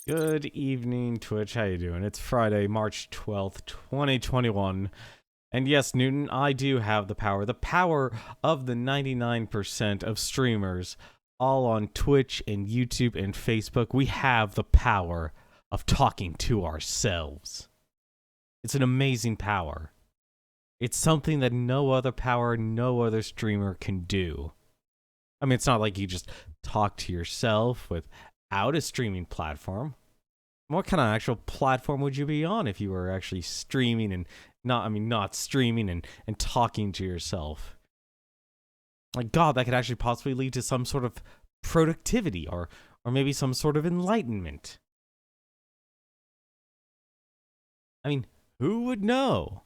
Good evening, Twitch. How you doing? It's Friday, March 12th, 2021. And yes, Newton, I do have the power of the 99% of streamers, all on Twitch and YouTube and Facebook. We have the power of talking to ourselves. It's an amazing power. It's something that no other power, no other streamer can do. I mean, it's not like you just talk to yourself without a streaming platform. What kind of actual platform would you be on if you were actually streaming and not streaming and talking to yourself? Like, God, that could actually possibly lead to some sort of productivity or maybe some sort of enlightenment. I mean, who would know?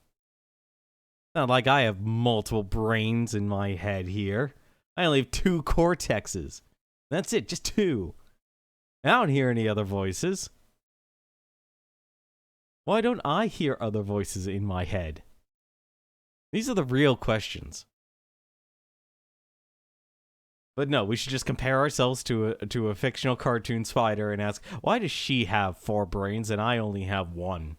Not like I have multiple brains in my head here. I only have 2 cortexes. That's it, just 2. I don't hear any other voices. Why don't I hear other voices in my head? These are the real questions. But no, we should just compare ourselves to a fictional cartoon spider and ask, why does she have 4 brains and I only have 1?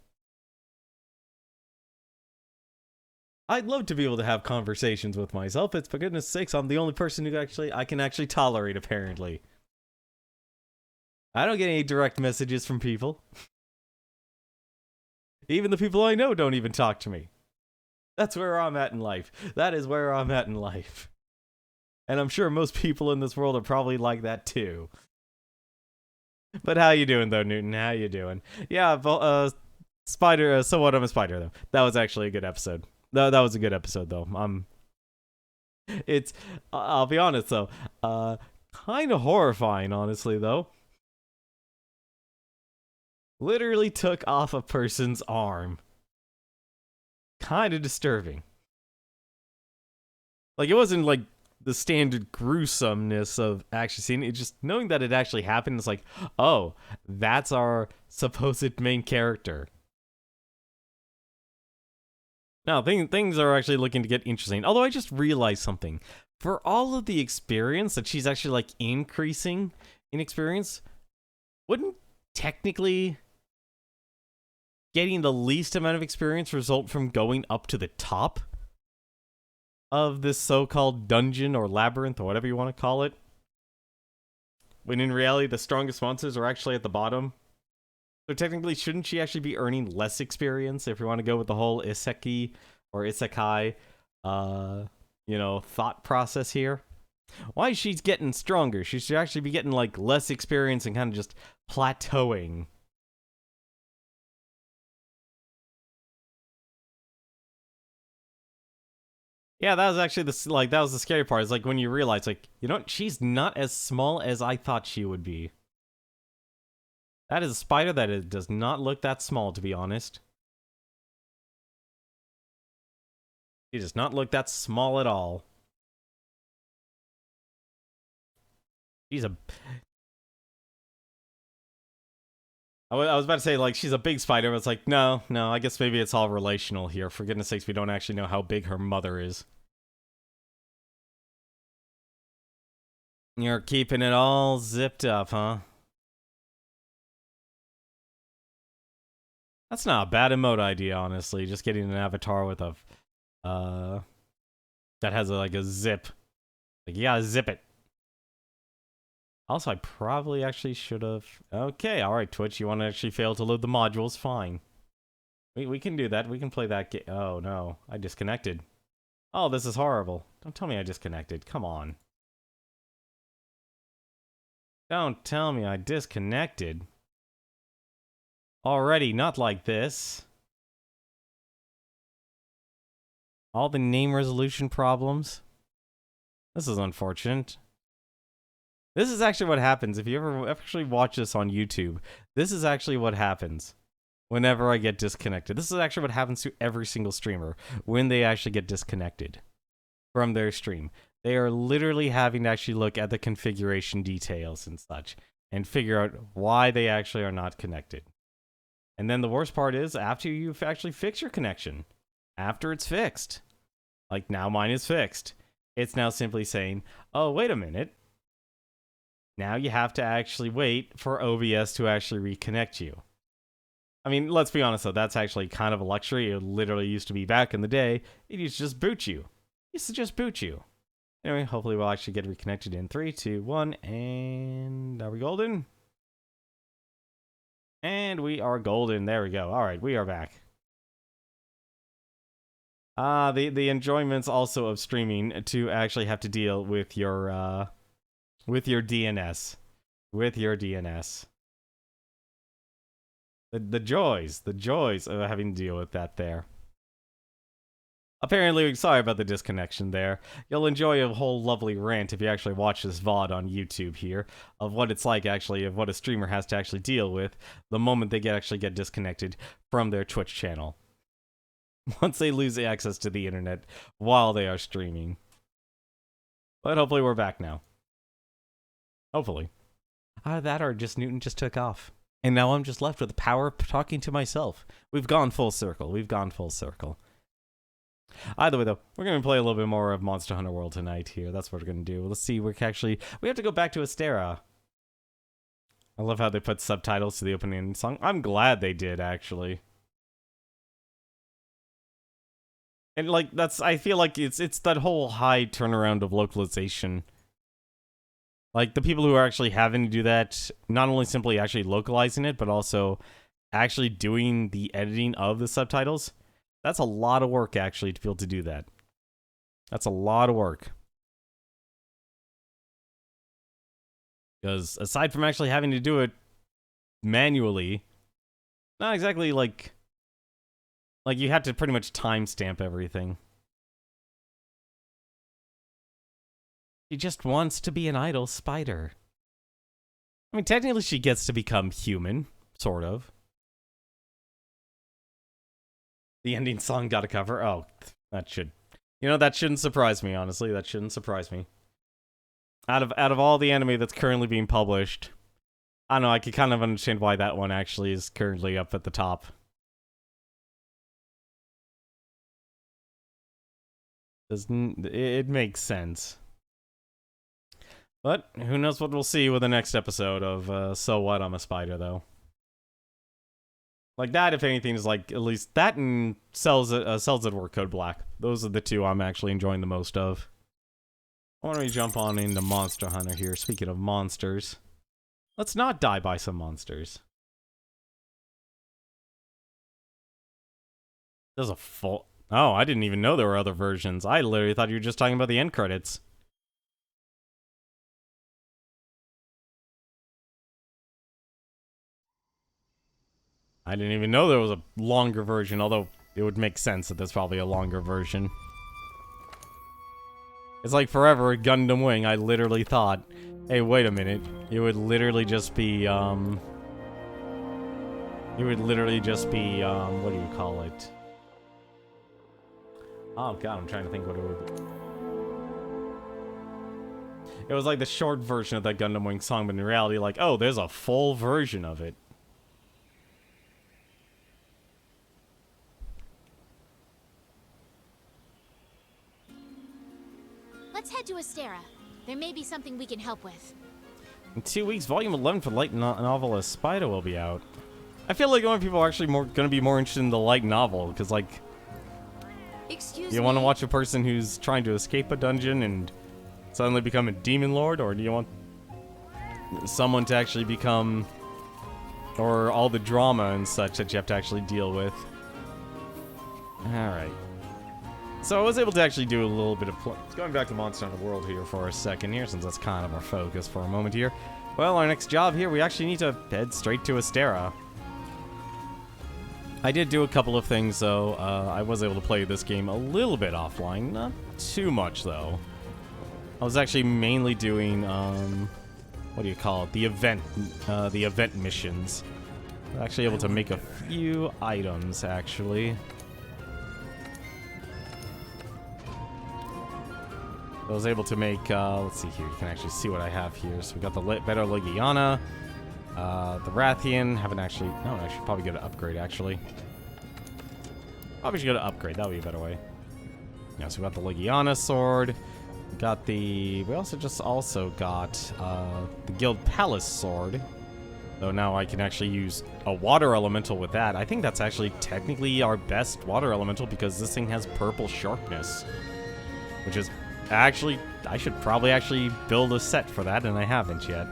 I'd love to be able to have conversations with myself. It's for goodness sakes, I'm the only person who I can actually tolerate, apparently. I don't get any direct messages from people. Even the people I know don't even talk to me. That's where I'm at in life. That is where I'm at in life. And I'm sure most people in this world are probably like that too. But how you doing though, Newton? How you doing? Yeah, Spider, so what, I'm a spider though. That was actually a good episode. That was a good episode though. I'll be honest though, kind of horrifying honestly though. Literally took off a person's arm. Kind of disturbing. Like, it wasn't like the standard gruesomeness of actually seeing it, just knowing that it actually happened. It's like, oh, that's our supposed main character. Now, things are actually looking to get interesting. Although I just realized something. For all of the experience that she's actually like increasing in experience, wouldn't technically getting the least amount of experience result from going up to the top of this so-called dungeon or labyrinth or whatever you want to call it? When in reality, the strongest monsters are actually at the bottom. So technically, shouldn't she actually be earning less experience if you want to go with the whole isekai or isekai, thought process here? Why is she getting stronger? She should actually be getting, like, less experience and kind of just plateauing. Yeah, that was actually that was the scary part. It's like when you realize, like, you know what? She's not as small as I thought she would be. That is a spider that does not look that small, to be honest. She does not look that small at all. She's a... I was about to say, like, she's a big spider, but it's like, no, I guess maybe it's all relational here. For goodness sakes, we don't actually know how big her mother is. You're keeping it all zipped up, huh? That's not a bad emote idea, honestly. Just getting an avatar with a, that has like a zip. Like, you gotta zip it. Also, I probably actually should have... Okay, alright, Twitch, you want to actually fail to load the modules? Fine. We can do that. We can play that game. Oh, no. I disconnected. Oh, this is horrible. Don't tell me I disconnected. Come on. Don't tell me I disconnected. Already, not like this. All the name resolution problems. This is unfortunate. This is actually what happens if you ever actually watch this on YouTube. This is actually what happens whenever I get disconnected. This is actually what happens to every single streamer when they actually get disconnected from their stream. They are literally having to actually look at the configuration details and such and figure out why they actually are not connected. And then the worst part is after you've actually fixed your connection, after it's fixed, like now mine is fixed, it's now simply saying, oh, wait a minute. Now you have to actually wait for OBS to actually reconnect you. I mean, let's be honest though, that's actually kind of a luxury. It literally used to be back in the day, it used to just boot you. It used to just boot you. Anyway, hopefully we'll actually get reconnected in 3, 2, 1, and are we golden? And we are golden. There we go. All right, we are back. The enjoyments also of streaming to actually have to deal with your DNS. With your DNS. The joys of having to deal with that there. Apparently, sorry about the disconnection there. You'll enjoy a whole lovely rant if you actually watch this VOD on YouTube here, of what it's like actually, of what a streamer has to actually deal with the moment they actually get disconnected from their Twitch channel. Once they lose access to the internet while they are streaming. But hopefully we're back now. Hopefully. Either that or just Newton just took off. And now I'm just left with the power of talking to myself. We've gone full circle. We've gone full circle. Either way, though, we're going to play a little bit more of Monster Hunter World tonight here. That's what we're going to do. Let's see. We have to go back to Astera. I love how they put subtitles to the opening song. I'm glad they did, actually. And, like, I feel like it's that whole high turnaround of localization. Like, the people who are actually having to do that, not only simply actually localizing it, but also actually doing the editing of the subtitles. That's a lot of work, actually, to be able to do that. That's a lot of work. Because aside from actually having to do it manually, not exactly like you have to pretty much timestamp everything. She just wants to be an idle spider. I mean, technically she gets to become human, sort of. The ending song got a cover. Oh, that shouldn't surprise me, honestly. That shouldn't surprise me. Out of all the anime that's currently being published, I don't know, I could kind of understand why that one actually is currently up at the top. It makes sense. But who knows what we'll see with the next episode of So What, I'm a Spider, though. Like, that, if anything, is like, at least that and Cells at Work Code Black. Those are the two I'm actually enjoying the most of. Why don't we jump on into Monster Hunter here? Speaking of monsters, let's not die by some monsters. There's a full... Oh, I didn't even know there were other versions. I literally thought you were just talking about the end credits. I didn't even know there was a longer version, although it would make sense that there's probably a longer version. It's like forever at Gundam Wing, I literally thought, hey, wait a minute, it would literally just be, what do you call it? Oh god, I'm trying to think what it would be. It was like the short version of that Gundam Wing song, but in reality, like, oh, there's a full version of it. Let's head to Astera. There may be something we can help with. In 2 weeks, Volume 11 for the light novel A Spider will be out. I feel like only people are actually going to be more interested in the light novel, because, like... Excuse me? You want to watch a person who's trying to escape a dungeon and suddenly become a demon lord, or do you want someone to actually become... or all the drama and such that you have to actually deal with? Alright. So I was able to actually do a little bit of... going back to Monster Hunter World here for a second here, since that's kind of our focus for a moment here. Well, our next job here, we actually need to head straight to Astera. I did do a couple of things, though. I was able to play this game a little bit offline. Not too much, though. I was actually mainly doing, what do you call it? The event missions. I was actually able to make a few items, actually. I was able to make, let's see here, you can actually see what I have here. So we got the Better Legiana, the Rathian, haven't actually, no, I should probably go to upgrade, actually. Probably should go to upgrade, that would be a better way. Yeah, so we got the Legiana sword, We also got the Guild Palace Sword. So now I can actually use a water elemental with that. I think that's actually technically our best water elemental because this thing has purple sharpness. Which is actually, I should probably actually build a set for that, and I haven't yet.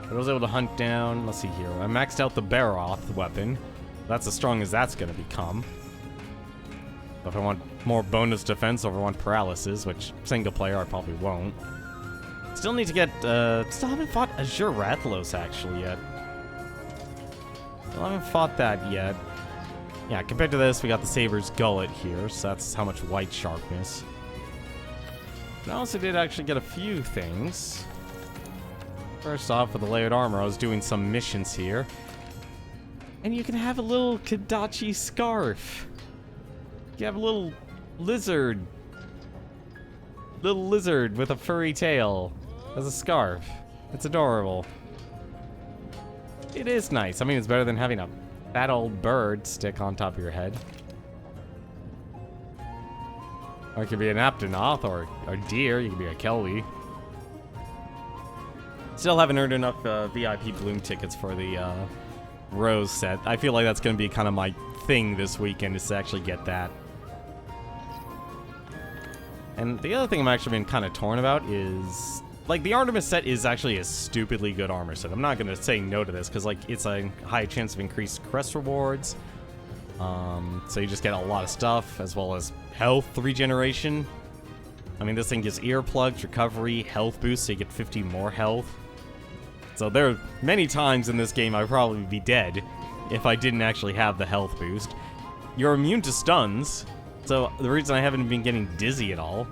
But I was able to hunt down, let's see here. I maxed out the Baroth weapon. That's as strong as that's going to become. So if I want more bonus defense or if I want paralysis, which single player I probably won't. Still need to get, still haven't fought Azure Rathalos actually yet. Still haven't fought that yet. Yeah, compared to this, we got the Saber's Gullet here, so that's how much white sharpness. But I also did actually get a few things. First off, with the layered armor, I was doing some missions here. And you can have a little Kadachi scarf. You have a little lizard with a furry tail as a scarf. It's adorable. It is nice. I mean, it's better than having a fat old bird stick on top of your head. Or it could be an Aptonoth or a deer. You could be a Kelly. Still haven't earned enough VIP Bloom tickets for the Rose set. I feel like that's going to be kind of my thing this weekend, is to actually get that. And the other thing I'm actually been kind of torn about is, like, the Artemis set is actually a stupidly good armor set. I'm not going to say no to this, because, like, it's a high chance of increased crest rewards. So you just get a lot of stuff, as well as health regeneration. I mean, this thing gives earplugs, recovery, health boost, so you get 50 more health. So there are many times in this game I'd probably be dead if I didn't actually have the health boost. You're immune to stuns. So the reason I haven't been getting dizzy at all,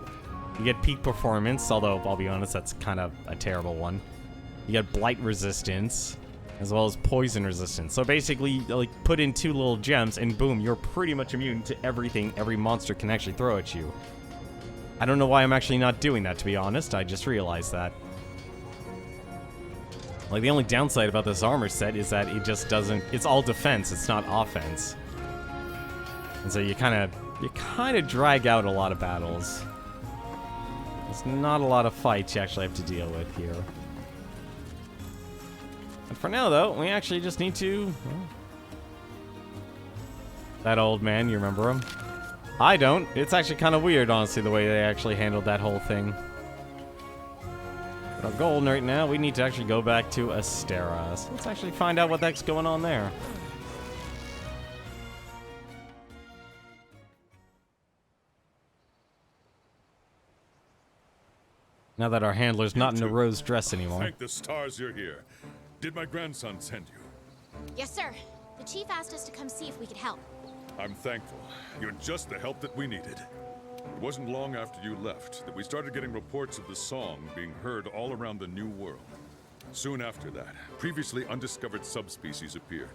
you get peak performance, although I'll be honest, that's kind of a terrible one. You get blight resistance, as well as poison resistance. So basically, like, put in 2 little gems, and boom, you're pretty much immune to everything every monster can actually throw at you. I don't know why I'm actually not doing that, to be honest. I just realized that. Like, the only downside about this armor set is that it just doesn't... It's all defense, it's not offense. And so you kind of drag out a lot of battles. There's not a lot of fights you actually have to deal with here. And for now, though, we actually just need to... Well, that old man, you remember him? I don't. It's actually kind of weird, honestly, the way they actually handled that whole thing. But our goal right now, we need to actually go back to Astera. So let's actually find out what the heck's going on there. Now that our handler's not in a rose dress anymore. Thank the stars you're here. Did my grandson send you? Yes, sir. The chief asked us to come see if we could help. I'm thankful. You're just the help that we needed. It wasn't long after you left that we started getting reports of the song being heard all around the New World. Soon after that, previously undiscovered subspecies appeared,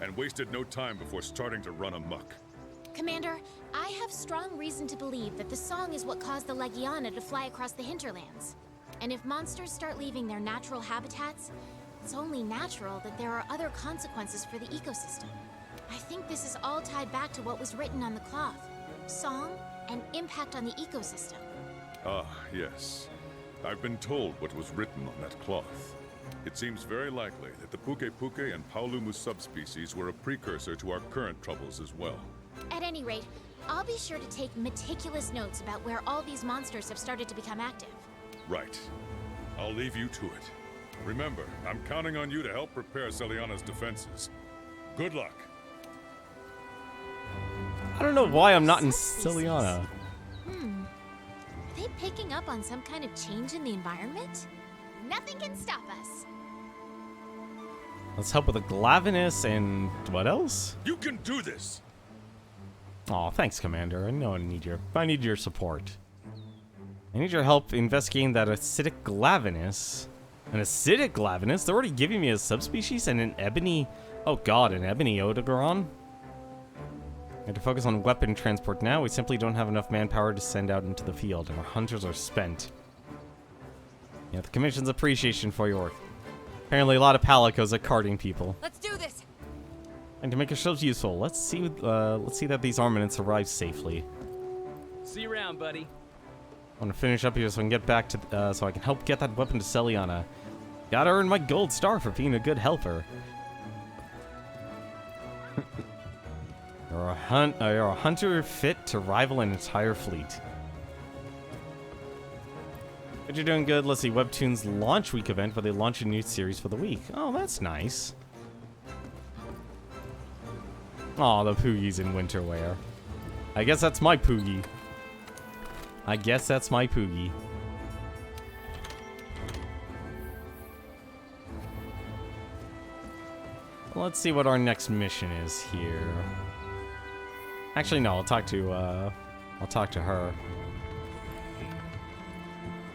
and wasted no time before starting to run amok. Commander, I have strong reason to believe that the song is what caused the Legiana to fly across the hinterlands. And if monsters start leaving their natural habitats, it's only natural that there are other consequences for the ecosystem. I think this is all tied back to what was written on the cloth. Song and impact on the ecosystem. Ah, yes. I've been told what was written on that cloth. It seems very likely that the Puke Puke and Paulumu subspecies were a precursor to our current troubles as well. At any rate, I'll be sure to take meticulous notes about where all these monsters have started to become active. Right. I'll leave you to it. Remember, I'm counting on you to help prepare Celiana's defenses. Good luck. I don't know why I'm not in Subspecies. Celiana. Are they picking up on some kind of change in the environment? Nothing can stop us. Let's help with the Glavenus and what else? You can do this! Aw, thanks, Commander. I know I need your support. I need your help investigating that acidic Glavenus. An acidic Glavenus? They're already giving me a subspecies and an ebony... Oh god, an ebony Odogaron? I have to focus on weapon transport now. We simply don't have enough manpower to send out into the field, and our hunters are spent. Yeah, the Commission's appreciation for your work. Apparently a lot of palicos are carting people. Let's do this. And to make ourselves useful, let's see that these armaments arrive safely. See you around, buddy. want to finish up here so I can get back to, so I can help get that weapon to Celiana. Gotta earn my gold star for being a good helper. You're a hunter fit to rival an entire fleet. But you're doing good. Let's see, Webtoon's launch week event where they launch a new series for the week. Oh, that's nice. Aw, the Poogie's in winter wear. I guess that's my Poogie. I guess that's my Poogie. Well, let's see what our next mission is here. Actually, no, I'll talk to her.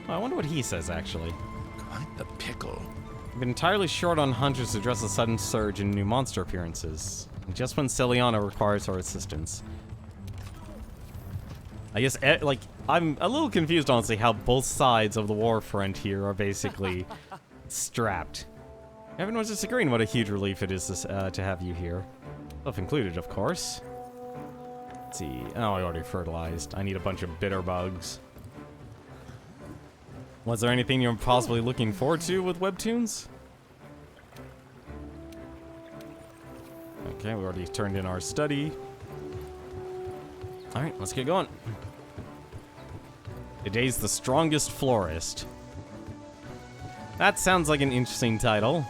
Oh, I wonder what he says, actually. Quite the pickle. We've been entirely short on hunters to address a sudden surge in new monster appearances. Just when Celiana requires our assistance. I guess, like, I'm a little confused, honestly, how both sides of the war front here are basically strapped. Everyone's disagreeing what a huge relief it is to have you here. Self included, of course. Let's see. Oh, I already fertilized. I need a bunch of bitter bugs. Was there anything you're possibly looking forward to with Webtoons? Okay, we already turned in our study. Alright, let's get going. Today's the strongest florist. That sounds like an interesting title.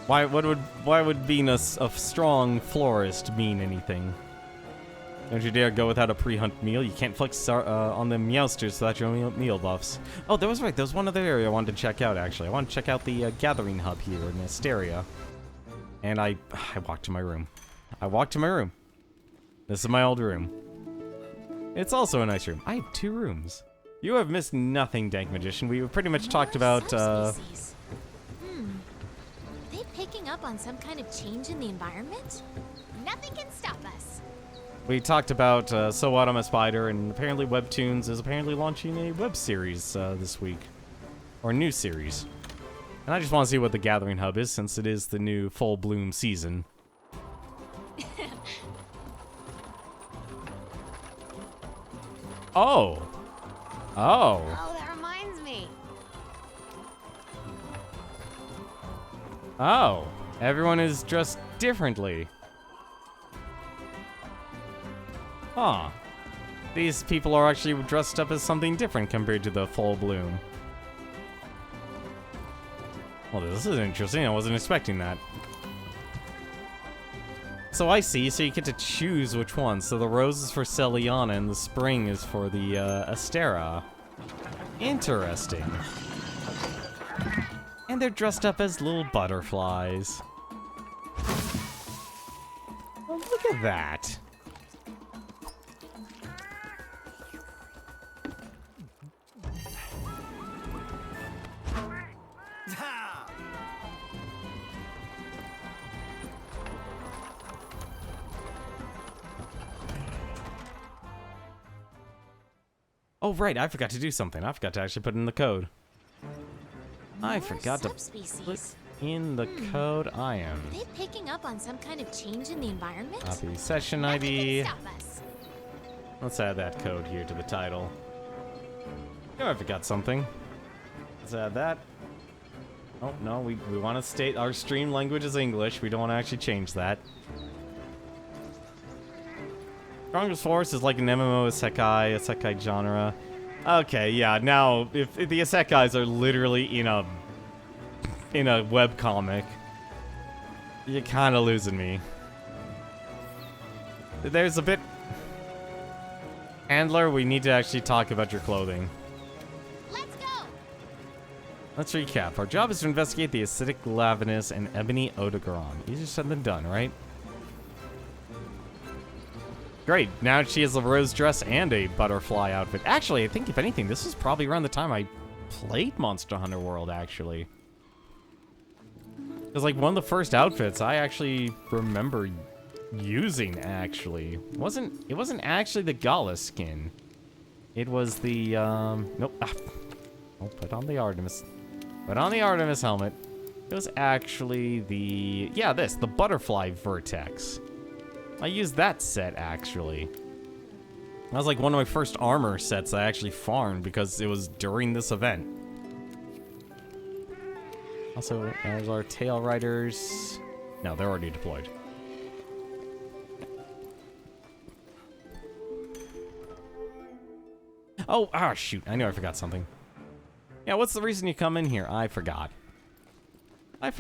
Why would being a strong florist mean anything? Don't you dare go without a pre-hunt meal. You can't flex on the Meowsters without your meal buffs. Oh, that was right. There was one other area I wanted to check out, actually. I want to check out the gathering hub here in Asteria. And I walked to my room. I walked to my room. This is my old room. It's also a nice room. I have 2 rooms. You have missed nothing, Dank Magician. We pretty much talked about, Subspecies. Are they picking up on some kind of change in the environment? Nothing can stop us. we talked about So What, I'm a Spider, and apparently Webtoons is apparently launching a web series this week. Or a new series. And I just want to see what the Gathering Hub is, since it is the new full bloom season. Oh. Oh. Oh, that reminds me. Oh. Everyone is dressed differently. Huh. These people are actually dressed up as something different compared to the full bloom. Well, this is interesting. I wasn't expecting that. So I see, so you get to choose which one. So the rose is for Celiana and the spring is for the Astera. Interesting. And they're dressed up as little butterflies. Oh, look at that. Oh, right, I forgot to do something. I forgot to actually put in the code. I forgot to put in the code. I am. Are they picking up on some kind of change in the environment? Copy session Nothing ID. can stop us. Let's add that code here to the title. Oh, I forgot something. Let's add that. Oh, no, we want to state our stream language is English. We don't want to actually change that. Strongest Force is like an MMO isekai genre. Okay, yeah, now, if the isekais are literally in a webcomic, you're kind of losing me. There's a bit... Handler, we need to actually talk about your clothing. Let's go. Let's recap. Our job is to investigate the acidic Lavinus and Ebony Odogaron. Easier said than done, right? Great, now she has a rose dress and a butterfly outfit. Actually, I think if anything, this was probably around the time I played Monster Hunter World, actually. It was like one of the first outfits I actually remember using, actually. It wasn't actually the Gala skin. It was the, nope. Ah. Oh, put on the Artemis. Put on the Artemis helmet. It was actually the, yeah, the butterfly vertex. I used that set, actually. That was like one of my first armor sets I actually farmed because it was during this event. Also, there's our tail riders. No, they're already deployed. Oh, shoot. I knew I forgot something. Yeah, what's the reason you come in here? I forgot. Let's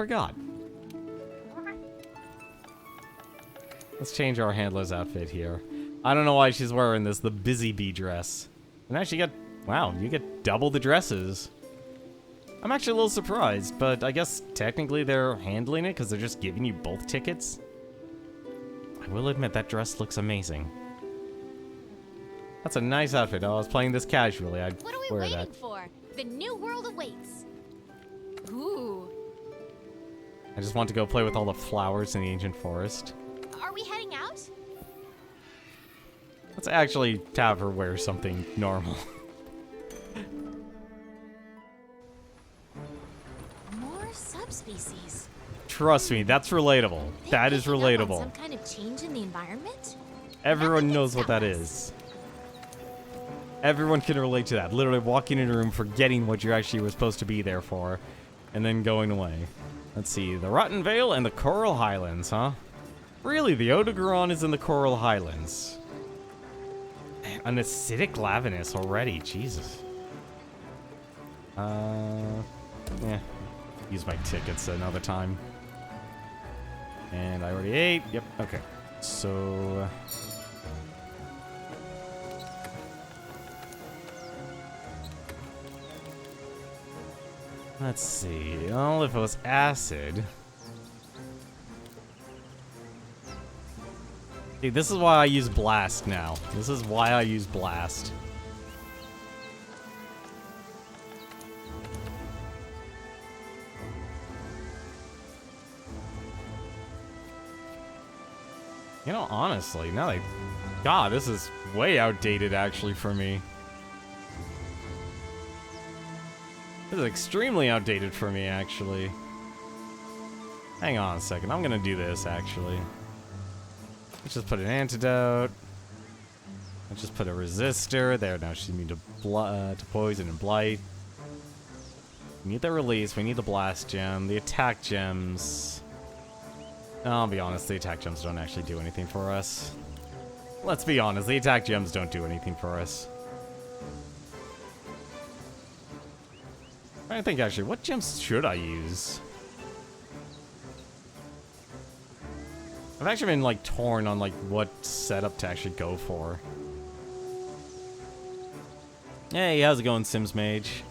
change our handler's outfit here. I don't know why she's wearing this, the busy bee dress. And actually you get double the dresses. I'm actually a little surprised, but I guess technically they're handling it because they're just giving you both tickets. I will admit that dress looks amazing. That's a nice outfit. Oh, I was playing this casually. I'd What are we wear waiting that. for? The new world awaits. Ooh. I just want to go play with all the flowers in the ancient forest. Are we heading out? Let's actually have her wear something normal. More subspecies. Trust me, that's relatable. That is Picking up on relatable. some kind of change in the environment? Everyone Nothing knows what that stops. is. Everyone can relate to that. Literally walking in a room, forgetting what you actually were supposed to be there for, and then going away. Let's see, the Rotten Vale and the Coral Highlands, huh? Really, the Odegaron is in the Coral Highlands. Man, an acidic Lavinus already, Jesus. Yeah. Use my tickets another time. And I already ate. Yep, okay. So... let's see. Well, if it was acid... See, this is why I use Blast now. This is why I use Blast. You know, honestly, now that... God, this is way outdated, actually, for me. This is extremely outdated for me, actually. Hang on a second. I'm gonna do this, actually. Let's just put an antidote. Let's just put a resistor. There, now she's immune to poison and blight. We need the release. We need the blast gem. The attack gems. I'll be honest, the attack gems don't actually do anything for us. Let's be honest, the attack gems don't do anything for us. I think actually, what gems should I use? I've actually been like torn on like what setup to actually go for. Hey, how's it going, Sims Mage?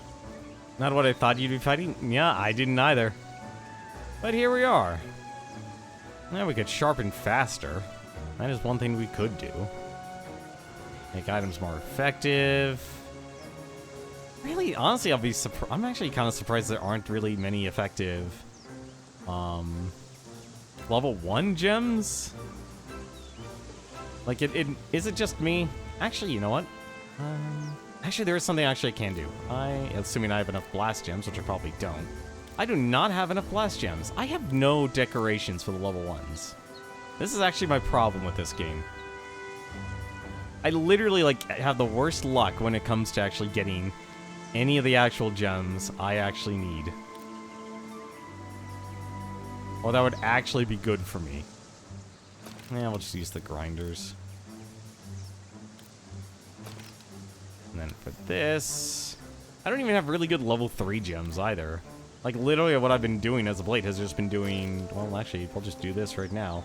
Not what I thought you'd be fighting? Yeah, I didn't either. But here we are. Yeah, we could sharpen faster. That is one thing we could do. Make items more effective. Really, honestly, I'll be surprised. I'm actually kind of surprised there aren't really many effective level 1 gems. Like, is it just me? Actually, you know what? Actually, there is something actually I can do. Assuming I have enough blast gems, which I probably don't. I do not have enough blast gems. I have no decorations for the level 1s. This is actually my problem with this game. I literally, like, have the worst luck when it comes to actually getting any of the actual gems I actually need. Well, that would actually be good for me. Yeah, we'll just use the grinders. And then for this... I don't even have really good level 3 gems either. Like, literally what I've been doing as of late has just been doing... Well, actually, I'll just do this right now.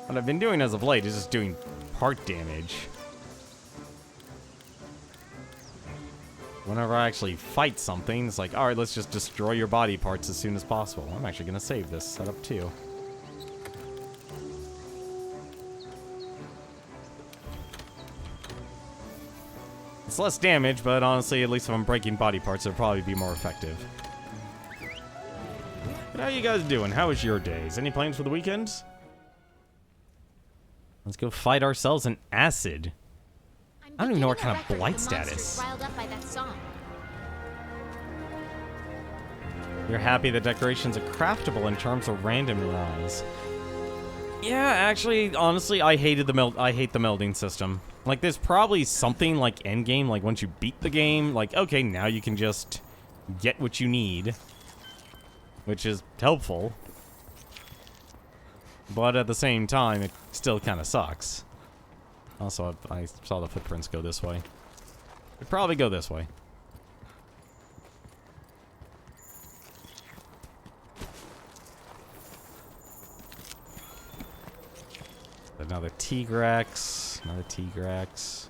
What I've been doing as of late is just doing part damage. Whenever I actually fight something, it's like, alright, let's just destroy your body parts as soon as possible. I'm actually going to save this setup too. It's less damage, but honestly, at least if I'm breaking body parts, it'll probably be more effective. But how you guys doing? How was your days? Any plans for the weekend? Let's go fight ourselves an acid. I don't even know what kind of blight status. Riled up by that song. You're happy the decorations are craftable in terms of randomize. Yeah, actually, honestly, I hate the melding system. Like, there's probably something like endgame, like once you beat the game, like, okay, now you can just get what you need, which is helpful. But at the same time, it still kind of sucks. Also, I saw the footprints go this way. It'd probably go this way. Another T-Rex. Another T-Rex.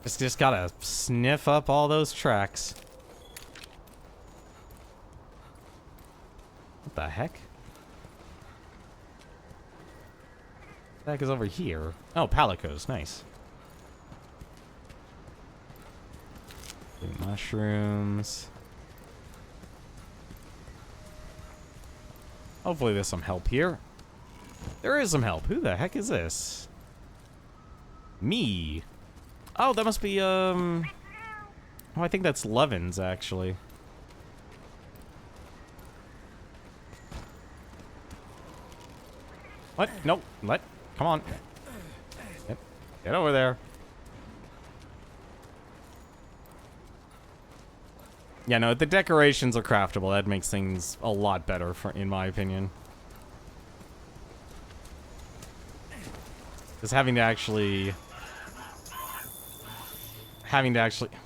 Just gotta sniff up all those tracks. What the heck? What the heck is over here? Oh, palicos. Nice. Blue mushrooms. Hopefully there's some help here. There is some help. Who the heck is this? Me. Oh, that must be, Oh, I think that's Levin's, actually. What? Nope. What? Come on. Yep. Get over there. Yeah, no, the decorations are craftable. That makes things a lot better, in my opinion. Because having to actually...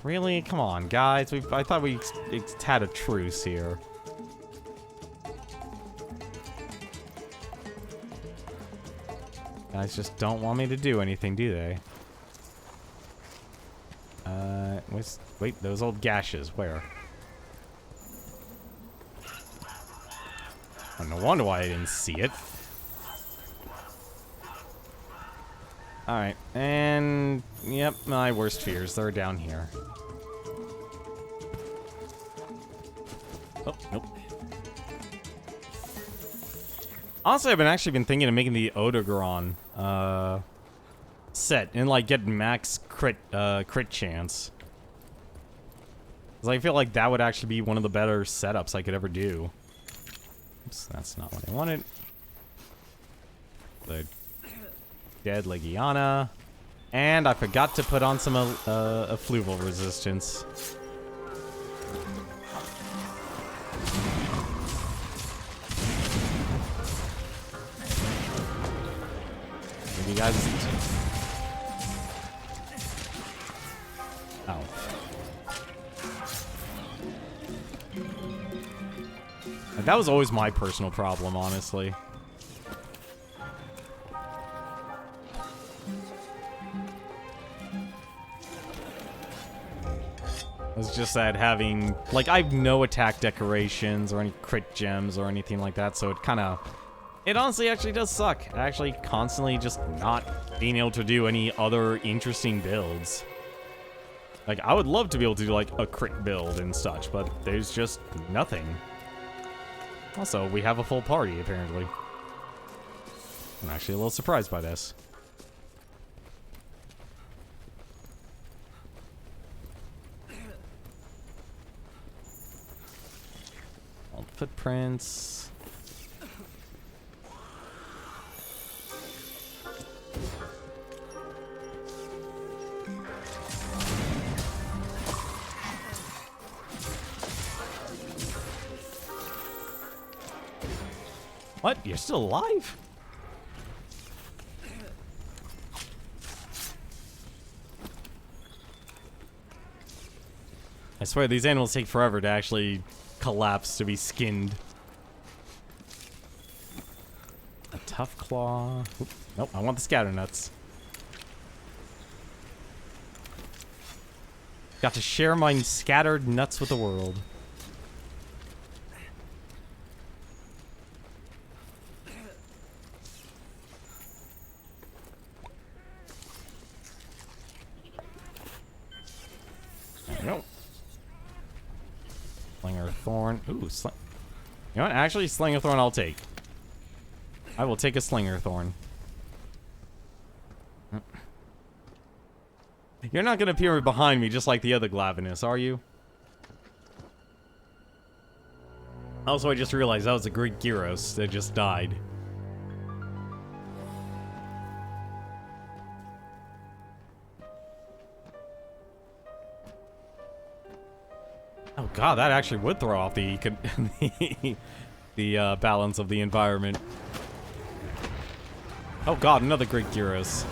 Really? Come on, guys. I thought we had a truce here. Guys just don't want me to do anything, do they? Wait, those old gashes. Where? Oh, no wonder why I didn't see it. Alright, and... Yep, my worst fears. They're down here. Oh, nope. Honestly, I've actually been thinking of making the Odogaron, set and, like, get max crit chance. Because I feel like that would actually be one of the better setups I could ever do. Oops, that's not what I wanted. The dead Legiana. And I forgot to put on some effluval resistance. Maybe you guys... Oh. That was always my personal problem, honestly. It's just that having... Like, I have no attack decorations or any crit gems or anything like that, so it kind of... It honestly actually does suck. Actually constantly just not being able to do any other interesting builds. Like, I would love to be able to do, like, a crit build and such, but there's just nothing. Also, we have a full party, apparently. I'm actually a little surprised by this. Old footprints. What? You're still alive? I swear, these animals take forever to actually collapse to be skinned. A tough claw. Oop. Nope, I want the scatter nuts. Got to share my scattered nuts with the world. Nope. Slinger Thorn. Ooh, you know what? Actually, Slinger Thorn I'll take. I will take a Slinger Thorn. You're not going to appear behind me just like the other Glavenus, are you? Also, I just realized that was a Greek Gyros that just died. Oh god, that actually would throw off the the balance of the environment. Oh god, another great Gyros.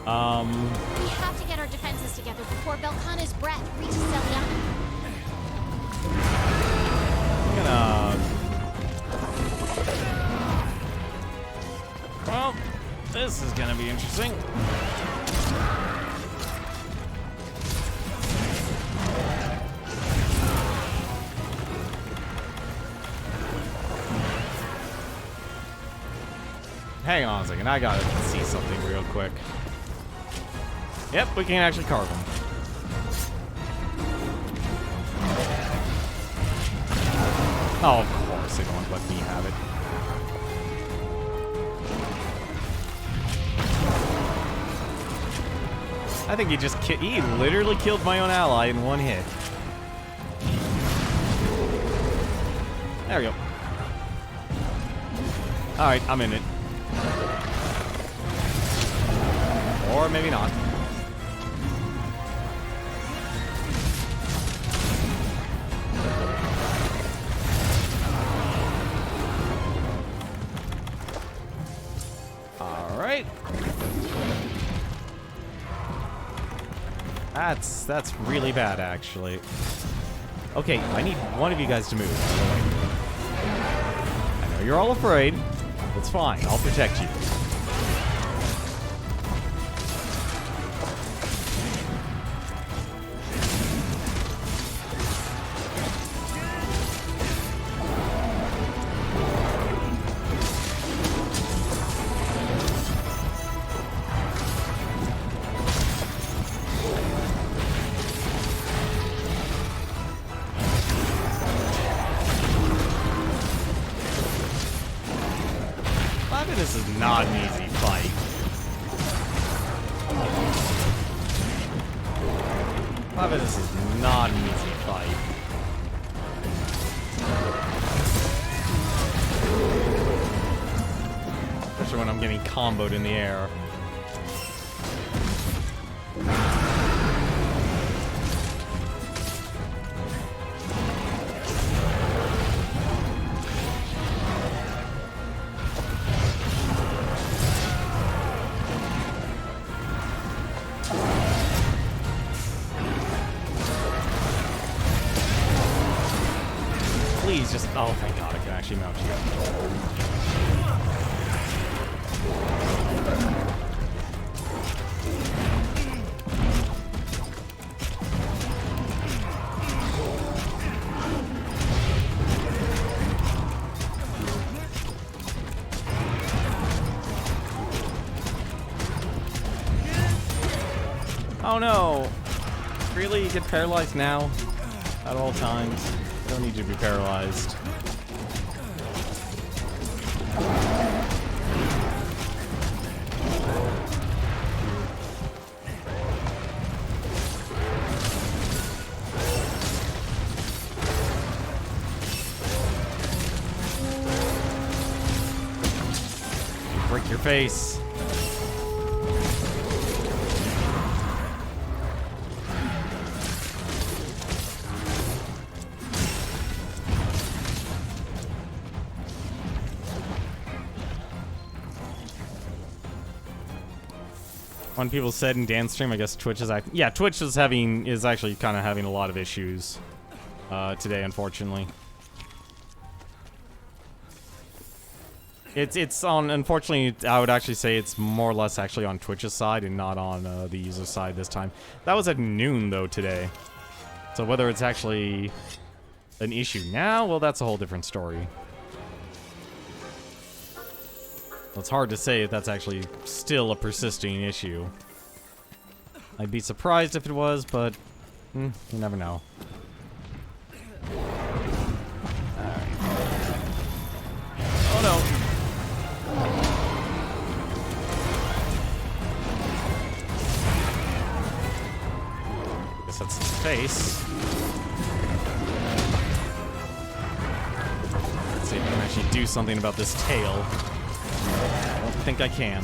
We have to get our defenses together before Belkana's breath reaches Celiana. I'm gonna... Well, this is gonna be interesting. Hang on a second, I gotta see something real quick. Yep, we can actually carve them. Oh, of course, they don't let me have it. I think he literally killed my own ally in one hit. There we go. Alright, I'm in it. Or maybe not. Alright. That's really bad, actually. Okay, I need one of you guys to move. I know you're all afraid. It's fine. I'll protect you. This is not an easy fight. This is not an easy fight. Especially when I'm getting comboed in the air. Please just... Oh, thank God, I can actually mount you. Oh no! Really? You get paralyzed now? At all times? You don't need to be paralyzed. Break your face. When people said in Dan's stream, I guess Twitch is yeah, Twitch is actually kind of having a lot of issues today, unfortunately. It's on, unfortunately, I would actually say it's more or less actually on Twitch's side and not on the user side this time. That was at noon, though, today. So whether it's actually an issue now, well, that's a whole different story. It's hard to say if that's actually still a persisting issue. I'd be surprised if it was, but you never know. Alright. Oh no! Guess that's his face. Let's see if I can actually do something about this tail. I don't think I can.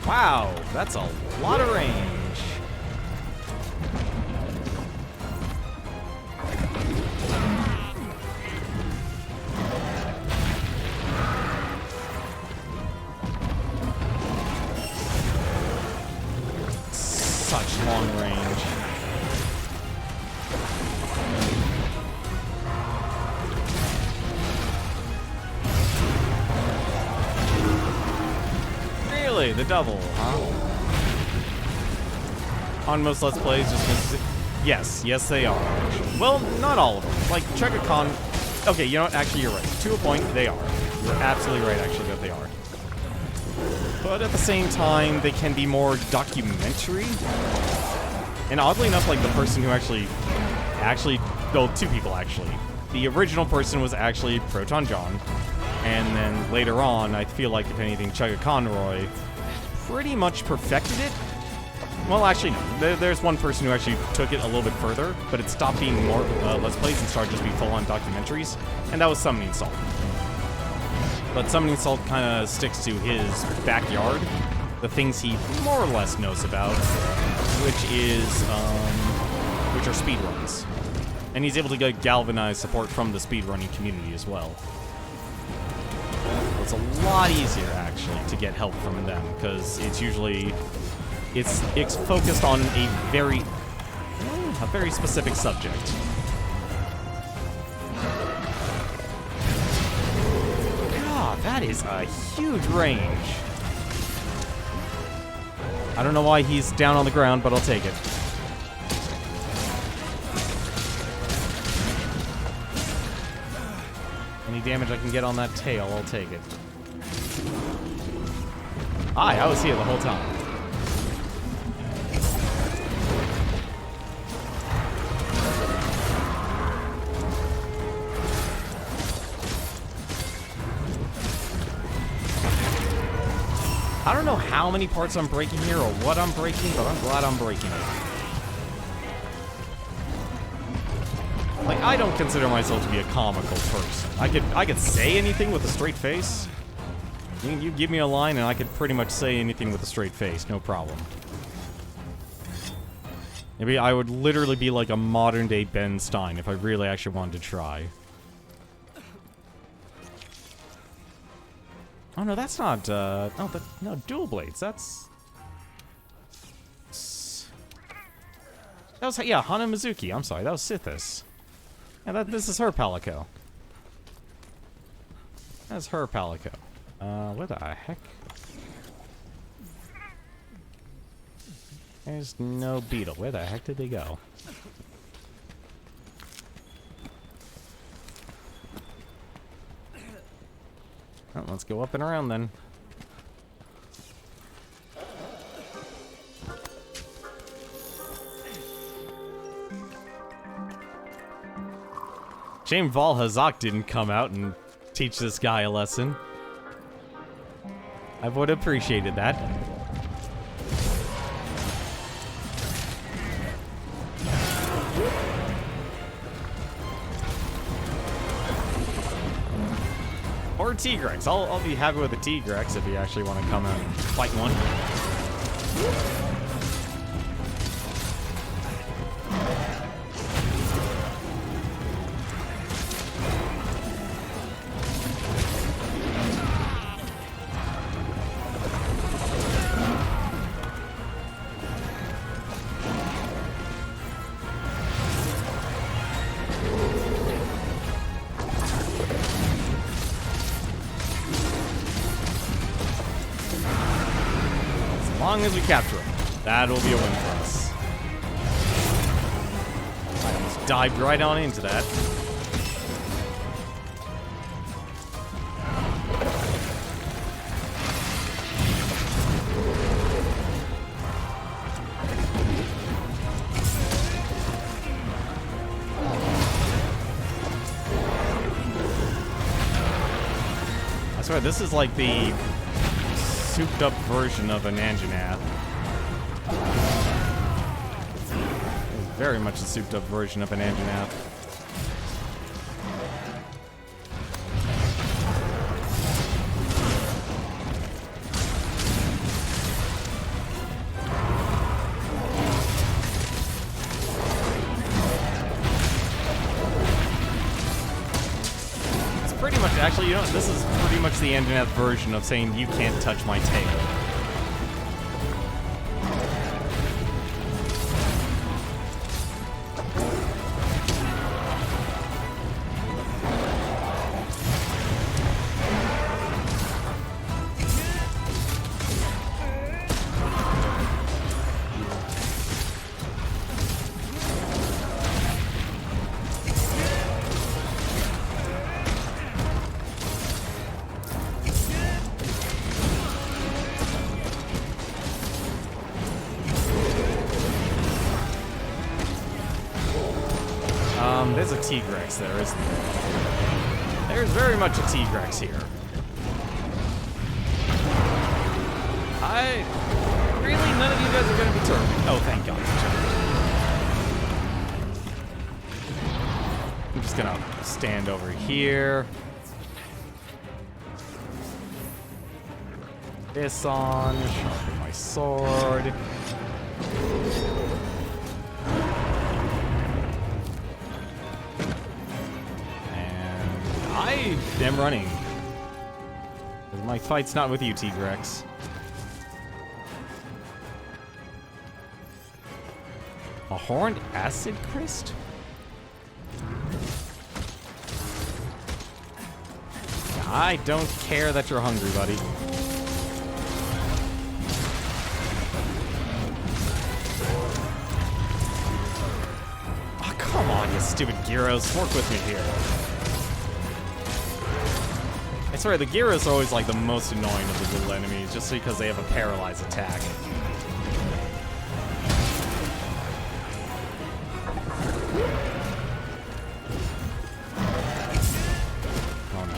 Wow, that's a lot of range. Such long range. Really? The double, huh? On most Let's Plays, just misses. Yes, they are. Actually. Well, not all of them. Like, Chugga Khan. Okay, you know what? Actually, you're right. To a point, they are. You're absolutely right, actually, that they are. But at the same time, they can be more documentary. And oddly enough, like, the person who actually, well, two people, actually. The original person was actually Proton John. And then later on, I feel like, if anything, Chugga Conroy pretty much perfected it. Well, actually, no. There's one person who actually took it a little bit further, but it stopped being more Let's Plays and started just being full-on documentaries, and that was Summoning Salt. But Summoning Salt kind of sticks to his backyard, the things he more or less knows about, which are speedruns. And he's able to get galvanized support from the speedrunning community as well. It's a lot easier, actually, to get help from them, because it's usually... It's focused on a very specific subject. God, that is a huge range. I don't know why he's down on the ground, but I'll take it. Any damage I can get on that tail, I'll take it. I was here the whole time. I don't know how many parts I'm breaking here or what I'm breaking, but I'm glad I'm breaking it. Like, I don't consider myself to be a comical person. I could say anything with a straight face. You give me a line and I could pretty much say anything with a straight face, no problem. Maybe I would literally be like a modern-day Ben Stein if I really actually wanted to try. Oh no, that's not, no, dual blades, that was, yeah, Hana Mizuki, I'm sorry, that was Sithis. Yeah, this is her Palico. That's her Palico. What the heck? There's no beetle, where the heck did they go? Well, let's go up and around then. Shame Val Hazak didn't come out and teach this guy a lesson. I would have appreciated that. Or a Tigrex. I'll be happy with a Tigrex if you actually want to come out and fight one. As long as we capture him, that'll be a win for us. I almost dived right on into that. I swear, this is like the souped up version of an Anjanath. Very much a souped up version of an Anjanath. It's pretty much, actually, you know, this is pretty much the Anjanath version of saying you can't touch my tail. There's a Tigrex there, isn't there? There's very much a Tigrex here. Really, none of you guys are going to be turning. Oh, thank God. I'm just going to stand over here. This on, sharpen my sword. I am running. My fight's not with you, Tigrex. A horned acid crest? I don't care that you're hungry, buddy. Oh, come on, you stupid Gyros. Work with me here. I swear, the Gyros are always like the most annoying of the little enemies, just because they have a paralyzed attack. Oh no.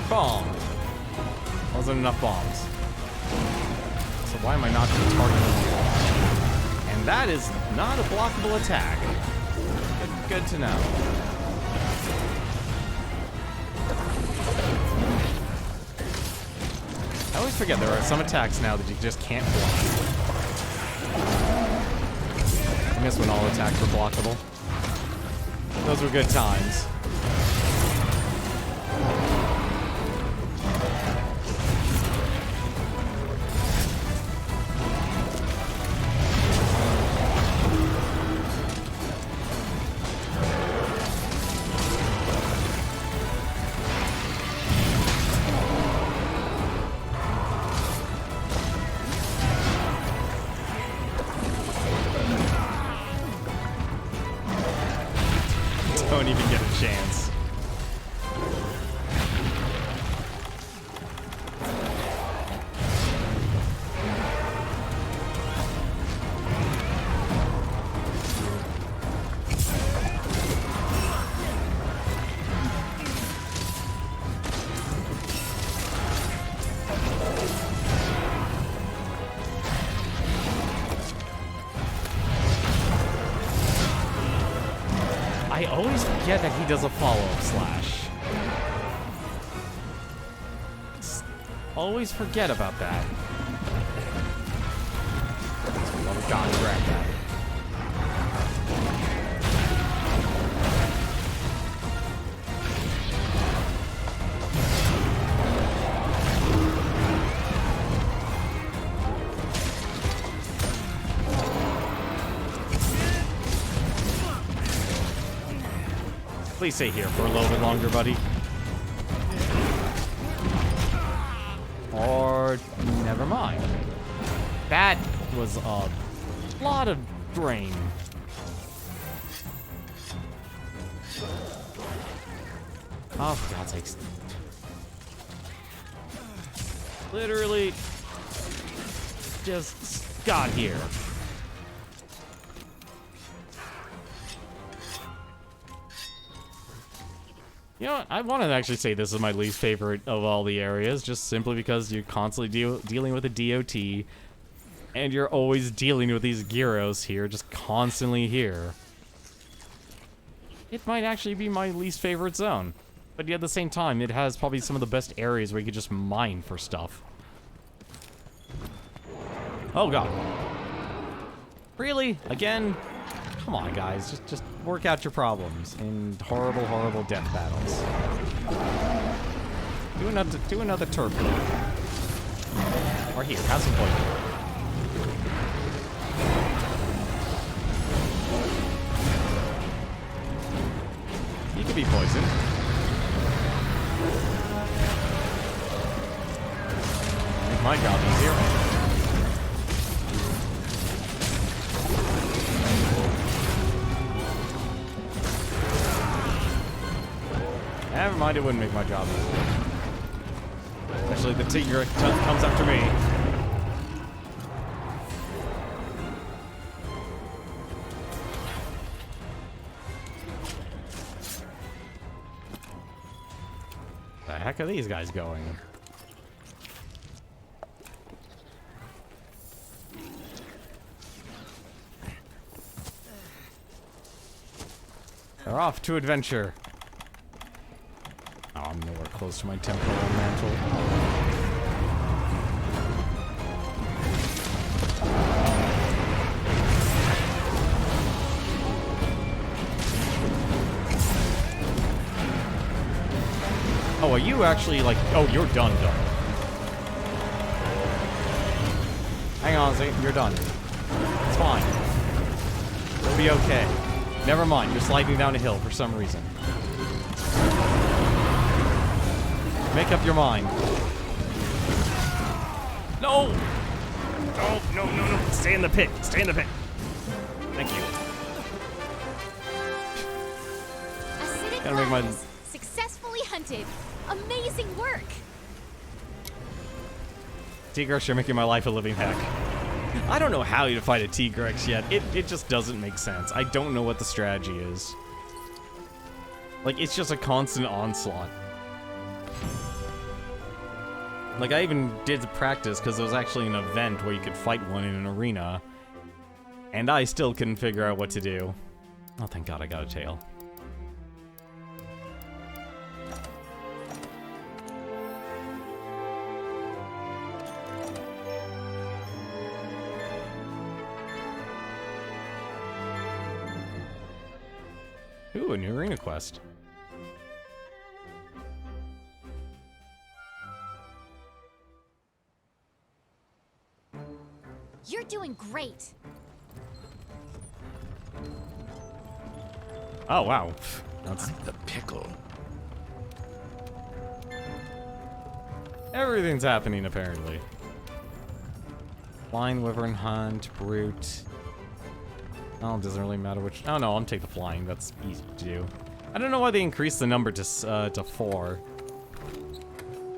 Bomb. Wasn't enough bombs. So why am I not going to target him? And that is not a blockable attack. Good to know. I always forget there are some attacks now that you just can't block. I miss when all attacks were blockable. Those were good times. don't even get a chance. I always forget that he does a follow-up slash. Always forget about that. Oh god, grab that. Please stay here for a little bit longer, buddy. Or never mind. That was a lot of drain. Oh, for God's sakes. Literally just got here. You know what? I want to actually say this is my least favorite of all the areas, just simply because you're constantly dealing with a DOT, and you're always dealing with these gyros here, just constantly here. It might actually be my least favorite zone, but yet at the same time, it has probably some of the best areas where you could just mine for stuff. Oh god. Really? Again? Come on, guys. Just work out your problems in horrible, horrible death battles. Do another turf. Or here, have some poison. You could be poisoned. Make my job easier. Never mind, it wouldn't make my job easier. Especially the Tigre comes after me. The heck are these guys going? They're off to adventure. Oh, I'm nowhere close to my temporal mantle. Oh, are you actually like... Oh, you're done. Hang on a second, you're done. It's fine. You'll be okay. Never mind, you're sliding down a hill for some reason. Make up your mind. No! No. Stay in the pit. Stay in the pit. Thank you. Acidic Gotta make my... lions successfully hunted. Amazing work. Tigrex, you're making my life a living heck. I don't know how you fight a Tigrex yet. It just doesn't make sense. I don't know what the strategy is. Like, it's just a constant onslaught. Like, I even did practice because there was actually an event where you could fight one in an arena. And I still couldn't figure out what to do. Oh, thank God I got a tail. Ooh, a new arena quest. You're doing great. Oh, wow. That's... The pickle. Everything's happening, apparently. Flying, Wyvern, Hunt, Brute. Oh, it doesn't really matter which... Oh, no, I'll take the flying. That's easy to do. I don't know why they increased the number to 4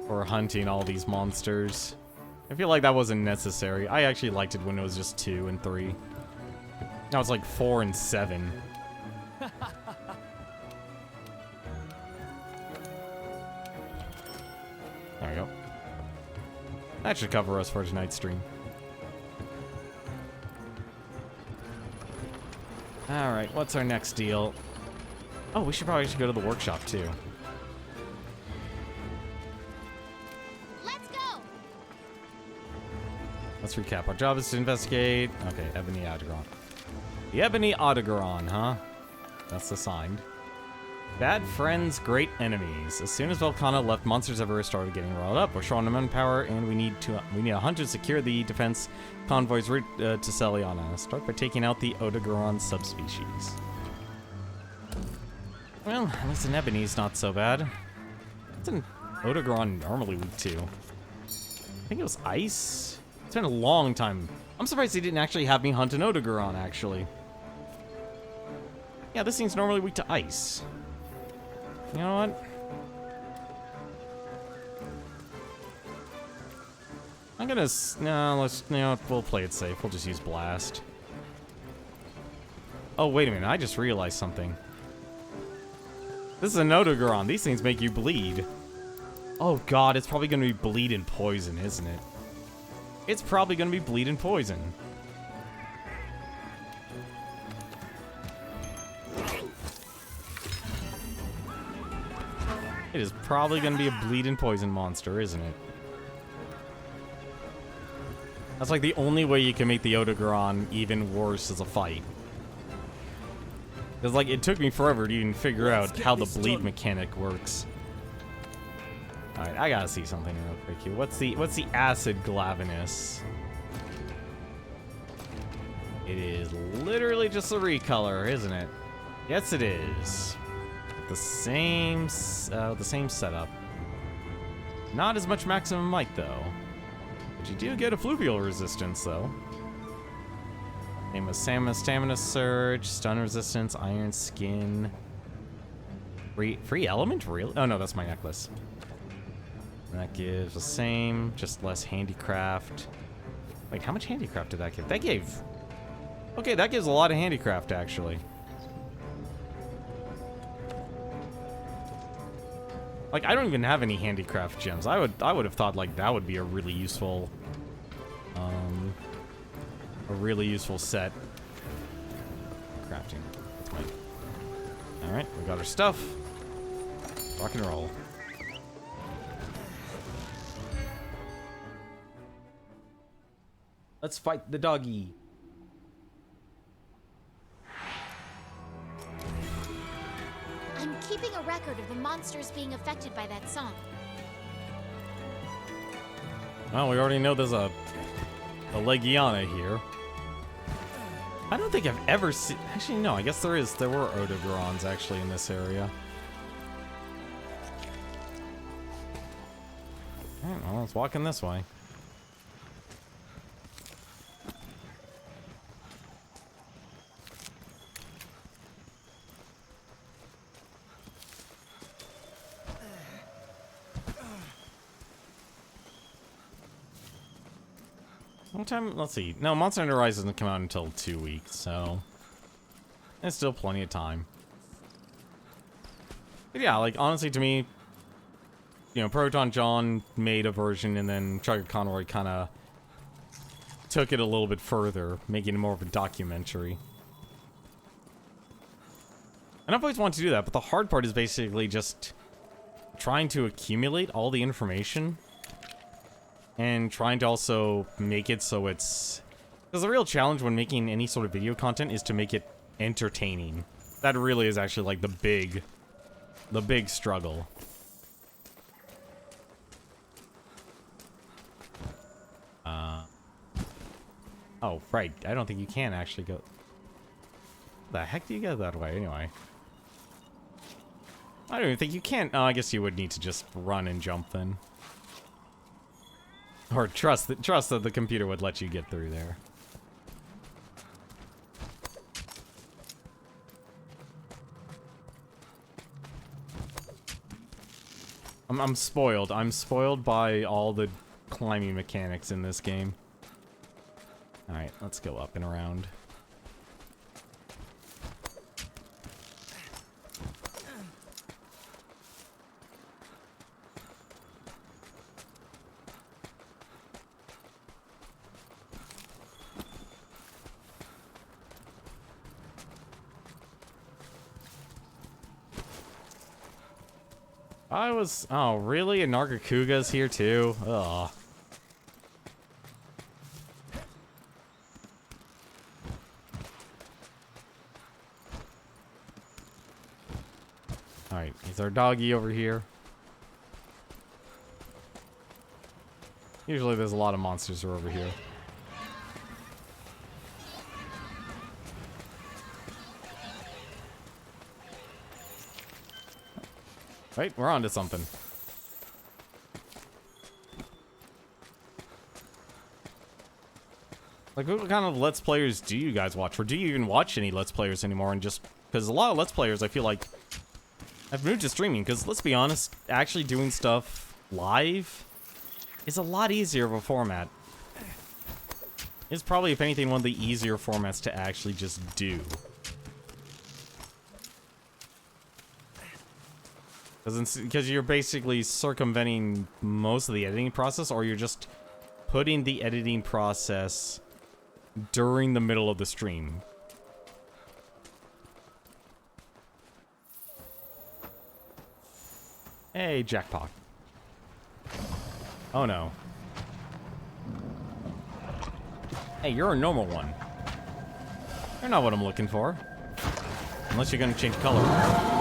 for hunting all these monsters. I feel like that wasn't necessary. I actually liked it when it was just 2 and 3. Now it's like 4 and 7. There we go. That should cover us for tonight's stream. Alright, what's our next deal? Oh, we should probably go to the workshop too. Let's go. Let's recap. Our job is to investigate. Okay, Ebony Odegaron. The Ebony Odegaron, huh? That's assigned. Bad friends, great enemies. As soon as Volcana left, monsters everywhere started getting riled up. We're short on manpower, and we need a hunter to secure the defense convoys route to Celiana. Start by taking out the Odegaron subspecies. Well, at least an Ebony's not so bad. What's an Odegaron normally weak to? I think it was ice? It's been a long time. I'm surprised they didn't actually have me hunt an Odegaron, actually. Yeah, this thing's normally weak to ice. You know what? I'm gonna... No, let's... You know, we'll play it safe. We'll just use Blast. Oh, wait a minute. I just realized something. This is an Odegaron. These things make you bleed. Oh, God. It's probably gonna be bleed and poison, isn't it? It's probably gonna be bleed and poison. It is probably going to be a bleed and poison monster, isn't it? That's like the only way you can make the Odegaron even worse as a fight. Because like it took me forever to even figure out how the bleed mechanic works. Alright, I gotta see something real quick here. What's the acid glavenus? It is literally just a recolor, isn't it? Yes, it is. The same setup. Not as much maximum might though. But you do get a fluvial resistance though. Name of stamina surge, stun resistance, iron skin. Free element? Real? Oh no, that's my necklace. And that gives the same, just less handicraft. Wait, how much handicraft did that give? That gave... Okay, that gives a lot of handicraft actually. Like, I don't even have any handicraft gems. I would have thought, like, that would be a really useful, set. Crafting. That's mine. Alright, we got our stuff. Rock and roll. Let's fight the doggy. I'm keeping a record of the monsters being affected by that song. Well, we already know there's a Legiana here. I don't think I've ever seen... Actually, no, I guess there were Odegarons actually in this area. Alright, well, let's walk in this way. What time? Let's see. No, Monster Hunter Rise doesn't come out until 2 weeks, so there's still plenty of time. But yeah, like honestly, to me, you know, Proton John made a version, and then Chugga Conroy kind of took it a little bit further, making it more of a documentary. And I've always wanted to do that, but the hard part is basically just trying to accumulate all the information. And trying to also make it so it's... Because the real challenge when making any sort of video content is to make it entertaining. That really is actually like the big struggle. Oh, right. I don't think you can actually go... The heck do you go that way anyway? I don't even think you can... Oh, I guess you would need to just run and jump then. Or trust that the computer would let you get through there. I'm spoiled. I'm spoiled by all the climbing mechanics in this game. Alright, let's go up and around. Oh, really? And Nargacuga's here too? Ugh. Alright, is our doggy over here? Usually there's a lot of monsters who are over here. Right, we're on to something. Like, what kind of Let's Players do you guys watch? Or do you even watch any Let's Players anymore? And just, because a lot of Let's Players, I feel like, have moved to streaming. Because, let's be honest, actually doing stuff live is a lot easier of a format. It's probably, if anything, one of the easier formats to actually just do. Because you're basically circumventing most of the editing process, or you're just putting the editing process during the middle of the stream. Hey, jackpot. Oh no. Hey, you're a normal one. You're not what I'm looking for. Unless you're gonna change color.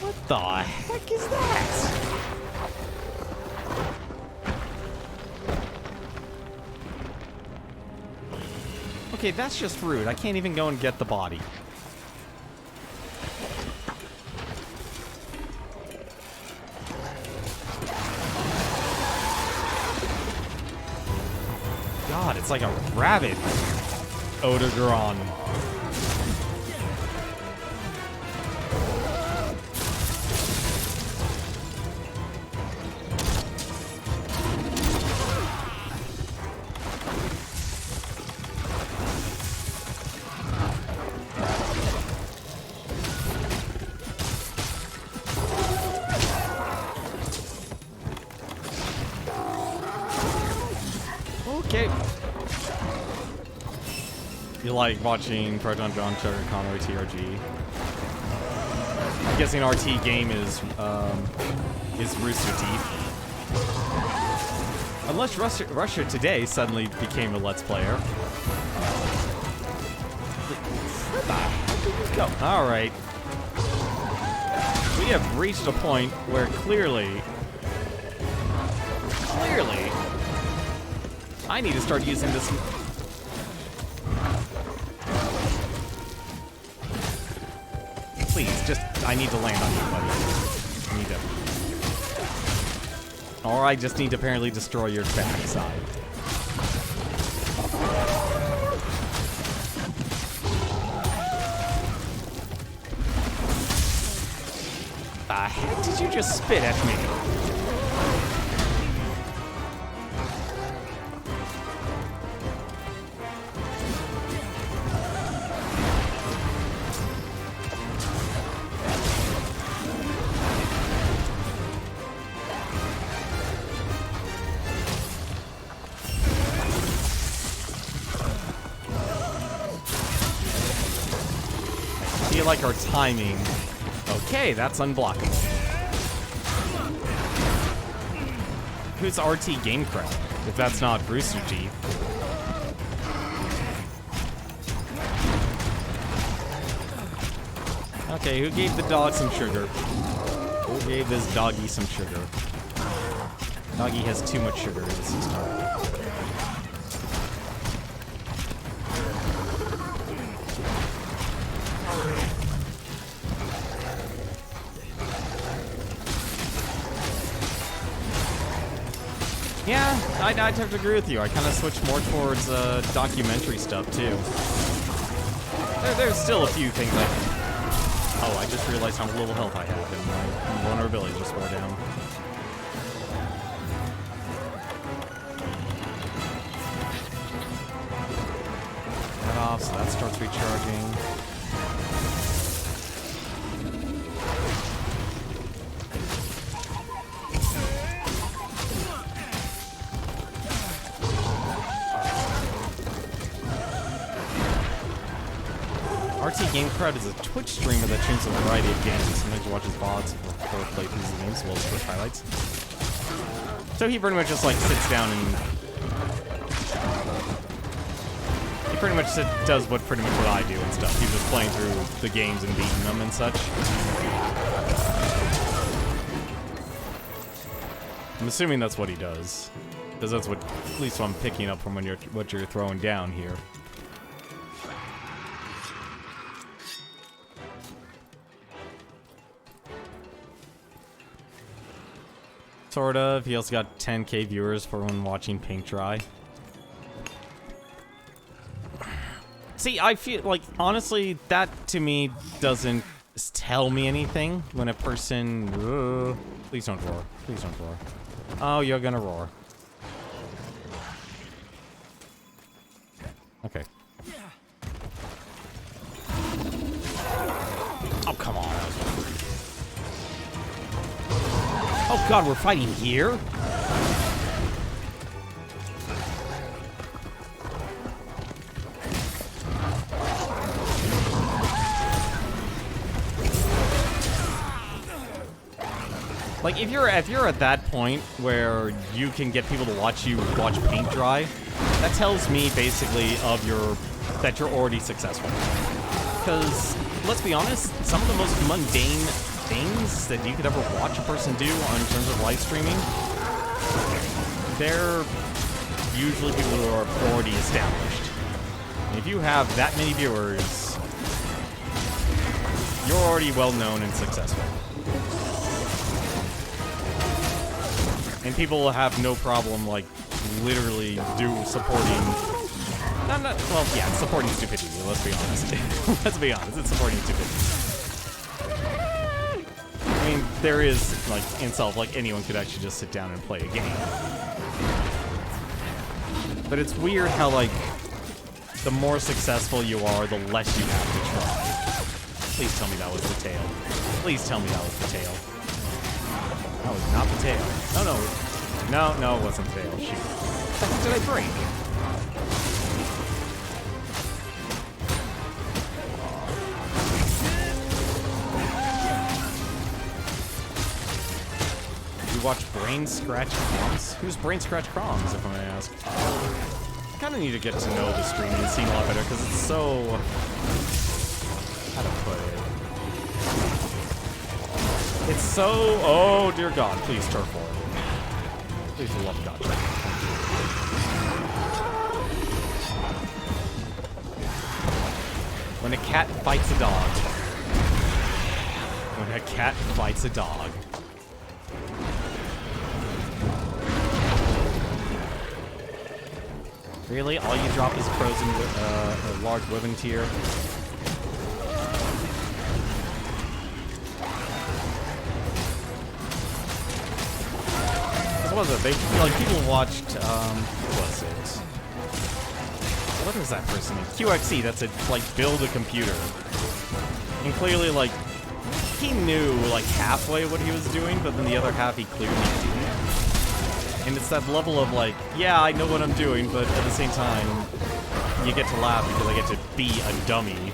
What the heck is that? Okay, that's just rude. I can't even go and get the body. God, it's like a rabbit. Odogaron. Okay. You like watching Proton John Sugar Conway TRG? I'm guessing RT game is Rooster Teeth. Unless Russia Today suddenly became a Let's Player. Go. All right. We have reached a point where clearly, I need to start using this. Please, I need to land on you, buddy. I need to. Or I just need to apparently destroy your backside. The heck did you just spit at me? I feel like our timing. Okay, that's unblockable. Who's RT Gamecraft, if that's not Rooster Teeth? Okay, who gave the dog some sugar? Who gave this doggy some sugar? Doggy has too much sugar in his system. Yeah, I'd have to agree with you. I kind of switched more towards documentary stuff, too. There's still a few things I can... Oh, I just realized how little health I have, and my vulnerability just wore down. That off, so that starts recharging. RT Game Crowd is a Twitch streamer that streams a variety of games. Sometimes watches VODs for playthroughs of games as well as first highlights. So he pretty much just like sits down and he pretty much does what I do and stuff. He's just playing through the games and beating them and such. I'm assuming that's what he does, because that's what at least what I'm picking up from what you're throwing down here. Sort of. He also got 10k viewers for when watching paint dry. See, I feel like, honestly, that to me doesn't tell me anything when a person... please don't roar. Please don't roar. Oh, you're gonna roar. Okay. Oh, come on. Oh god, we're fighting here? Like, if you're at that point where you can get people to watch paint dry, that tells me basically that you're already successful. Because, let's be honest, some of the most mundane things that you could ever watch a person do in terms of live streaming, they're usually people who are already established. And if you have that many viewers, you're already well known and successful. And people have no problem, like, literally supporting... well, yeah, it's supporting stupidity, let's be honest. Let's be honest, it's supporting stupidity. I mean, there is, like, in itself, like, anyone could actually just sit down and play a game. But it's weird how, like, the more successful you are, the less you have to try. Please tell me that was the tail. Please tell me that was the tail. That was not the tail. No, it wasn't the tail. Shoot. What the heck did I break? Watch Brain Scratch Croms? Who's Brain Scratch Croms, if I may ask? I kind of need to get to know the streaming scene a lot better, because it's so... how to put it? It's so... oh, dear God. Please, turf war. Please, for the love of God, turf war. When a cat fights a dog. When a cat fights a dog. Really? All you drop is frozen a large Wyvern tier? What was it? Like, people watched, what was it? What was that person name? QXE, that's like, build a computer. And clearly, like, he knew, like, halfway what he was doing, but then the other half he clearly didn't. And it's that level of like, yeah, I know what I'm doing, but at the same time, you get to laugh because I get to be a dummy,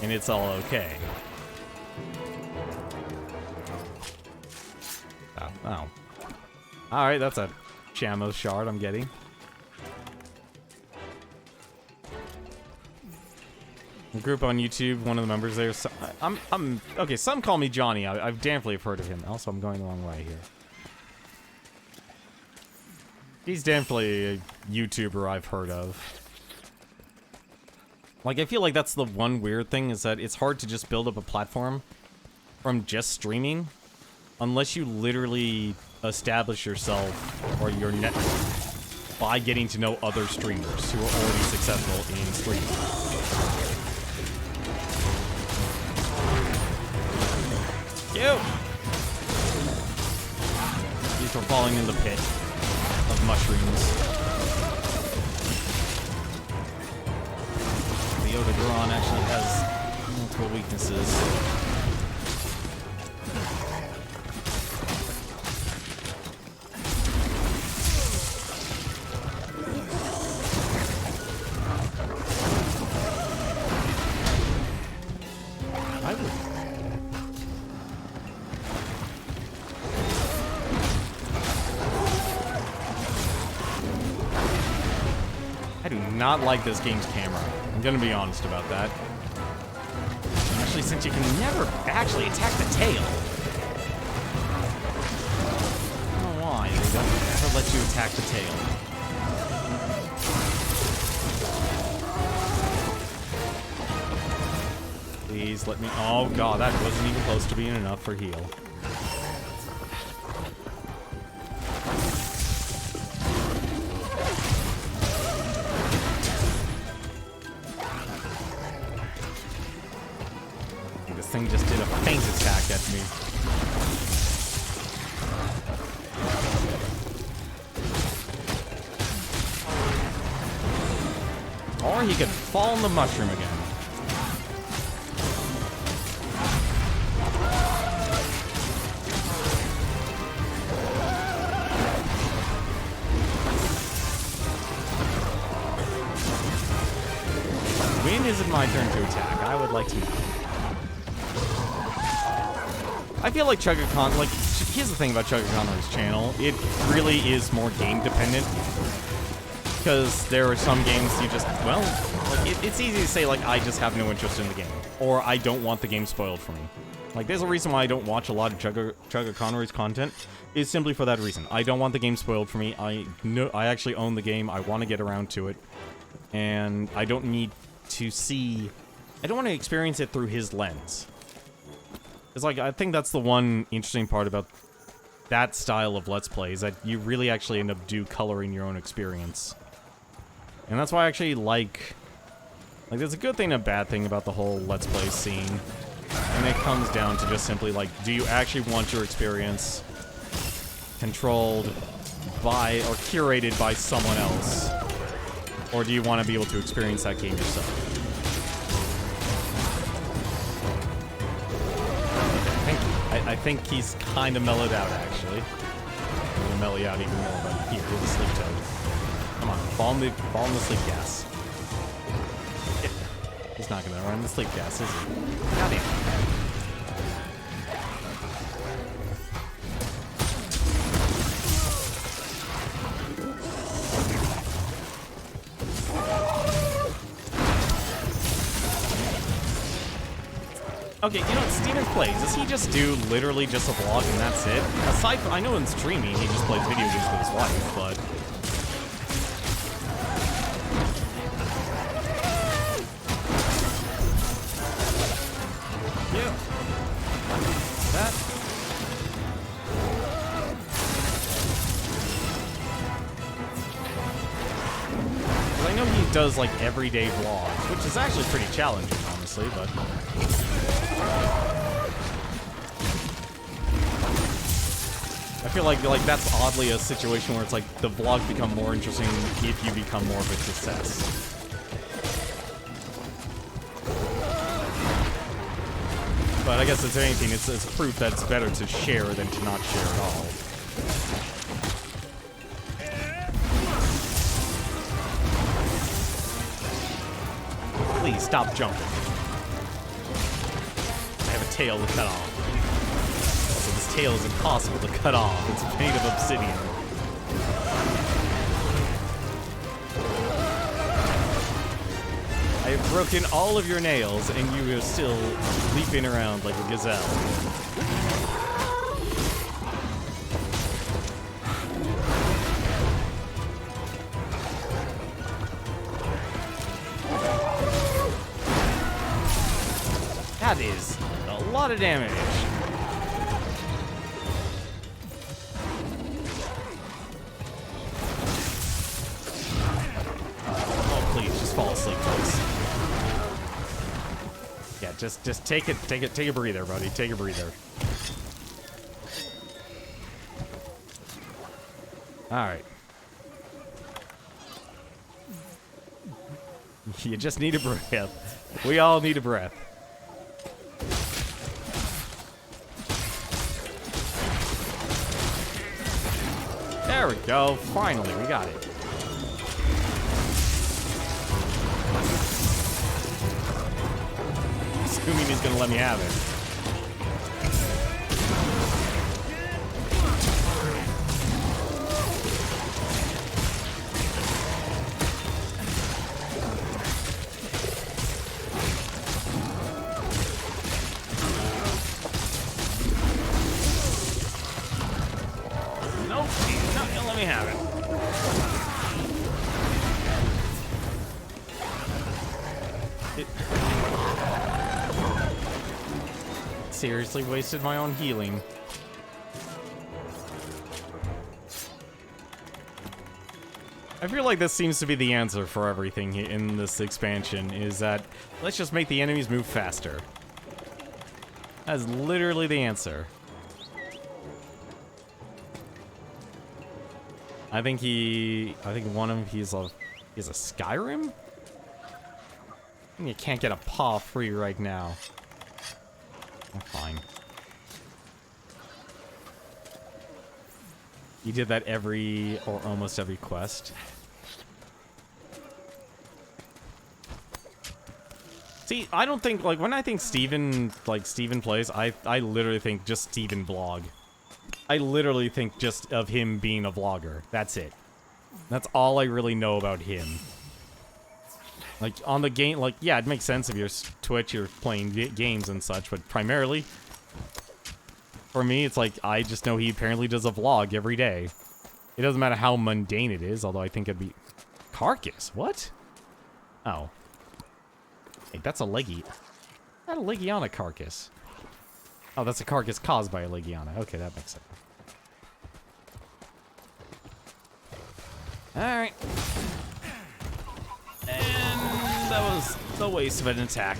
and it's all okay. Oh. Alright, that's a Shamos shard I'm getting. A group on YouTube, one of the members there. So, I'm okay. Some call me Johnny. I've definitely heard of him. Also, I'm going the wrong way here. He's definitely a YouTuber I've heard of. Like, I feel like that's the one weird thing is that it's hard to just build up a platform from just streaming unless you literally establish yourself or your net by getting to know other streamers who are already successful in streaming. Ew! These are falling in the pit of mushrooms. The Odogaron actually has multiple weaknesses. Not like this game's camera. I'm gonna be honest about that. Especially since you can never actually attack the tail. I don't know why they don't ever let you attack the tail. Please let me. Oh god, that wasn't even close to being enough for heal. Thing just did a feint attack at me. Or he could fall in the mushroom again. When is it my turn to attack? I would like to know. I feel like Chugga-Con, like, here's the thing about Chugga-Conroy's channel. It really is more game dependent. Because there are some games you just, well, like, it's easy to say, like, I just have no interest in the game. Or I don't want the game spoiled for me. Like, there's a reason why I don't watch a lot of Chugga-Conroy's content. Is simply for that reason. I don't want the game spoiled for me. I actually own the game. I want to get around to it. And I don't need to see... I don't want to experience it through his lens. It's like, I think that's the one interesting part about that style of Let's Play, is that you really actually end up coloring your own experience. And that's why I actually like, there's a good thing and a bad thing about the whole Let's Play scene. And it comes down to just simply, like, do you actually want your experience controlled by, or curated by someone else? Or do you want to be able to experience that game yourself? I think he's kind of mellowed out, actually. I'm gonna mellow you out even more, but here, do the sleep toad. Come on, fall in the sleep gas. Yeah. He's not gonna run the sleep gas, is he? God damn it. Okay, you know what Steven plays? Does he just do literally just a vlog and that's it? Aside from, I know in streaming he just plays video games with his wife, but... Yeah. That... Well, I know he does, like, everyday vlogs, which is actually pretty challenging, honestly, but... I feel like that's oddly a situation where it's like the vlogs become more interesting if you become more of a success. But I guess if anything, it's proof that it's better to share than to not share at all. Please stop jumping. I have a tail to cut off. This tail is impossible to cut off. It's made of obsidian. broken all of your nails, and you are still leaping around like a gazelle. That is a lot of damage. Oh, please, just fall asleep, please. Yeah, just take a breather, buddy. Take a breather. All right. You just need a breath. We all need a breath. There we go. Finally, we got it. Assuming he's gonna let me have it. Nope, he's not gonna let me have it. Seriously wasted my own healing. I feel like this seems to be the answer for everything in this expansion, is that let's just make the enemies move faster. That's literally the answer. I think one of them, he's a Skyrim? And you can't get a paw free right now. Oh, fine. You did that every, or almost every quest. See, I don't think, like, when I think Steven plays, I literally think just Steven vlog. I literally think just of him being a vlogger. That's it. That's all I really know about him. Like, on the game, like, yeah, it makes sense if you're Twitch, you're playing games and such, but primarily, for me, it's like, I just know he apparently does a vlog every day. It doesn't matter how mundane it is, although I think it'd be... Carcass? What? Oh. Hey, that's a Leggy. Not a Legiana carcass. Oh, that's a carcass caused by a Legiana. Okay, that makes sense. Alright. And that was the waste of an attack.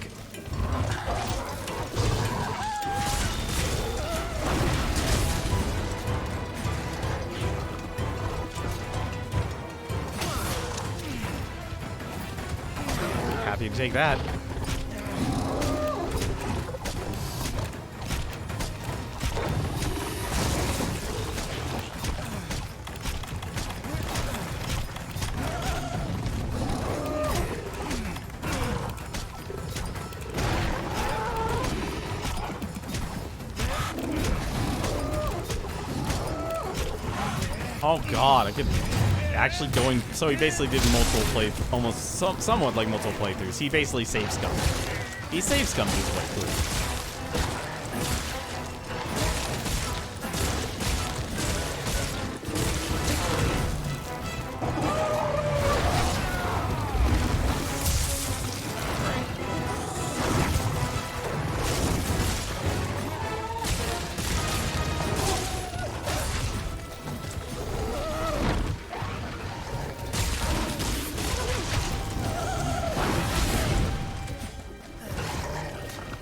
Happy to take that. Oh god, I could actually going. So he basically did multiple almost somewhat like multiple playthroughs. He basically save scum. He save scummed his way through.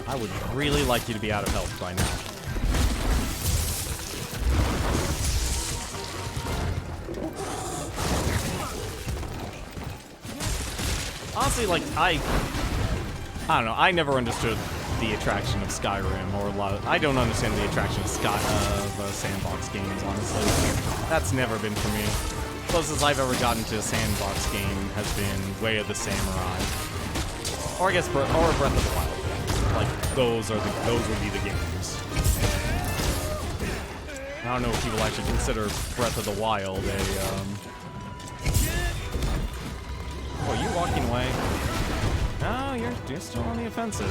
I would really like you to be out of health by now. Honestly, like, I don't know. I never understood the attraction of Skyrim, or a lot of... I don't understand the attraction of sandbox games, honestly. That's never been for me. Closest I've ever gotten to a sandbox game has been Way of the Samurai. Or I guess, or Breath of the Wild. Like, those would be the games. I don't know if people actually consider Breath of the Wild a, Oh, are you walking away? No, you're just still on the offensive.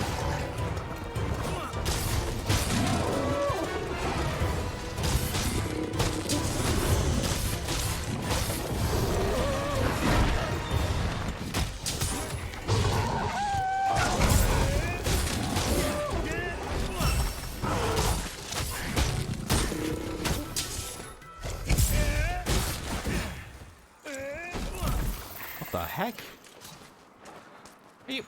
What the heck? Are you...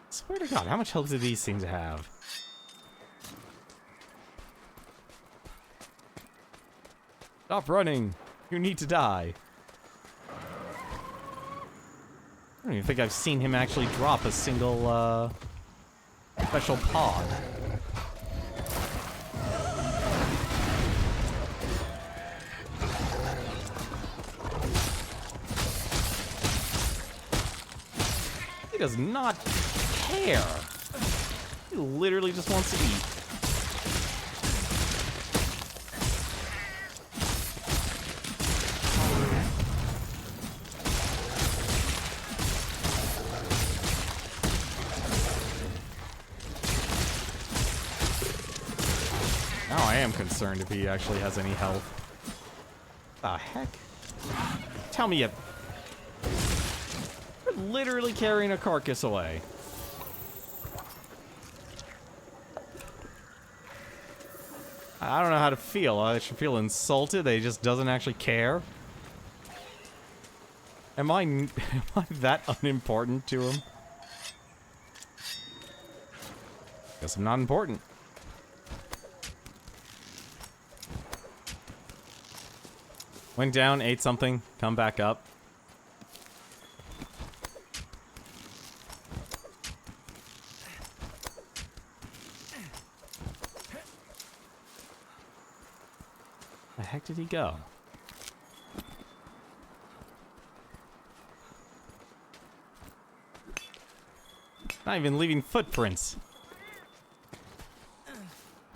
Swear to God, how much health do these things have? Stop running! You need to die. I don't even think I've seen him actually drop a single, special pod. He does not care. He literally just wants to eat. Now I am concerned if he actually has any health. The heck? Tell me you... You're literally carrying a carcass away. I don't know how to feel. I should feel insulted that he just doesn't actually care. Am I that unimportant to him? Guess I'm not important. Went down, ate something, come back up. The heck did he go? Not even leaving footprints.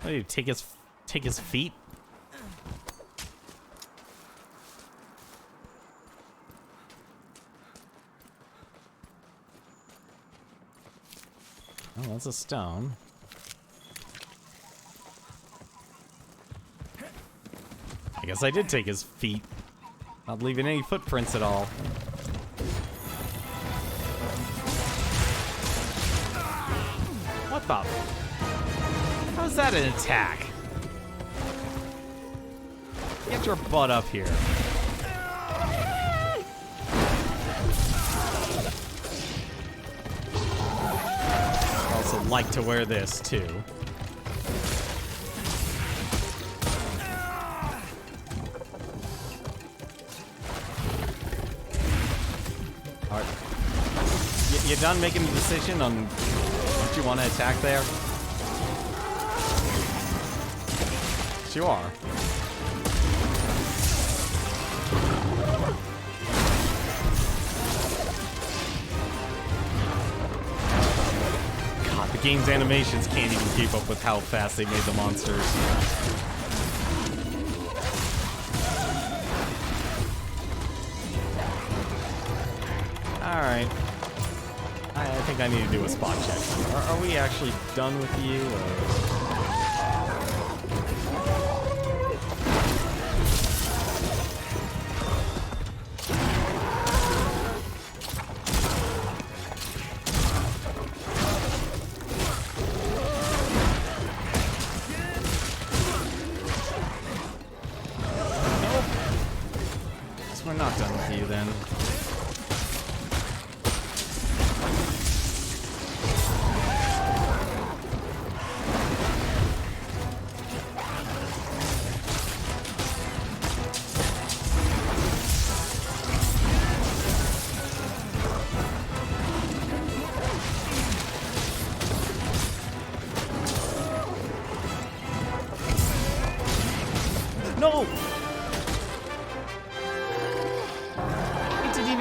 What do you take his feet? Oh, that's a stone. I guess I did take his feet. Not leaving any footprints at all. What the? How's that an attack? Get your butt up here. I also like to wear this too. Alright. You done making the decision on what you want to attack there? Yes, you are. God, the game's animations can't even keep up with how fast they made the monsters. Alright. I think I need to do a spot check. Are we actually done with you? Or... We're not done with you then. No!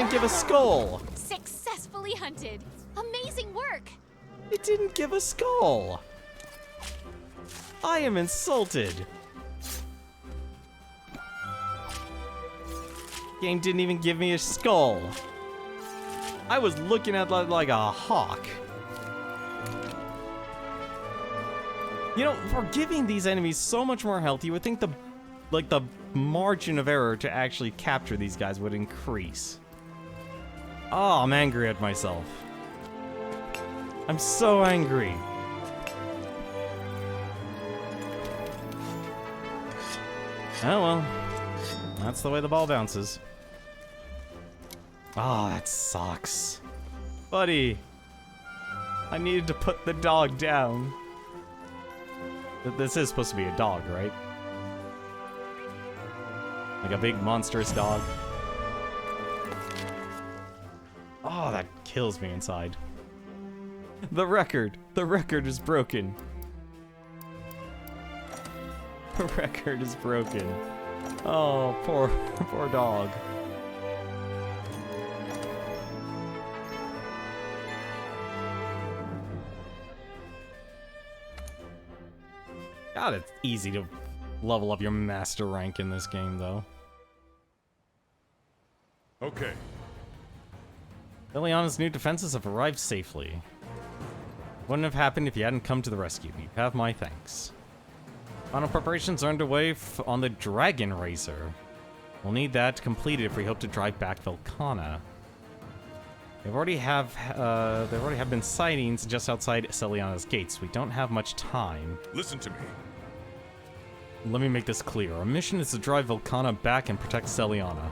Give a skull. Successfully hunted. Amazing work. It didn't give a skull. I am insulted. Game didn't even give me a skull. I was looking at like a hawk. You know, for giving these enemies so much more health, you would think the margin of error to actually capture these guys would increase. Oh, I'm angry at myself. I'm so angry. Oh well. That's the way the ball bounces. Oh, that sucks. Buddy. I needed to put the dog down. This is supposed to be a dog, right? Like a big monstrous dog. Oh, that kills me inside. The record is broken. The record is broken. Oh, poor dog. God, it's easy to level up your master rank in this game, though. Okay. Liliana's new defenses have arrived safely. Wouldn't have happened if you hadn't come to the rescue. You have my thanks. Final preparations are underway on the Dragon Razor. We'll need that completed if we hope to drive back Velkhana. There already have been sightings just outside Celiana's gates. We don't have much time. Listen to me. Let me make this clear. Our mission is to drive Velkhana back and protect Celiana.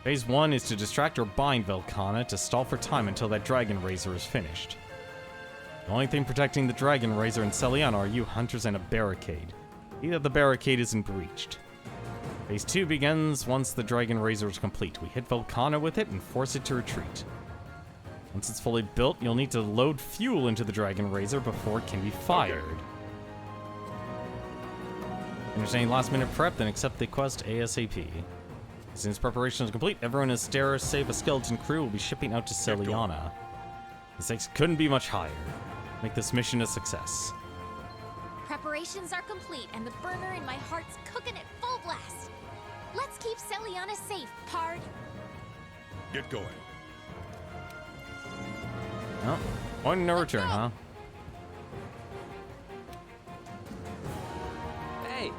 Phase 1 is to distract or bind Velkhana to stall for time until that Dragon Razor is finished. The only thing protecting the Dragon Razor and Celiana are you hunters and a barricade. See that the barricade isn't breached. Phase 2 begins once the Dragon Razor is complete. We hit Velkhana with it and force it to retreat. Once it's fully built, you'll need to load fuel into the Dragon Razor before it can be fired. Finish any last minute prep, then accept the quest ASAP. As soon as preparation is complete, everyone in Astera, save a skeleton crew, will be shipping out to Celiana. The stakes couldn't be much higher. Make this mission a success. Preparations are complete, and the burner in my heart's cooking at full blast. Let's keep Celiana safe, Pard. Get going. Oh, point of no return, huh? Hey.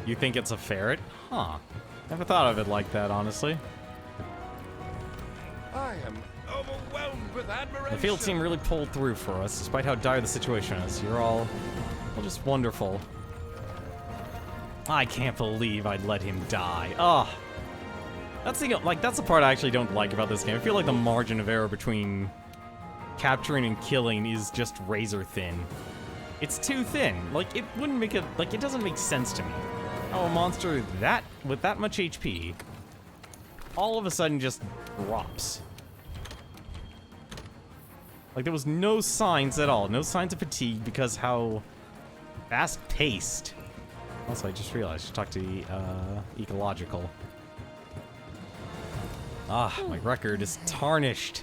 You think it's a ferret? Huh. Never thought of it like that, honestly. I am overwhelmed with admiration. The field team really pulled through for us, despite how dire the situation is. You're all just wonderful. I can't believe I'd let him die. Oh. That's the part I actually don't like about this game. I feel like the margin of error between capturing and killing is just razor thin. It's too thin. Like, it wouldn't make it, like, it doesn't make sense to me. How a monster with that much HP all of a sudden just drops. Like, there was no signs at all. No signs of fatigue because how fast-paced. Also, I just realized I should talk to the Ecological. Ah, my record is tarnished.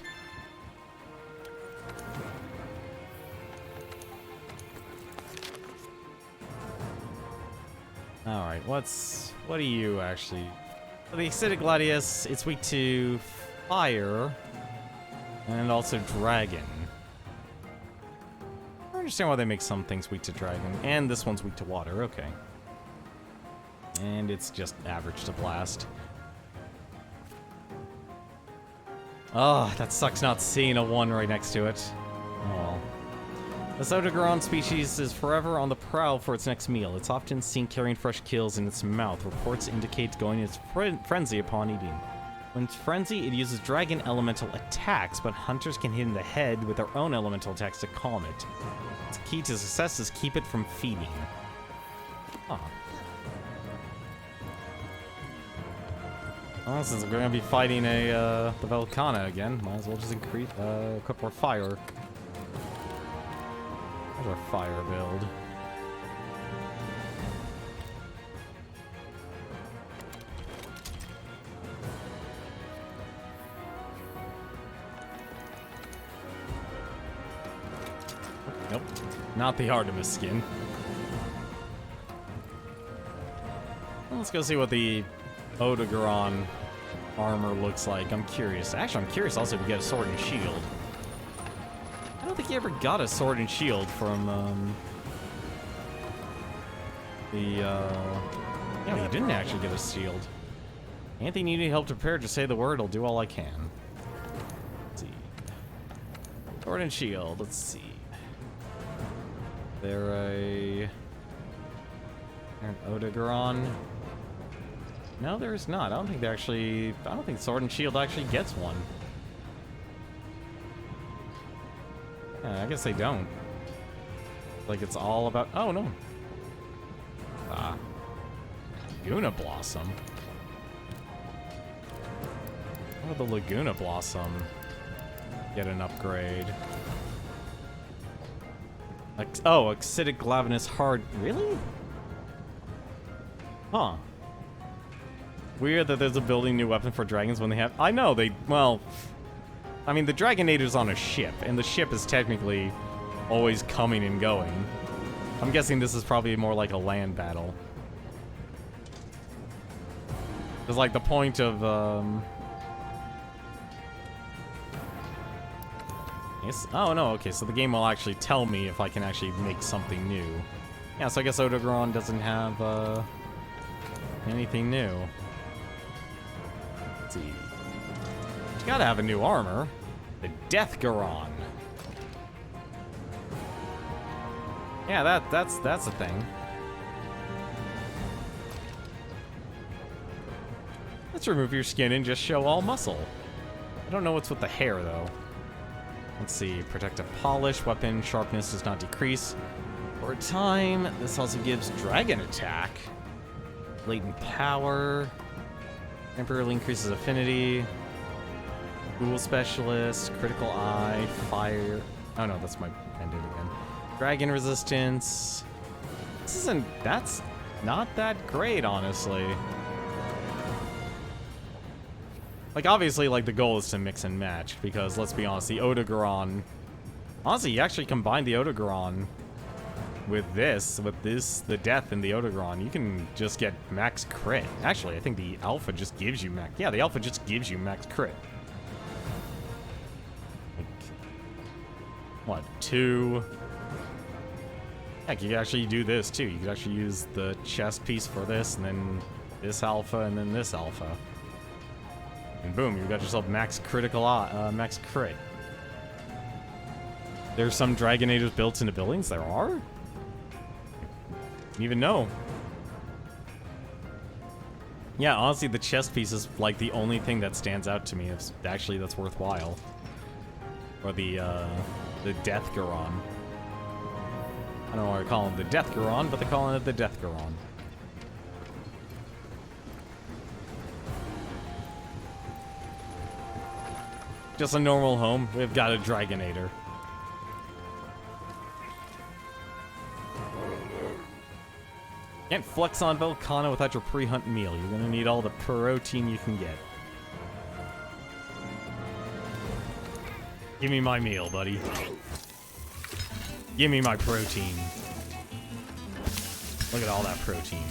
Alright, what do you actually... For the Acidic Gladius, it's weak to fire and also dragon. I don't understand why they make some things weak to dragon, and this one's weak to water, okay. And it's just average to blast. Oh, that sucks not seeing a 1 right next to it. Oh well. The Sotogaron species is forever on the prowl for its next meal. It's often seen carrying fresh kills in its mouth. Reports indicate going into frenzy upon eating. When it's frenzy, it uses dragon elemental attacks, but hunters can hit in the head with their own elemental attacks to calm it. Its key to success is keep it from feeding. Huh. Well, since we're gonna be fighting the Velkhana again, might as well just equip our fire. There's our fire build. Nope, not the Artemis skin. Well, let's go see what the Odogaron armor looks like. I'm curious. Actually, I'm curious also to get a sword and shield. I don't think he ever got a sword and shield from, Yeah, he didn't actually get a shield. Anthony, you need help to prepare. Just say the word. I'll do all I can. Let's see. Sword and shield. Let's see. They're an Odogaron. No, there's not. I don't think I don't think Sword and Shield actually gets one. Yeah, I guess they don't. Like it's all about. Oh no. Laguna Blossom. How did the Laguna Blossom get an upgrade? Acidic Glavenus Hard. Really? Huh. Weird that there's a building new weapon for dragons when they have... I know, well... I mean, the Dragonator's on a ship, and the ship is technically always coming and going. I'm guessing this is probably more like a land battle. Because, like, the point of, Yes. Oh, no, okay, so the game will actually tell me if I can actually make something new. Yeah, so I guess Odogaron doesn't have, anything new. Let's see. You gotta have a new armor. The Death Garon. Yeah, that's a thing. Let's remove your skin and just show all muscle. I don't know what's with the hair though. Let's see. Protective polish. Weapon sharpness does not decrease over time. This also gives dragon attack. Latent power. Temporarily increases affinity. Ghoul specialist. Critical eye. Fire. Oh no, that's my pendant again. Dragon resistance. That's not that great, honestly. Like, obviously, like, the goal is to mix and match, because, let's be honest, the Odogaron... Honestly, you actually combine the Odogaron with the death in the Odogaron, you can just get max crit. Actually, I think the alpha just gives you max... Yeah, the alpha just gives you max crit. Like, what, 2... Heck, you could actually do this, too. You could actually use the chest piece for this, and then this alpha, and then this alpha. And boom, you got yourself max critical, max crit. There's some Dragonators built into buildings? There are? Didn't even know. Yeah, honestly, the chest piece is like the only thing that stands out to me. It's actually that's worthwhile. Or the Death Garon. I don't know why they're calling it the Death Garon, but they're calling it the Death Garon. Just a normal home. We've got a Dragonator. Can't flex on Volcano without your pre-hunt meal. You're gonna need all the protein you can get. Give me my meal, buddy. Give me my protein. Look at all that protein.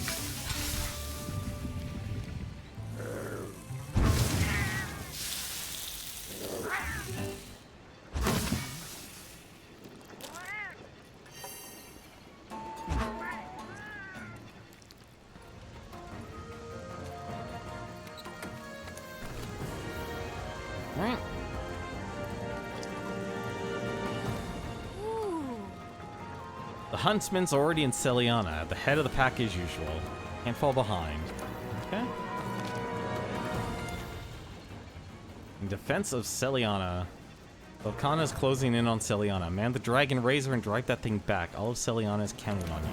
The Huntsman's already in Celiana, at the head of the pack as usual. Can't fall behind. Okay. In defense of Celiana, Volcana is closing in on Celiana. Man the Dragon Razor and drive that thing back. All of Celiana is counting on you.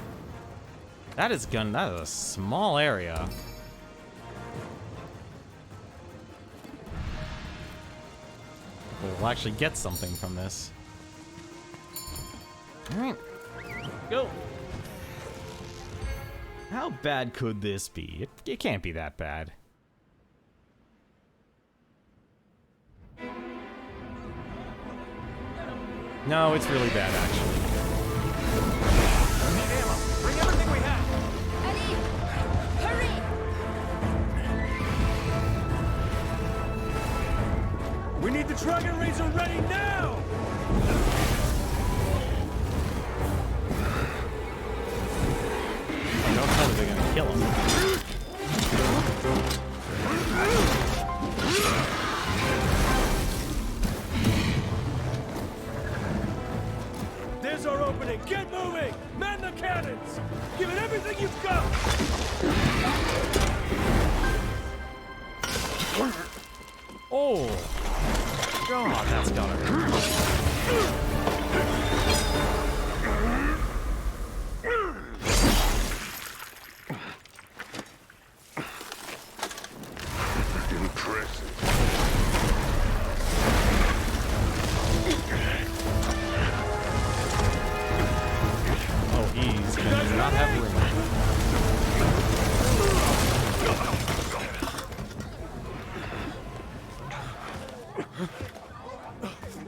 That is a small area. We'll actually get something from this. Alright. Go. How bad could this be? It can't be that bad. No, it's really bad, actually. Bring everything we have. Eddie! Hurry! Dragon Razor ready now! Don't tell me they're gonna kill him. There's our opening. Get moving! Man the cannons! Give it everything you've got! Oh! God, that's gotta hurt. Oh, he's gonna not have room.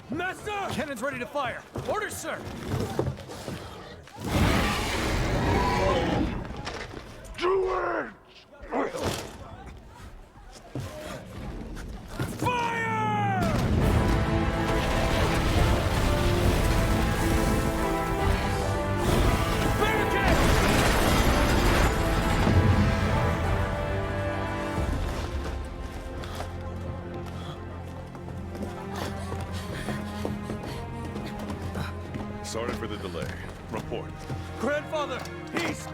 Master! Cannons ready to fire. Orders, sir! Do it! Fire! Barricade! Sorry for the delay. Report. Grandfather, he's...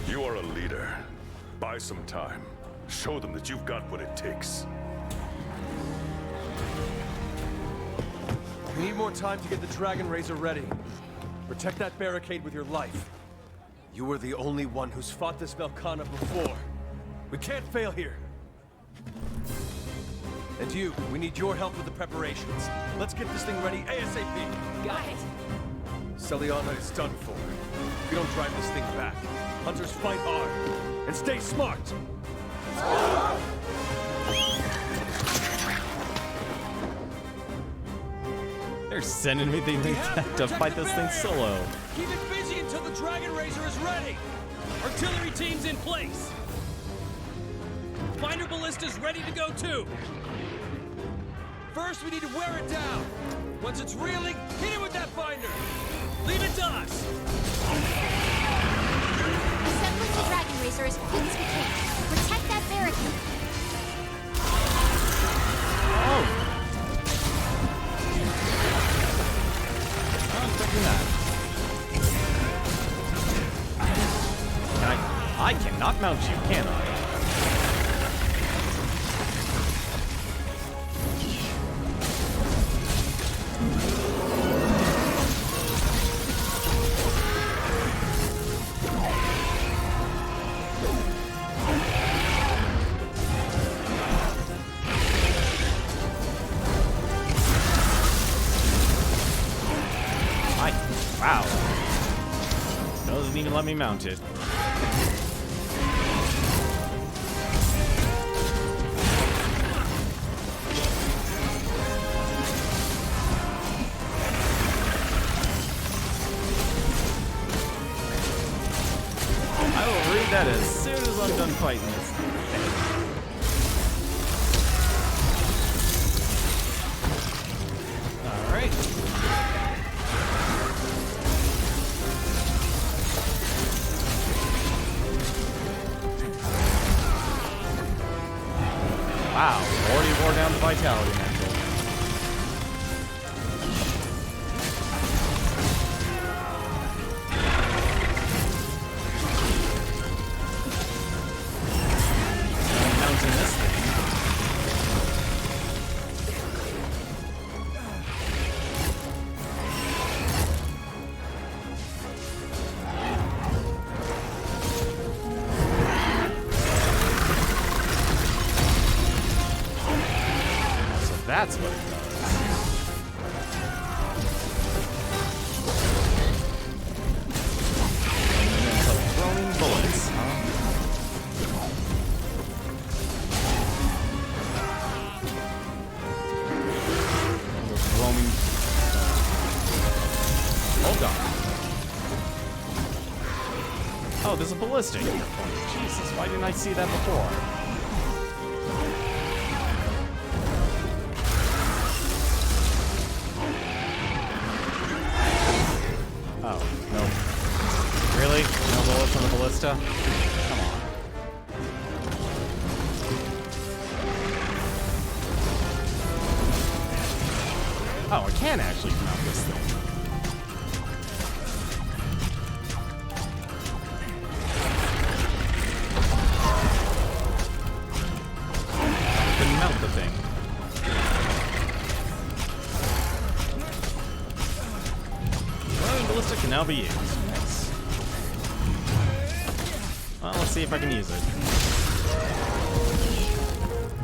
You are a leader. Buy some time. Show them that you've got what it takes. We need more time to get the Dragon Razor ready. Protect that barricade with your life. You were the only one who's fought this Velkhana before. We can't fail here. And you, we need your help with the preparations. Let's get this thing ready ASAP. Got it. Celiana is done for. If we don't drive this thing back, hunters fight hard. And stay smart! They're sending me to fight this thing solo. Keep it busy until the Dragon Razor is ready! Artillery team's in place! Finder ballista's ready to go too! First, we need to wear it down! Once it's reeling, hit it with that finder! Leave it to us! Assembling the Dragon Razor as quick as we can. Protect that barricade. Oh! I'm thinking that. I cannot mount you, can I? Wow. Doesn't even let me mount it. I will read that as soon as I'm done fighting this thing. Alright. Wow, already wore down the vitality meter. Mounting this thing. That's what it does. And then some throwing bullets, huh? Those roaming... Hold on. Oh, there's a ballistic. Jesus, why didn't I see that before? ballista. Come on. Oh, I can actually mount this thing. I can mount the thing. Well, ballista can now be used. Nice. Well, let's see if I can use it.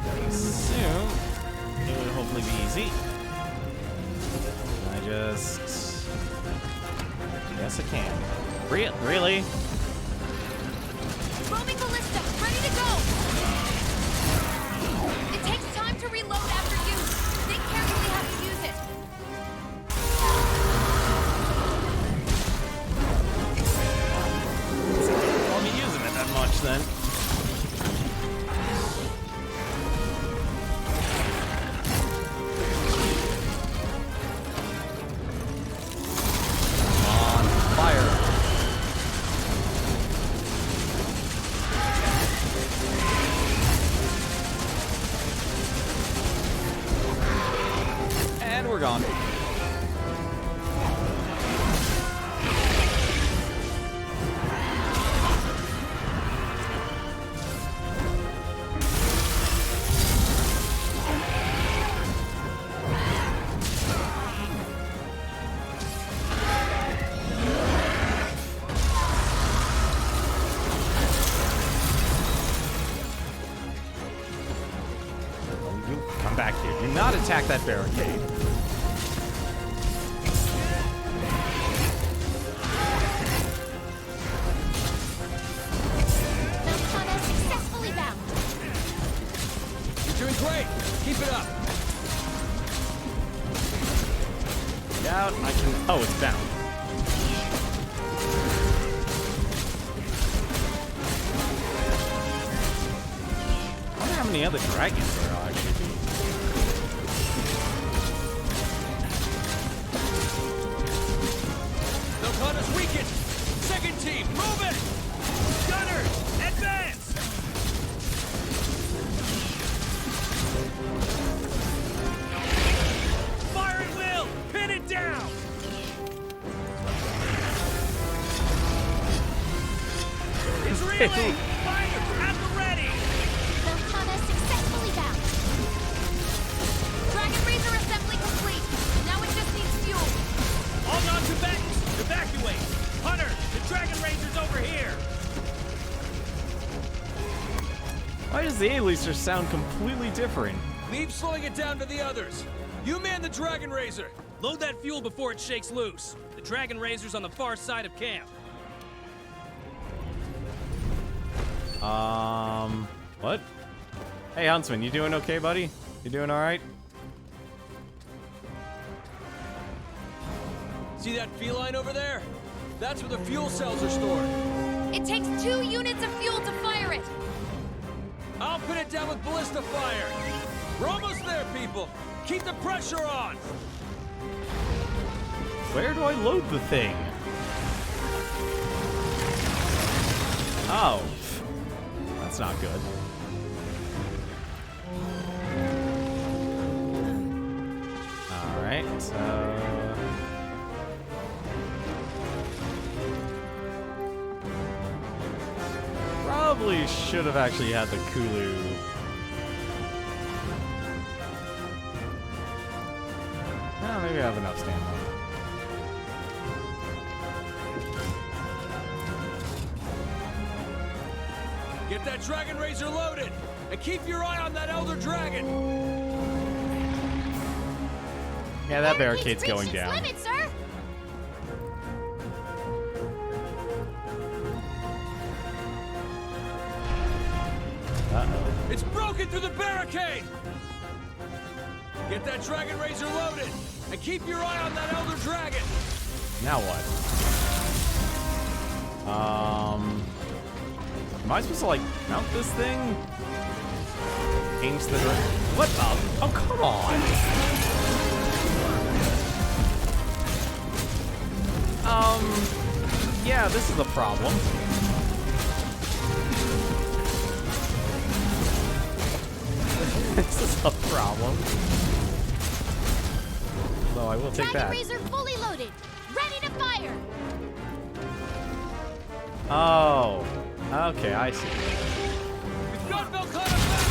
I assume it would hopefully be easy. Yes, I can. Really? Roaming ballista, ready to go! It takes time to reload after use. Think carefully how to use it. I'll be using it that much then. We're gone. You come back here. Do not attack that barricade. Great! Keep it up! Out, I can. Oh, it's down. I wonder how many other dragons there are actually be. Velkhana's weakened! Second team, move it! Gunners, advance! Fire at will! Pin it down! It's reeling! Fire at the ready! Velkhana successfully bound. Dragon Razor assembly complete. Now it just needs fuel. All non-combatants, evacuate! Hunter, the Dragon Razor's over here! Why does the A-lister sound completely different? Leave slowing it down to the others. You man the Dragon Razor. Load that fuel before it shakes loose. The Dragon Razor's on the far side of camp. What? Hey, Huntsman, you doing okay, buddy? You doing alright? See that feline over there? That's where the fuel cells are stored. It takes 2 units of fuel to fire it. I'll pin it down with ballista fire. We're almost there, people. Keep the pressure on. Where do I load the thing? Oh. That's not good. Alright, so... Probably should have actually had the Kulu. Oh, maybe I have enough stamina. Get that Dragon Razor loaded, and keep your eye on that Elder Dragon. Yeah, that barricade's Reached going its down. limit, sir. Uh-oh. It's broken through the barricade. Get that Dragon Razor loaded, and keep your eye on that Elder Dragon. Now what? Am I supposed to, like, mount this thing? Change the... What the? Oh, come on! Yeah, this is a problem. This is a problem. Though I will take Dragon that. Razor fully loaded, ready to fire. Oh. Okay, I see. We've got Velkhana back!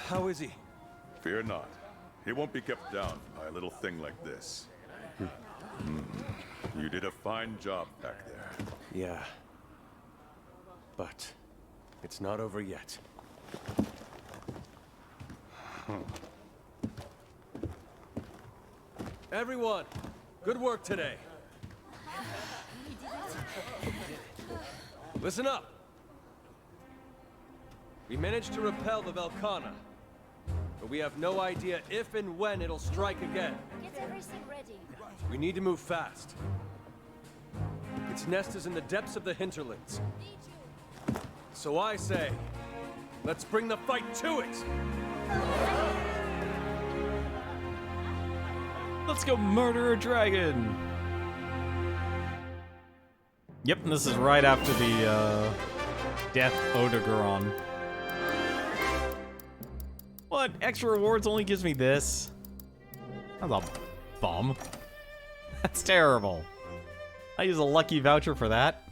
How is he? Fear not. He won't be kept down by a little thing like this. You did a fine job back there. Yeah. But it's not over yet. Everyone, good work today. Listen up. We managed to repel the Velkhana, but we have no idea if and when it'll strike again. Get everything ready. We need to move fast. Its nest is in the depths of the hinterlands. So I say, let's bring the fight to it! Let's go murder a dragon! Yep, and this is right after the, Death Odegaron. What? Extra rewards only gives me this? That's a bum. That's terrible. I use a lucky voucher for that.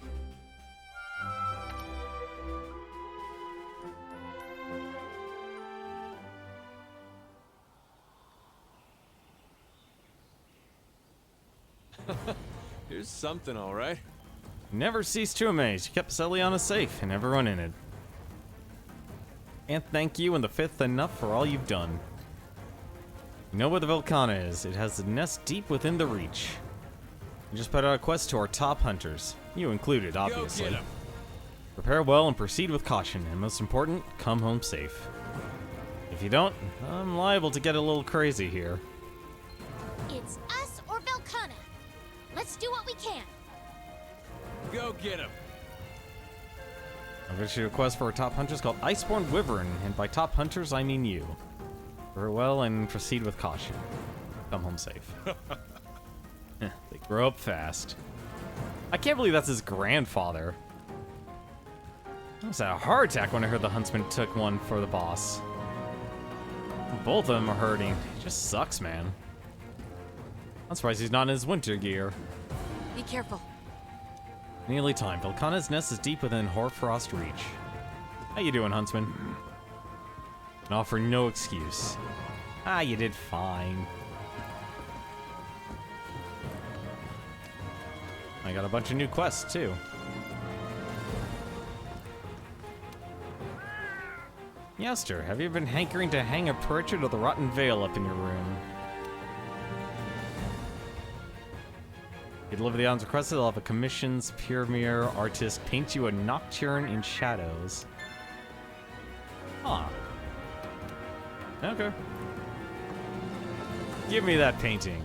Here's something, all right. Never cease to amaze. You kept Celiana safe and everyone in it. And thank you and the fifth enough for all you've done. You know where the Velkhana is. It has the nest deep within the reach. We just put out a quest to our top hunters. You included, obviously. Go get him. Prepare well and proceed with caution. And most important, come home safe. If you don't, I'm liable to get a little crazy here. It's us or Velkhana. Let's do what we can. Go get him. I've issued a quest for our top hunters called Iceborne Wyvern, and by top hunters, I mean you. Very well, and proceed with caution. Come home safe. They grow up fast. I can't believe that's his grandfather. I was at a heart attack when I heard the huntsman took one for the boss. Both of them are hurting. It just sucks, man. I'm surprised he's not in his winter gear. Be careful. Nearly time. Velkhana's nest is deep within Hoarfrost reach. How you doing, huntsman? And offer no excuse. Ah, you did fine. I got a bunch of new quests, too. Yester, have you been hankering to hang a portrait of the Rotten Veil up in your room? You deliver the items requested, they'll have a commission's Pyramir artist paint you a nocturne in shadows. Huh. Okay. Give me that painting.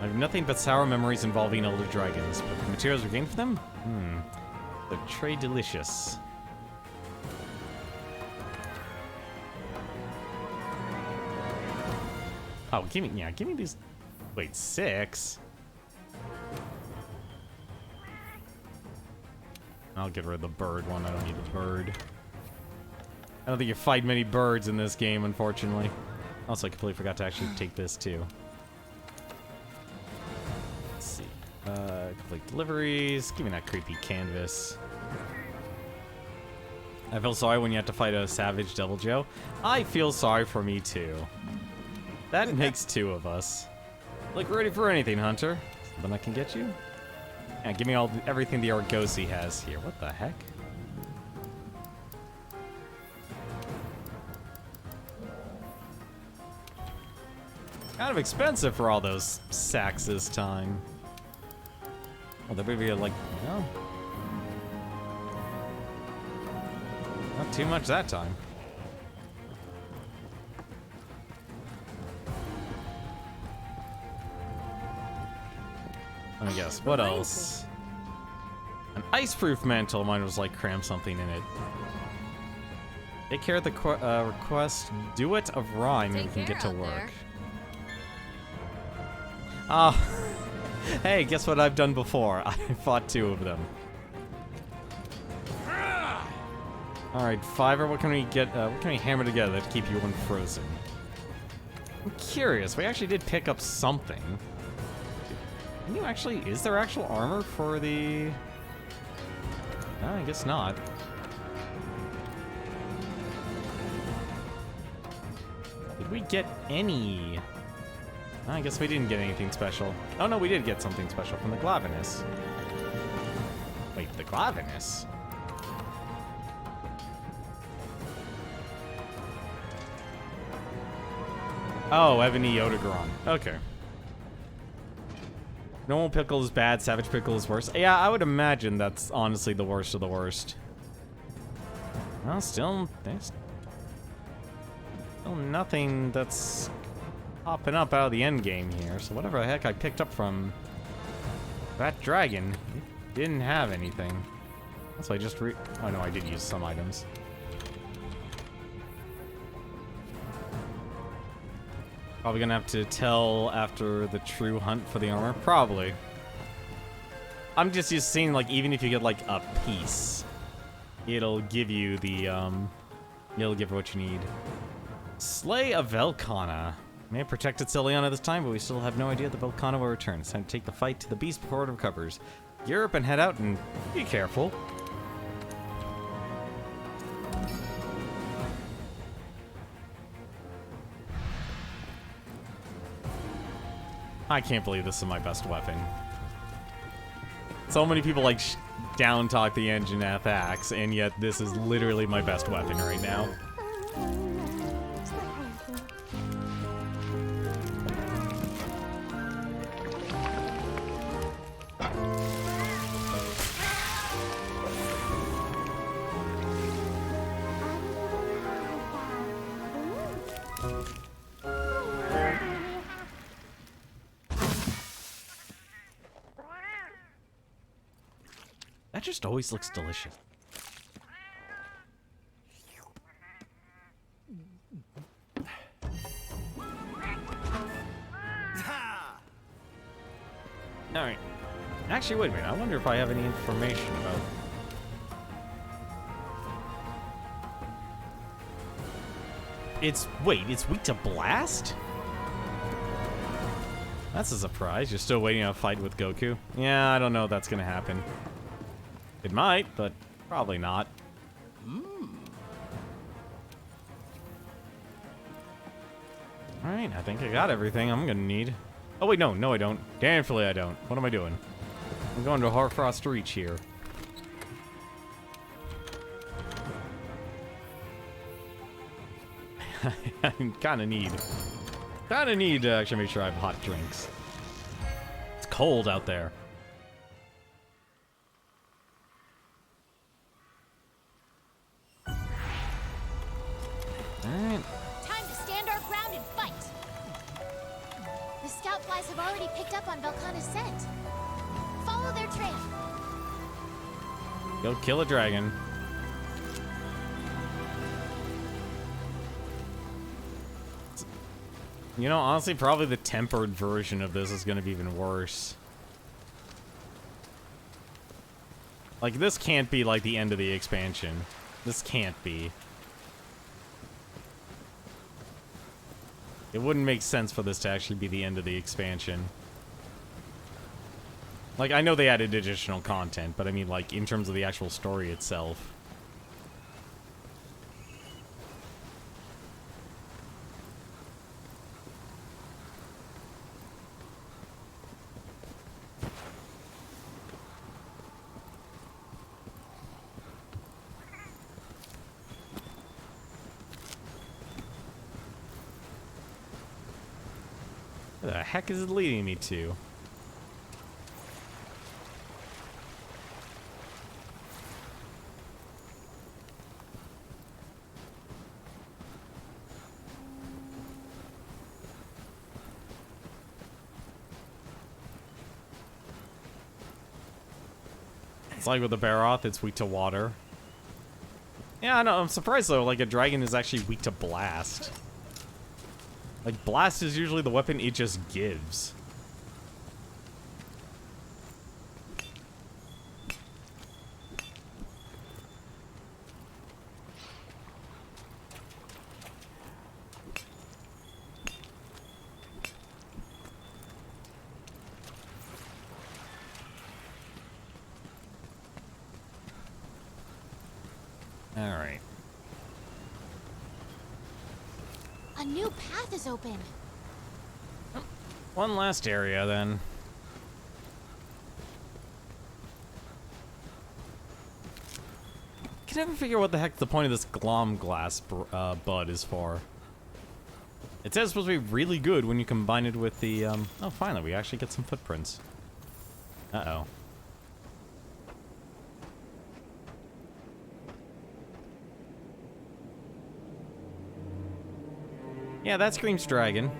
I have nothing but sour memories involving elder dragons, but the materials we gained from them? They're très delicious. Oh, give me these. Wait, 6? I'll get rid of the bird one. I don't need a bird. I don't think you fight many birds in this game, unfortunately. Also, I completely forgot to actually take this, too. Let's see. Complete deliveries. Give me that creepy canvas. I feel sorry when you have to fight a savage Devil Joe. I feel sorry for me, too. That makes 2 of us. Look ready for anything, Hunter. Something I can get you? Yeah, give me everything the Argosy has here. What the heck? Kind of expensive for all those sacks this time. Well, there may be like, no. too much that time. Let me guess, what else? An ice-proof mantle. Mine was like cram something in it. Take care of the request. Do it of rhyme and we can get to work. Ah, hey, guess what I've done before? I fought 2 of them. Alright, Fiverr, what can we get, what can we hammer together to keep you unfrozen? I'm curious, we actually did pick up something. Can you actually, is there actual armor for the... No, I guess not. Did we get any... I guess we didn't get anything special. Oh no, we did get something special from the Glavinus. Wait, the Glavinus? Oh, Ebony Yodagron. Okay. Normal Pickle is bad, Savage Pickle is worse. Yeah, I would imagine that's honestly the worst of the worst. Well, still, there's still nothing that's popping up out of the end game here. So whatever the heck I picked up from that dragon, it didn't have anything. That's why I just oh no, I did use some items. Probably gonna have to tell after the true hunt for the armor. Probably. I'm just used to seeing, like, even if you get, like, a piece, it'll give you the, it'll give you what you need. Slay a Velkhana. May have protected Celiana this time, but we still have no idea the Velkhana will return. It's time to take the fight to the beast before it recovers. Gear up and head out, and be careful. I can't believe this is my best weapon. So many people like down talk the engine F-Axe, and yet this is literally my best weapon right now. That just always looks delicious. Alright. Actually, wait a minute. I wonder if I have any information about... Wait, it's weak to blast? That's a surprise. You're still waiting on a fight with Goku? Yeah, I don't know if that's gonna happen. It might, but probably not. Alright, I think I got everything I'm gonna need. Oh wait, no, I don't. Damnfully I don't. What am I doing? I'm going to Harfrost Reach here. I kinda need to actually make sure I have hot drinks. It's cold out there. Alright. Time to stand our ground and fight! The scout flies have already picked up on Velkhana's scent. Follow their trail. Go kill a dragon. You know, honestly, probably the tempered version of this is going to be even worse. Like, this can't be, like, the end of the expansion. This can't be. It wouldn't make sense for this to actually be the end of the expansion. Like, I know they added additional content, but I mean, like, in terms of the actual story itself. Where the heck is it leading me to? It's like with the Baroth, it's weak to water. Yeah, I know. I'm surprised though. Like a dragon is actually weak to blast. Like blast is usually the weapon it just gives. Alright. A new path is open. One last area then. I can never figure what the heck the point of this glom glass bud is for. It says it's supposed to be really good when you combine it with the, oh, finally, we actually get some footprints. Uh-oh. Yeah, that screams dragon.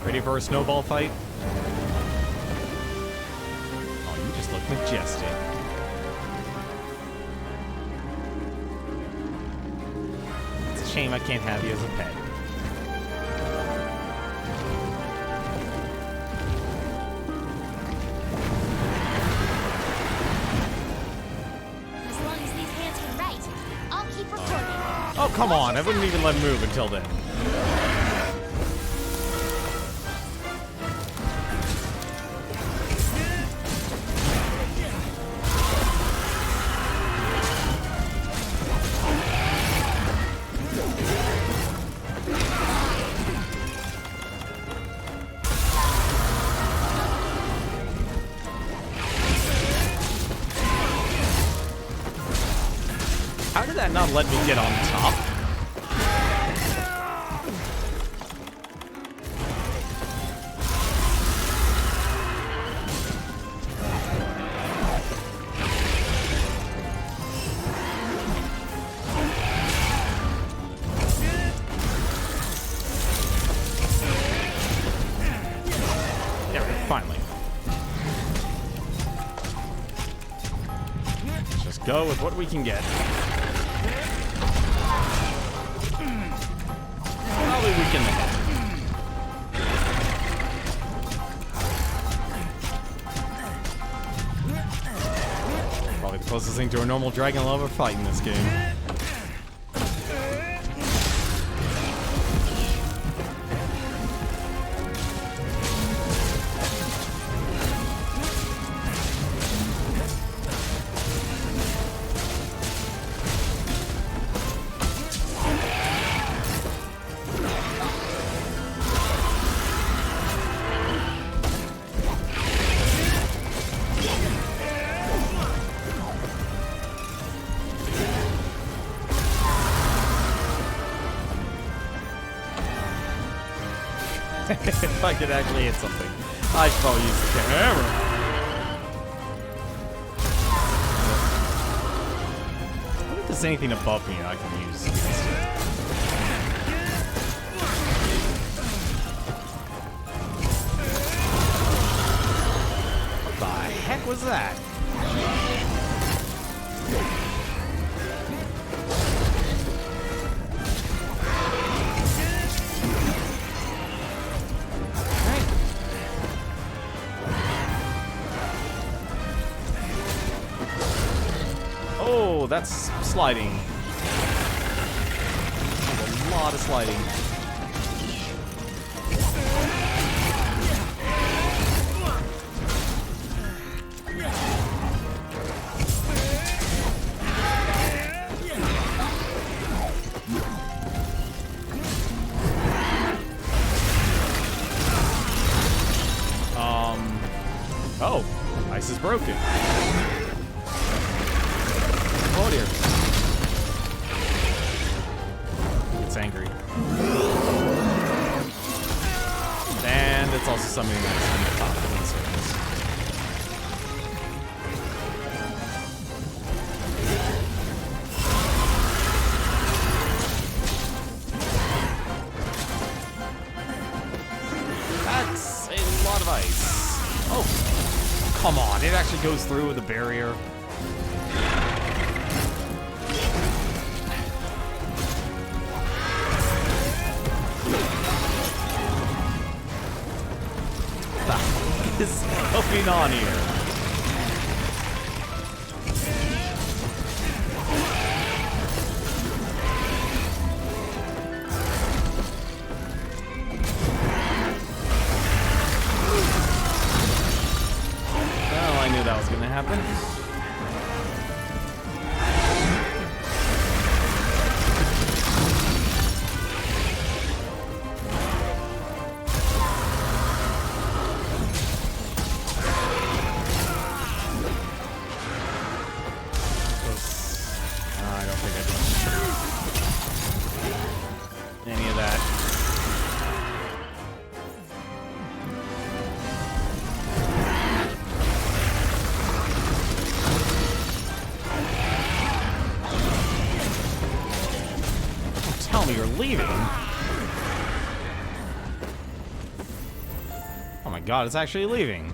Ready for a snowball fight? Oh, you just look majestic. It's a shame I can't have you as a pet. As long as these hands can write, I'll keep recording. Oh, come on. I wouldn't even let him move until then. How did that not let me get on top? There we go, finally. Let's just go with what we can get. Probably weaken the head. Probably the closest thing to a normal dragon I'll ever fight in this game. If I could actually hit something, I should probably use the camera. I don't think there's anything above me I can use. What the heck was that? Oh, that's sliding. That's a lot of sliding. This is broken. Oh dear. It's angry. And it's also summoning nice from the top of the surface. That's a lot of ice. Oh, come on. It actually goes through the barrier. What is going on here? Well, I knew that was going to happen. I don't think I did any of that. Don't tell me you're leaving. Oh my god, it's actually leaving.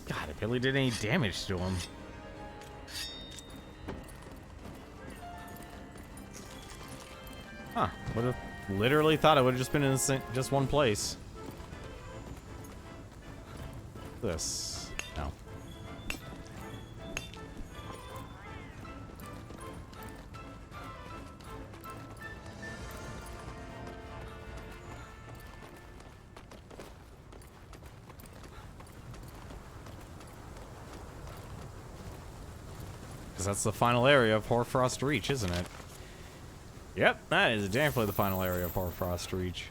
God, it barely did any damage to him. Huh. Would have literally thought it would have just been in just one place. This. No. Because that's the final area of Hoarfrost Reach, isn't it? Yep, that is definitely the final area of Hoarfrost Reach.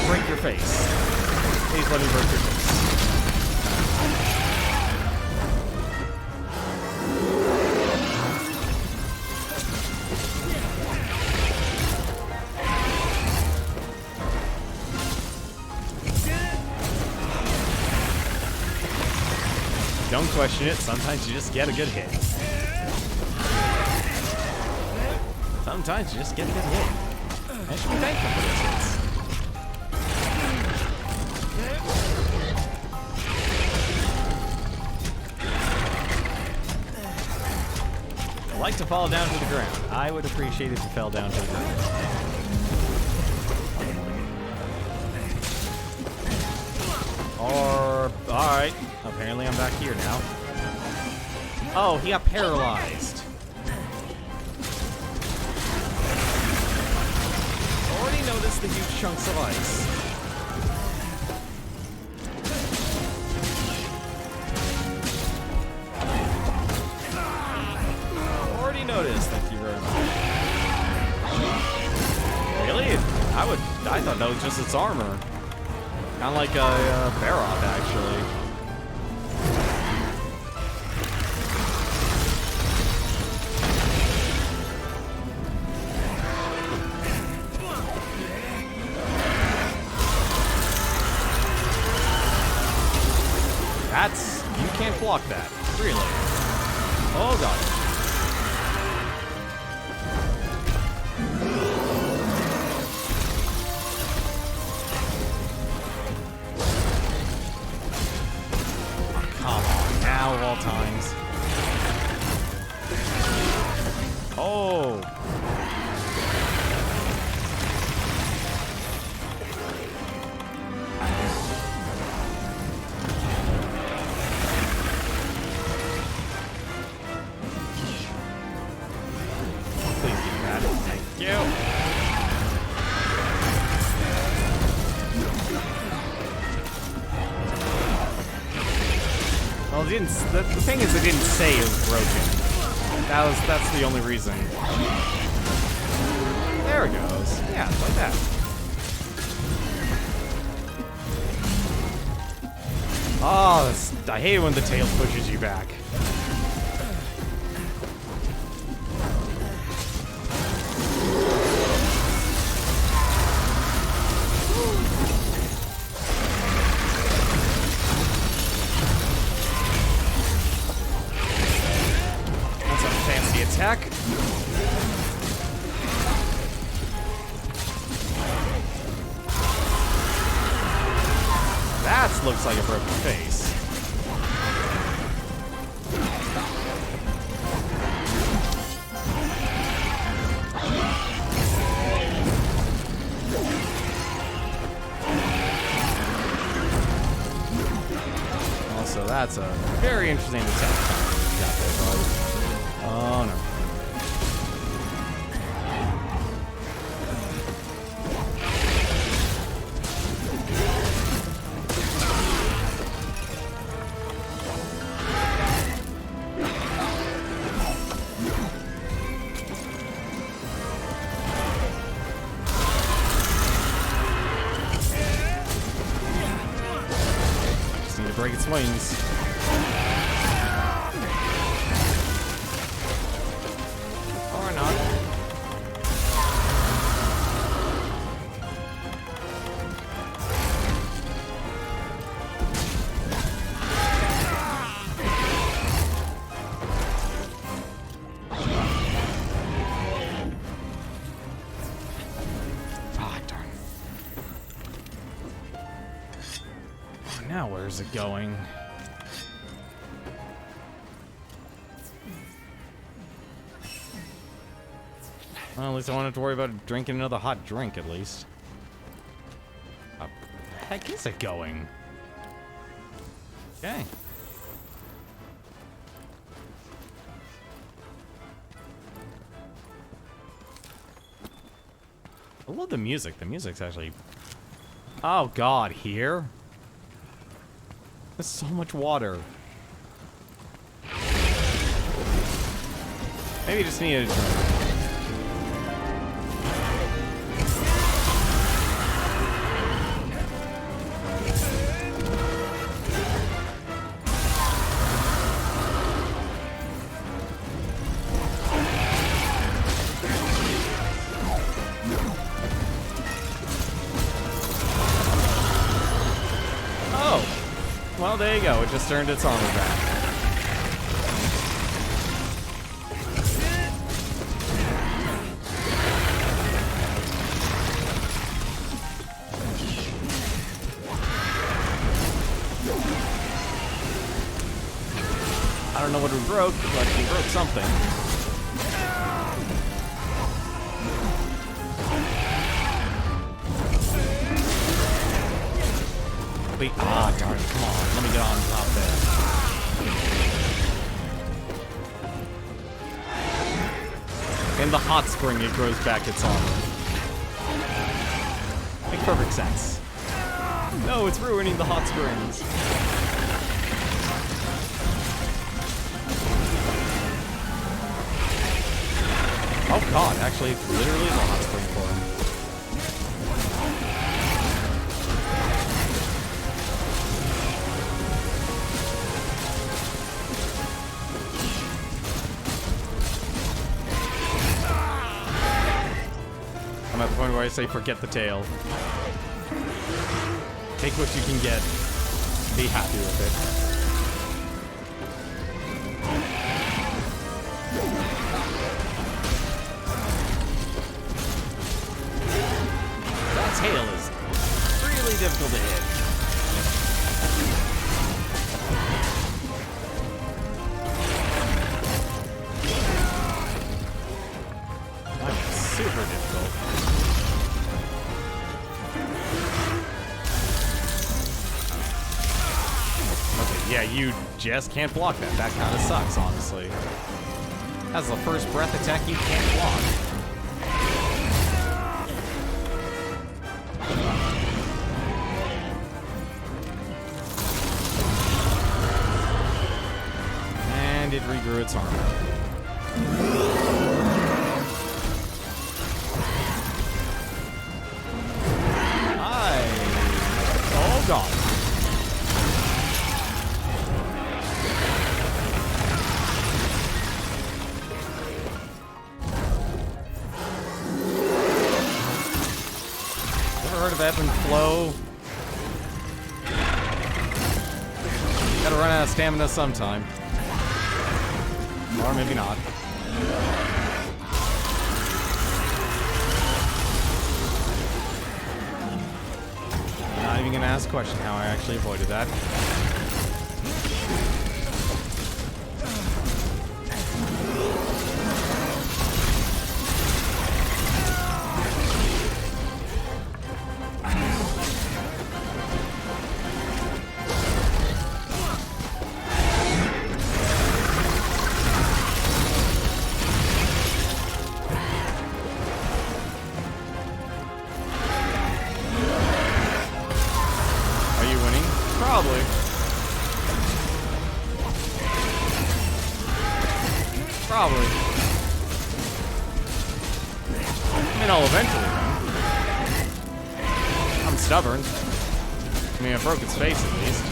Break your face. Please let me break your face. Don't question it. Sometimes you just get a good hit. Sometimes you just get a good hit. I should be thankful for those hits. I'd like to fall down to the ground. I would appreciate if you fell down to the ground. Or, alright. Apparently I'm back here now. Oh, he got paralyzed. Already noticed the huge chunks of ice. Notice. Thank you very much. Really? I thought that was just its armor. Kind of like a Barroth, actually. That's... you can't block that. Really. Oh god. Of all times. Oh. you. Well, it didn't. The thing is, it didn't say it was broken. That's the only reason. There it goes. Yeah, like that. Oh, I hate it when the tail pushes you back. That's a fancy attack. That looks like a broken face. Also, that's a very interesting attack. Got there, bud. Oh no. Break its wings. Or not. Ah, darn. Now where's it going? Well, at least I won't have to worry about drinking another hot drink, at least. How the heck is it going? Okay. I love the music. The music's actually... Oh, God, here? There's so much water. Maybe you just need a... Well, there you go. It just turned its armor back. I don't know what we broke, but we broke something. Ah, darn it. Come on. Let me get on top there. In the hot spring, it grows back its armor. Makes perfect sense. No, it's ruining the hot springs. Oh god, actually, it's literally the hot spring for him. At the point where I say forget the tail. Take what you can get. Be happy with it. That tail is really difficult to hit. That's super difficult. Yeah, you just can't block that. That kind of sucks, honestly. As the first breath attack, you can't block. it regrew its armor. Oh god. Ever heard of ebb and flow? Gotta run out of stamina sometime. Or maybe not. Not even gonna ask a question how I actually avoided that. Probably. Probably. I mean, I'll eventually win. I'm stubborn. I mean, I broke its face at least.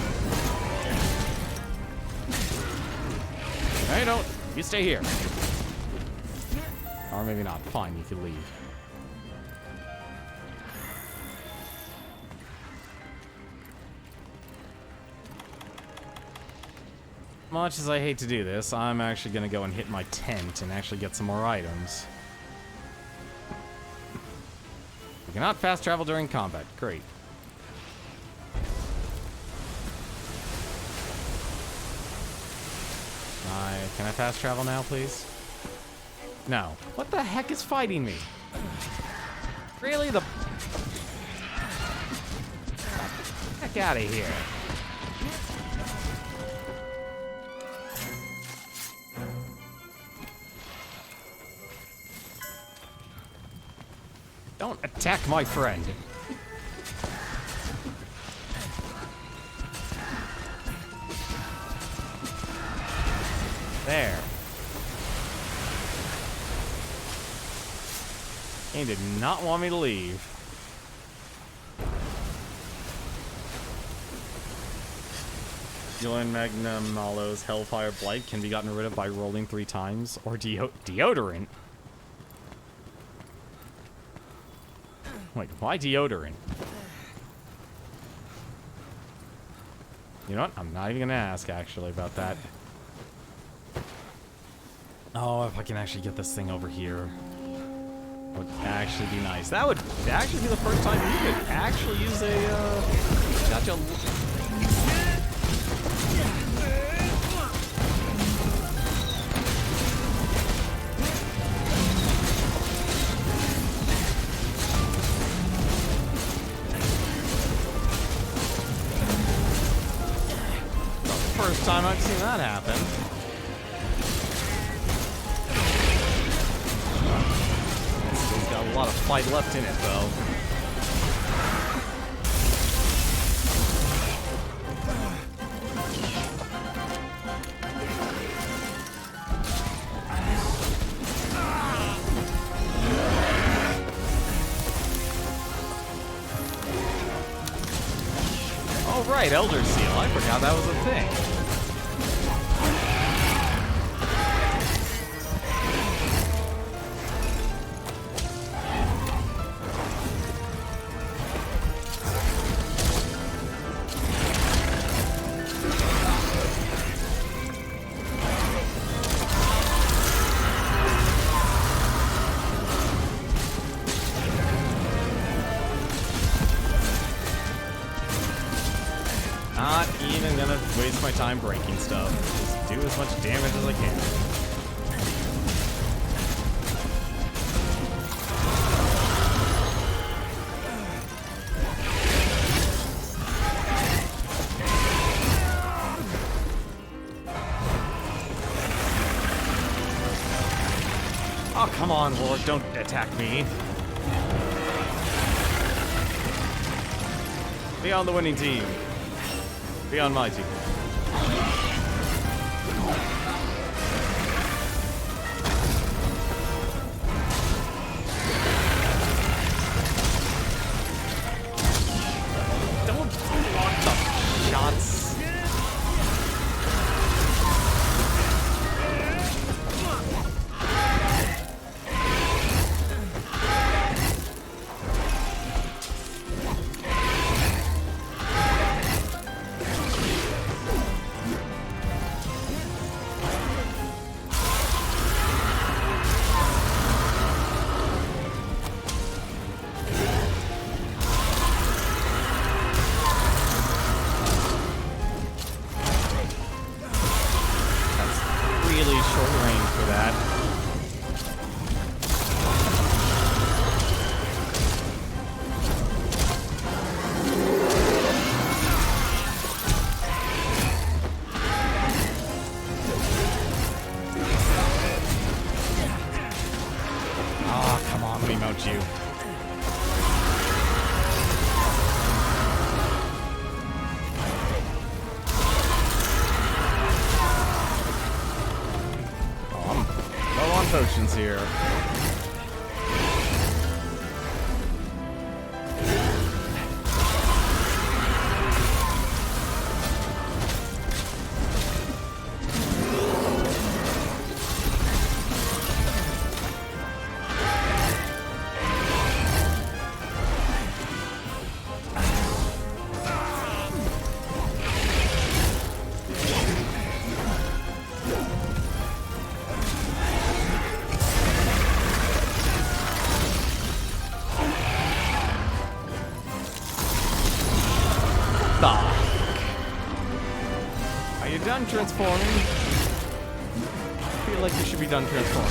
Hey, don't. You stay here. Or maybe not. Fine, you can leave. Much as I hate to do this, I'm actually going to go and hit my tent and actually get some more items. We cannot fast travel during combat. Great. Can I fast travel now, please? No. What the heck is fighting me? Really? The heck out of here. Don't attack my friend. There. He did not want me to leave. Dylan Magnum Malo's Hellfire Blight can be gotten rid of by rolling 3 times. Or deodorant. Wait, why deodorant? You know what? I'm not even gonna ask, actually, about that. Oh, if I can actually get this thing over here. Would actually be nice. That would actually be the first time you could actually use a, gotcha. First time I've seen that happen. He's got a lot of fight left in it, though. Oh, right, Elder Seal. I forgot that was a thing. Not even gonna waste my time breaking stuff. Just do as much damage as I can. Oh, come on, Lord, don't attack me. Be on the winning team. Be on my team. short range for that. Oh, come on, let me mount you. Potions here. Are you done transforming? I feel like you should be done transforming.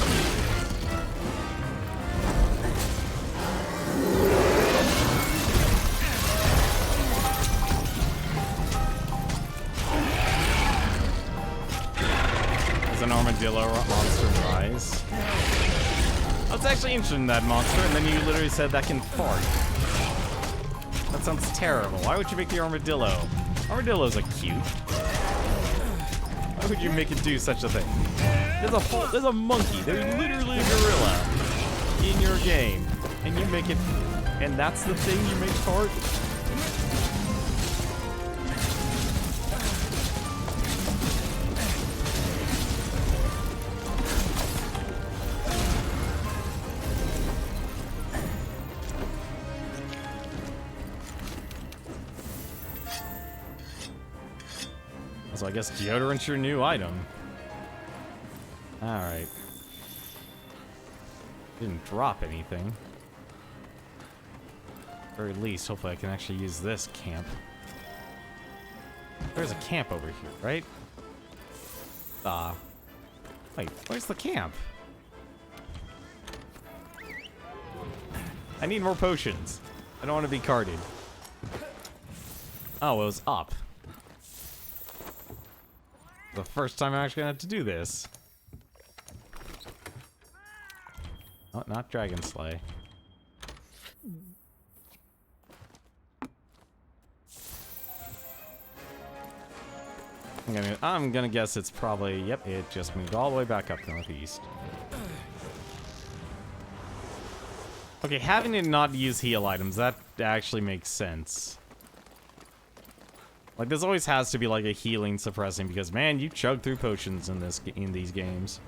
There's an armadillo monster rise. I was actually interested in that monster, and then you literally said that can fart. That sounds terrible. Why would you make the armadillo? Armadillos are cute. Why would you make it do such a thing? There's a monkey. There's literally a gorilla in your game, and you make it, and that's the thing you make fart? So I guess deodorant's your new item. Alright. Didn't drop anything. Or at least, hopefully I can actually use this camp. There's a camp over here, right? Wait, where's the camp? I need more potions. I don't want to be carded. Oh, it was up. The first time I'm actually gonna have to do this. Oh, not Dragon Slay. I'm gonna guess it's probably, yep, it just moved all the way back up northeast. Okay, having it not use heal items, that actually makes sense. Like, this always has to be like a healing suppressing because, man, you chug through potions in these games.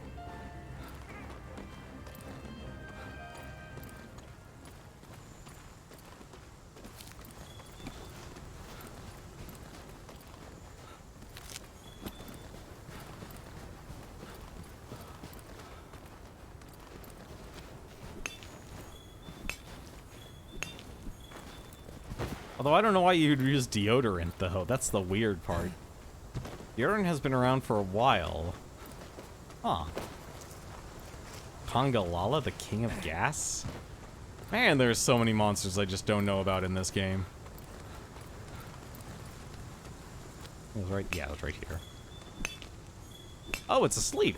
Although I don't know why you'd use deodorant, though. That's the weird part. Deodorant has been around for a while. Huh. Kongalala, the king of gas? Man, there's so many monsters I just don't know about in this game. It was right, yeah, it was right here. Oh, it's asleep.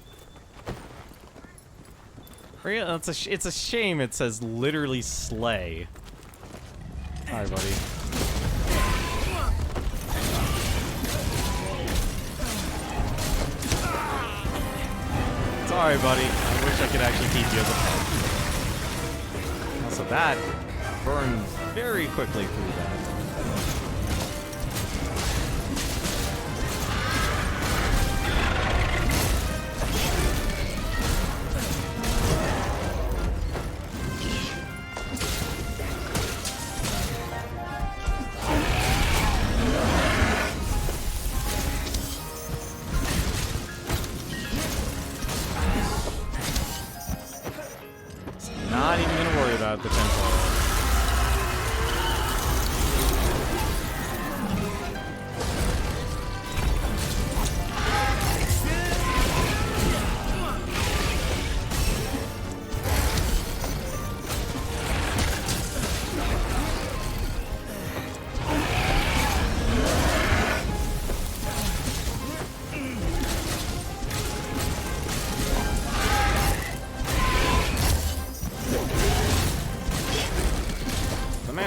It's a shame it says literally slay. Hi, buddy. Sorry, buddy. I wish I could actually keep you as a pet. Also, that burns very quickly through that. Not even gonna worry about the temple.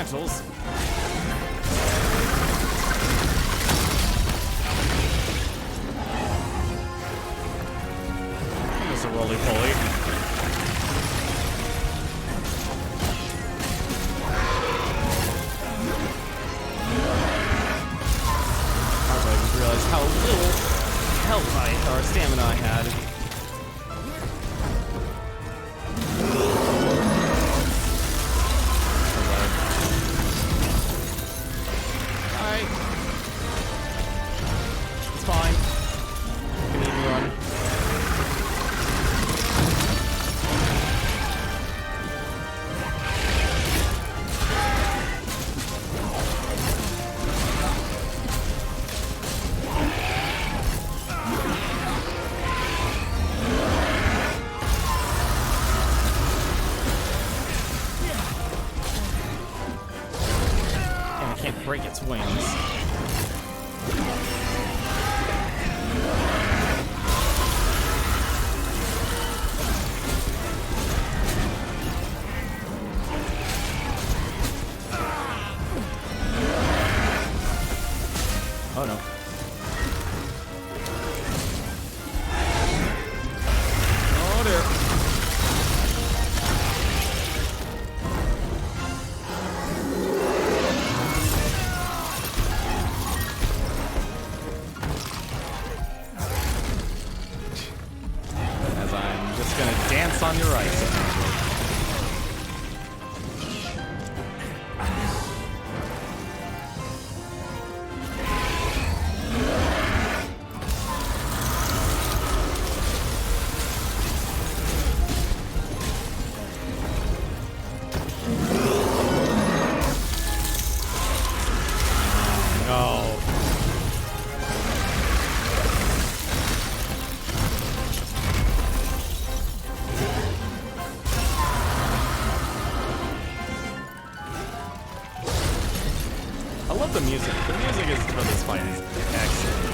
satchels. Just a roly-poly. I just realized how little health or stamina I had. Alright. It's fine. You can even run. And I can't break its wings. Oh no. Oh dear. As I'm just gonna dance on your ice, apparently. No. I love the music. The music is for this fight is excellent.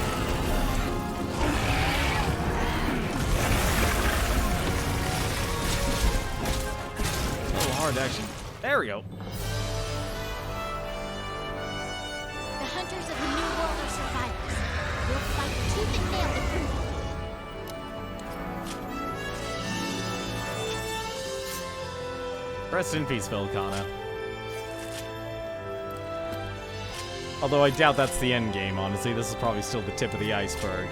A little hard action. There we go. The hunters of the New World are survivors. We'll fight tooth and nail to prove it. Rest in peace, Velkhana. Although I doubt that's the end game, honestly. This is probably still the tip of the iceberg.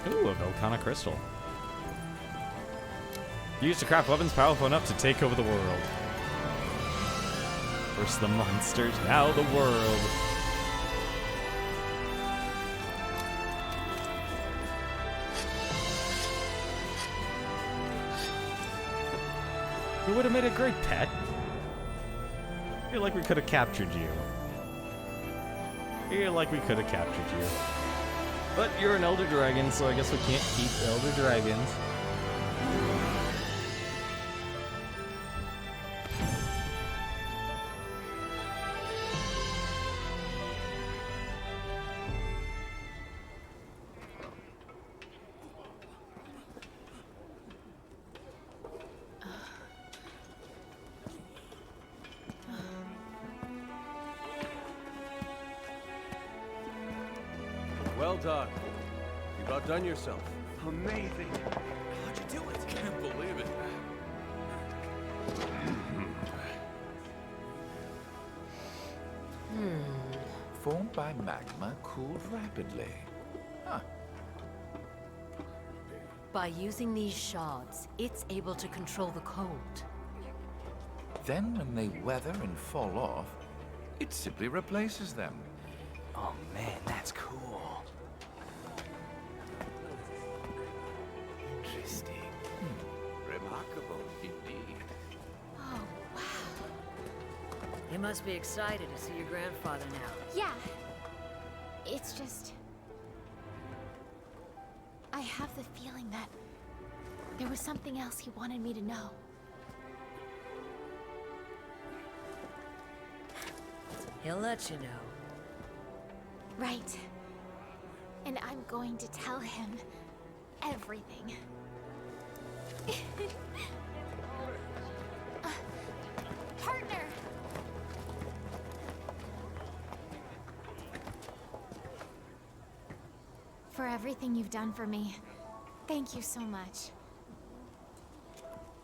Ooh, a Velkhana crystal. Used to craft weapons powerful enough to take over the world. First the monsters, now the world. You would have made a great pet. I feel like we could have captured you. I feel like we could have captured you. But you're an Elder Dragon, so I guess we can't keep Elder Dragons. Well done. You've outdone yourself. Amazing. How'd you do it? Can't believe it. Formed by magma cooled rapidly. Huh. By using these shards, it's able to control the cold. Then when they weather and fall off, it simply replaces them. Oh man, that's cool. Interesting. Remarkable indeed. Oh, wow. You must be excited to see your grandfather now. Yeah. It's just... I have the feeling that there was something else he wanted me to know. He'll let you know. Right. And I'm going to tell him everything. Partner! For everything you've done for me, thank you so much.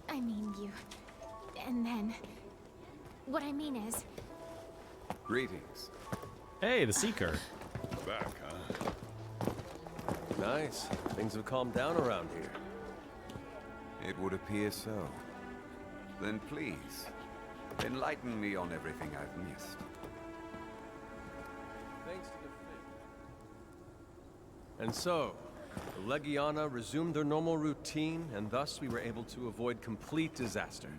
I mean you. And then... What I mean is... Greetings. Hey, the Seeker. Back, huh? Nice. Things have calmed down around here. It would appear so. Then please, enlighten me on everything I've missed. Thanks to the fit. And so, the Legiana resumed their normal routine, and thus we were able to avoid complete disaster.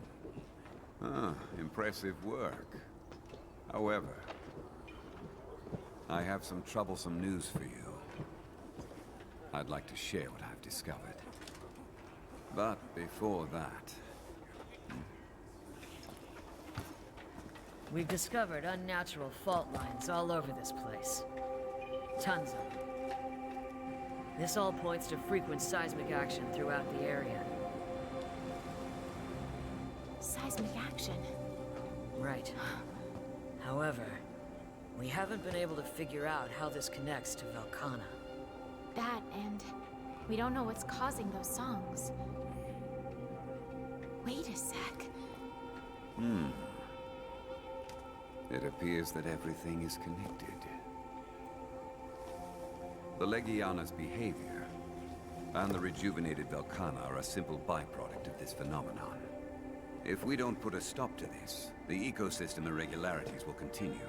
Ah, impressive work. However, I have some troublesome news for you. I'd like to share what I've discovered. But before that... We've discovered unnatural fault lines all over this place. Tons of them. This all points to frequent seismic action throughout the area. Seismic action. Right. However, we haven't been able to figure out how this connects to Velkhana. That, and we don't know what's causing those songs. Wait a sec. It appears that everything is connected. The Legiana's behavior and the rejuvenated Velkhana are a simple byproduct of this phenomenon. If we don't put a stop to this, the ecosystem irregularities will continue.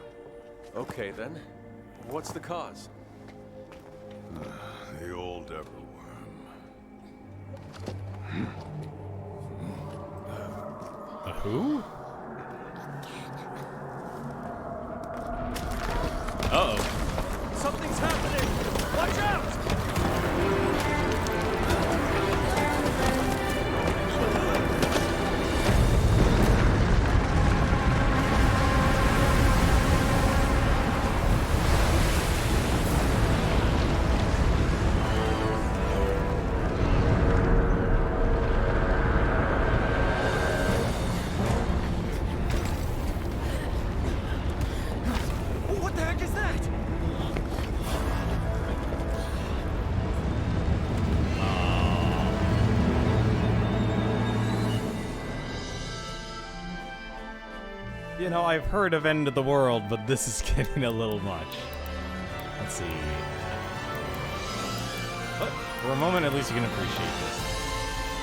Okay then. What's the cause? The old Everworm. A who? Uh-oh. Something's happening! Watch out! What the heck is that? You know, I've heard of End of the World, but this is getting a little much. Let's see. But for a moment, at least you can appreciate this.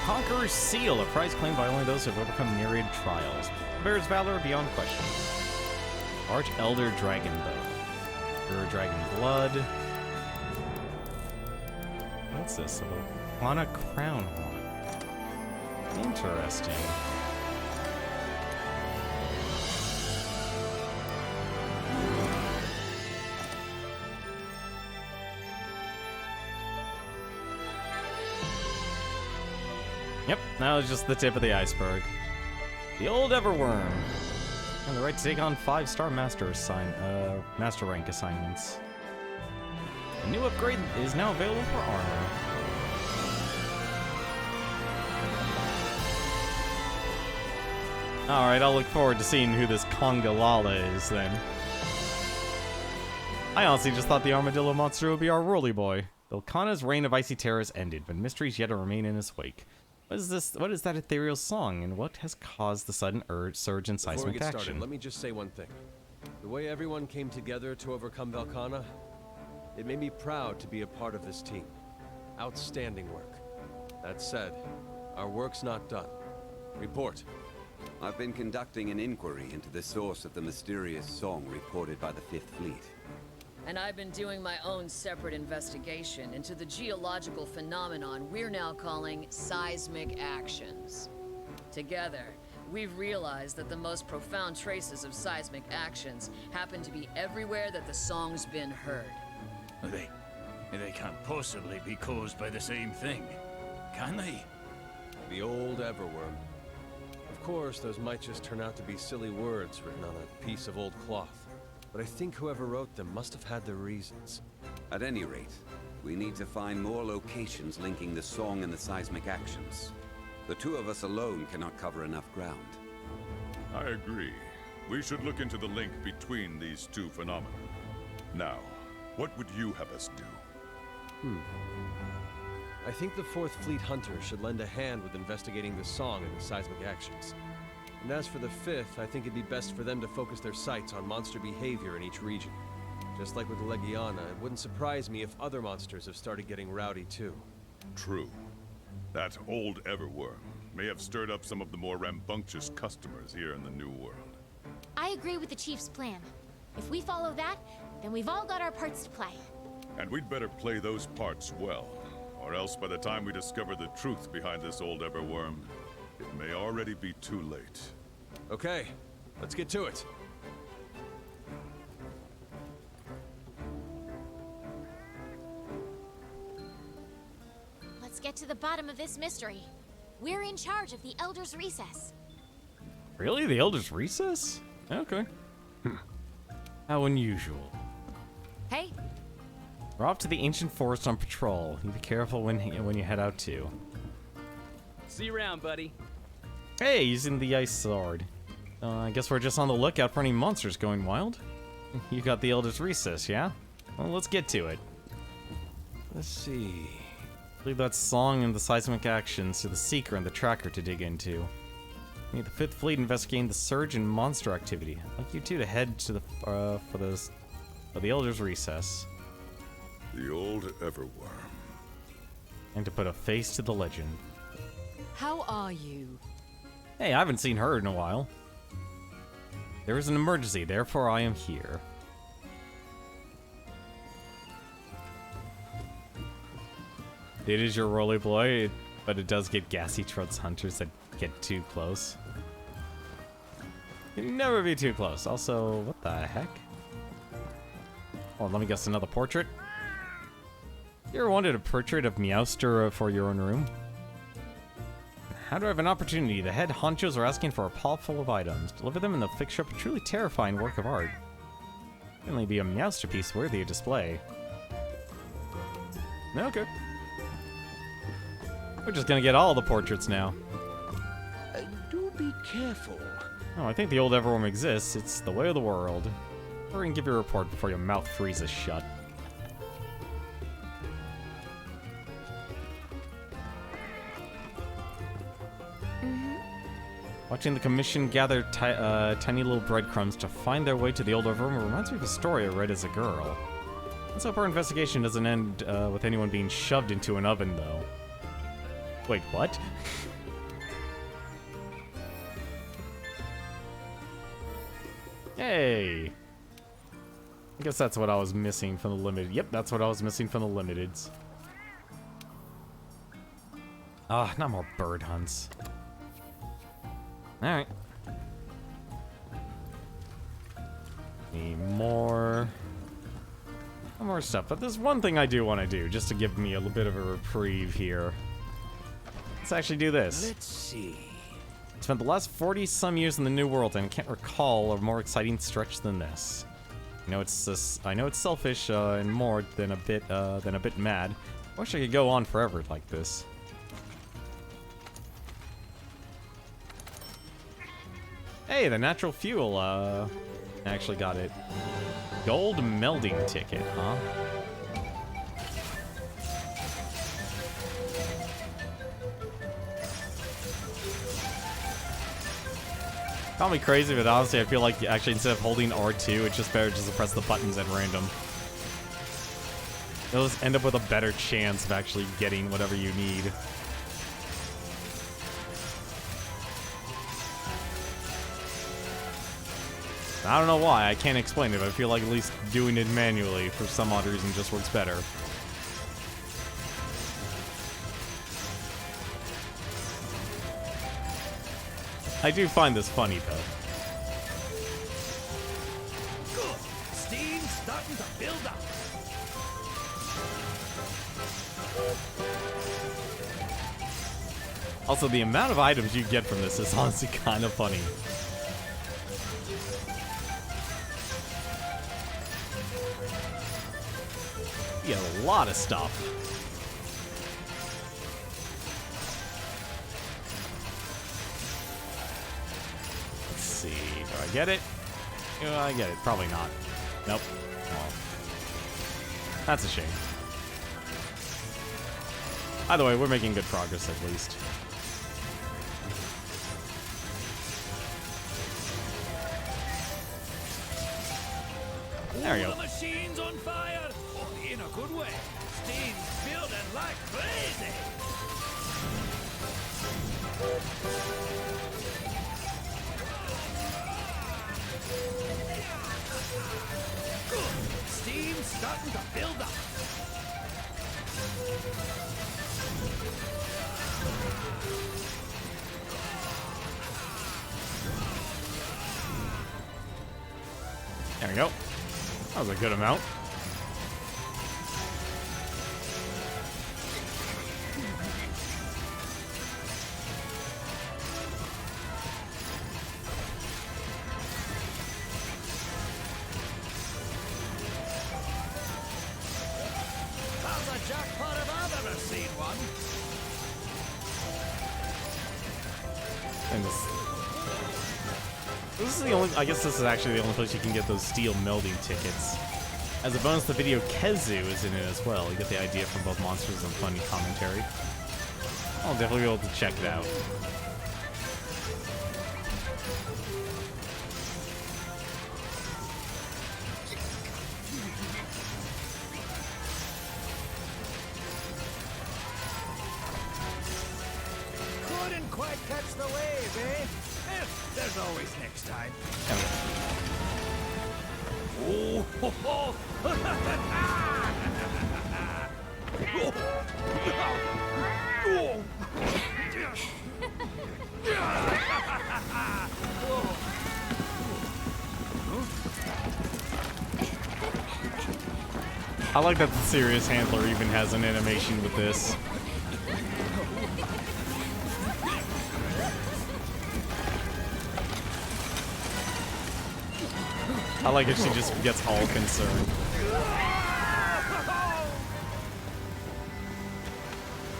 Conqueror's Seal, a prize claimed by only those who have overcome myriad trials. Bears valor beyond question. Arch Elder Dragon Bow. Pure Dragon Blood. What's this? A Lana Crown Horn. Interesting. Yep, that was just the tip of the iceberg. The old Everworm. And the right to take on 5-star master rank assignments. A new upgrade is now available for armor. Alright, I'll look forward to seeing who this Conga Lala is then. I honestly just thought the armadillo monster would be our Rolly Boy. Velkhana's reign of icy terror has ended, but mysteries yet to remain in his wake. What is this? What is that ethereal song, and what has caused the sudden surge in Before we seismic get started, action? let me just say one thing. The way everyone came together to overcome Velkhana, it made me proud to be a part of this team. Outstanding work. That said, our work's not done. Report. I've been conducting an inquiry into the source of the mysterious song reported by the Fifth Fleet. And I've been doing my own separate investigation into the geological phenomenon we're now calling seismic actions. Together, we've realized that the most profound traces of seismic actions happen to be everywhere that the song's been heard. They can't possibly be caused by the same thing, can they? The old Everworm. Of course, those might just turn out to be silly words written on a piece of old cloth. But I think whoever wrote them must have had their reasons. At any rate, we need to find more locations linking the song and the seismic actions. The two of us alone cannot cover enough ground. I agree. We should look into the link between these two phenomena. Now, what would you have us do? I think the 4th Fleet Hunters should lend a hand with investigating the song and the seismic actions. And as for the 5th, I think it'd be best for them to focus their sights on monster behavior in each region. Just like with the Legiana, it wouldn't surprise me if other monsters have started getting rowdy too. True. That old Everworm may have stirred up some of the more rambunctious customers here in the New World. I agree with the Chief's plan. If we follow that, then we've all got our parts to play. And we'd better play those parts well, or else by the time we discover the truth behind this old Everworm, it may already be too late. Okay, let's get to it. Let's get to the bottom of this mystery. We're in charge of the Elder's Recess. Really? The Elder's Recess? Okay. How unusual. Hey, We're off to the ancient forest on patrol. You be careful when you head out too. See you around, buddy. Hey, using the ice sword. I guess we're just on the lookout for any monsters going wild. You got the Elder's Recess, yeah? Well, let's get to it. Let's see. Leave that song and the seismic actions to the Seeker and the Tracker to dig into. We need the 5th Fleet investigating the surge in monster activity. I'd like you two to head to the for the Elder's Recess The old Everworm. and to put a face to the legend. How are you? Hey, I haven't seen her in a while. There is an emergency, therefore I am here. It is your roly boy, but it does get gassy towards hunters that get too close. You can never be too close. Also, what the heck? Oh, let me guess, another portrait? You ever wanted a portrait of Meowster for your own room? How do I have an opportunity? The head honchos are asking for a pile full of items. Deliver them in the fix shop, a truly terrifying work of art. Certainly be a Meowster piece worthy of display. Okay. We're just gonna get all the portraits now. Do be careful. Oh, I think the old Everworm exists. It's the way of the world. Hurry and give your report before your mouth freezes shut. Watching the Commission gather tiny little breadcrumbs to find their way to the old Everworm reminds me of a story I read as a girl. Let's hope our investigation doesn't end with anyone being shoved into an oven, though. Wait, what? Hey! I guess that's what I was missing from the Limited. Yep, that's what I was missing from the Limiteds. Ah, not more bird hunts. Alright. Need more stuff. But there's one thing I do want to do, just to give me a little bit of a reprieve here. Let's actually do this. Let's see. Spent the last 40-some years in the New World and can't recall a more exciting stretch than this. I know it's selfish and more than a bit mad. I wish I could go on forever like this. Hey, the natural fuel. I actually got it. Gold melding ticket, huh? Call me crazy, but honestly, I feel like actually instead of holding R2, it's just better just to press the buttons at random. You'll just end up with a better chance of actually getting whatever you need. I don't know why, I can't explain it, but I feel like at least doing it manually for some odd reason just works better. I do find this funny, though. Good. Steam's starting to build up. Also, the amount of items you get from this is honestly kind of funny. You get a lot of stuff. see. Do I get it? Do I get it? Probably not. Nope. Well, that's a shame. Either way, we're making good progress at least. There we go. The machine's on fire! Only in a good way. Steam's building like crazy! Steam's starting to build up. There we go. That was a good amount. That's a jackpot if I've ever seen one. And this is the only, I guess this is actually the only place you can get those steel melding tickets. As a bonus, the video Kezu is in it as well. You get the idea from both monsters and funny commentary. I'll definitely be able to check it out. Couldn't quite catch the wave, eh? There's always next time. Oh, ho, ho. I like that the serious handler even has an animation with this. I like it, she just gets all concerned.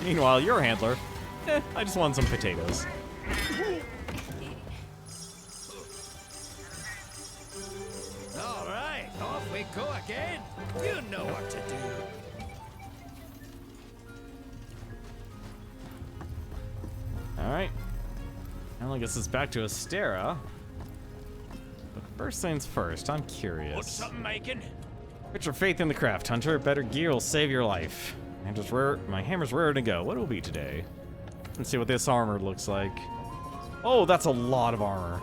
Meanwhile, your handler, I just want some potatoes. All right, off we go again. You know what to do. Alright. Well, I guess it's back to Astera. But first things first, I'm curious. What's something making? Put your faith in the craft, Hunter. Better gear will save your life. My hammer's rare to go. What will be today? Let's see what this armor looks like. Oh, that's a lot of armor.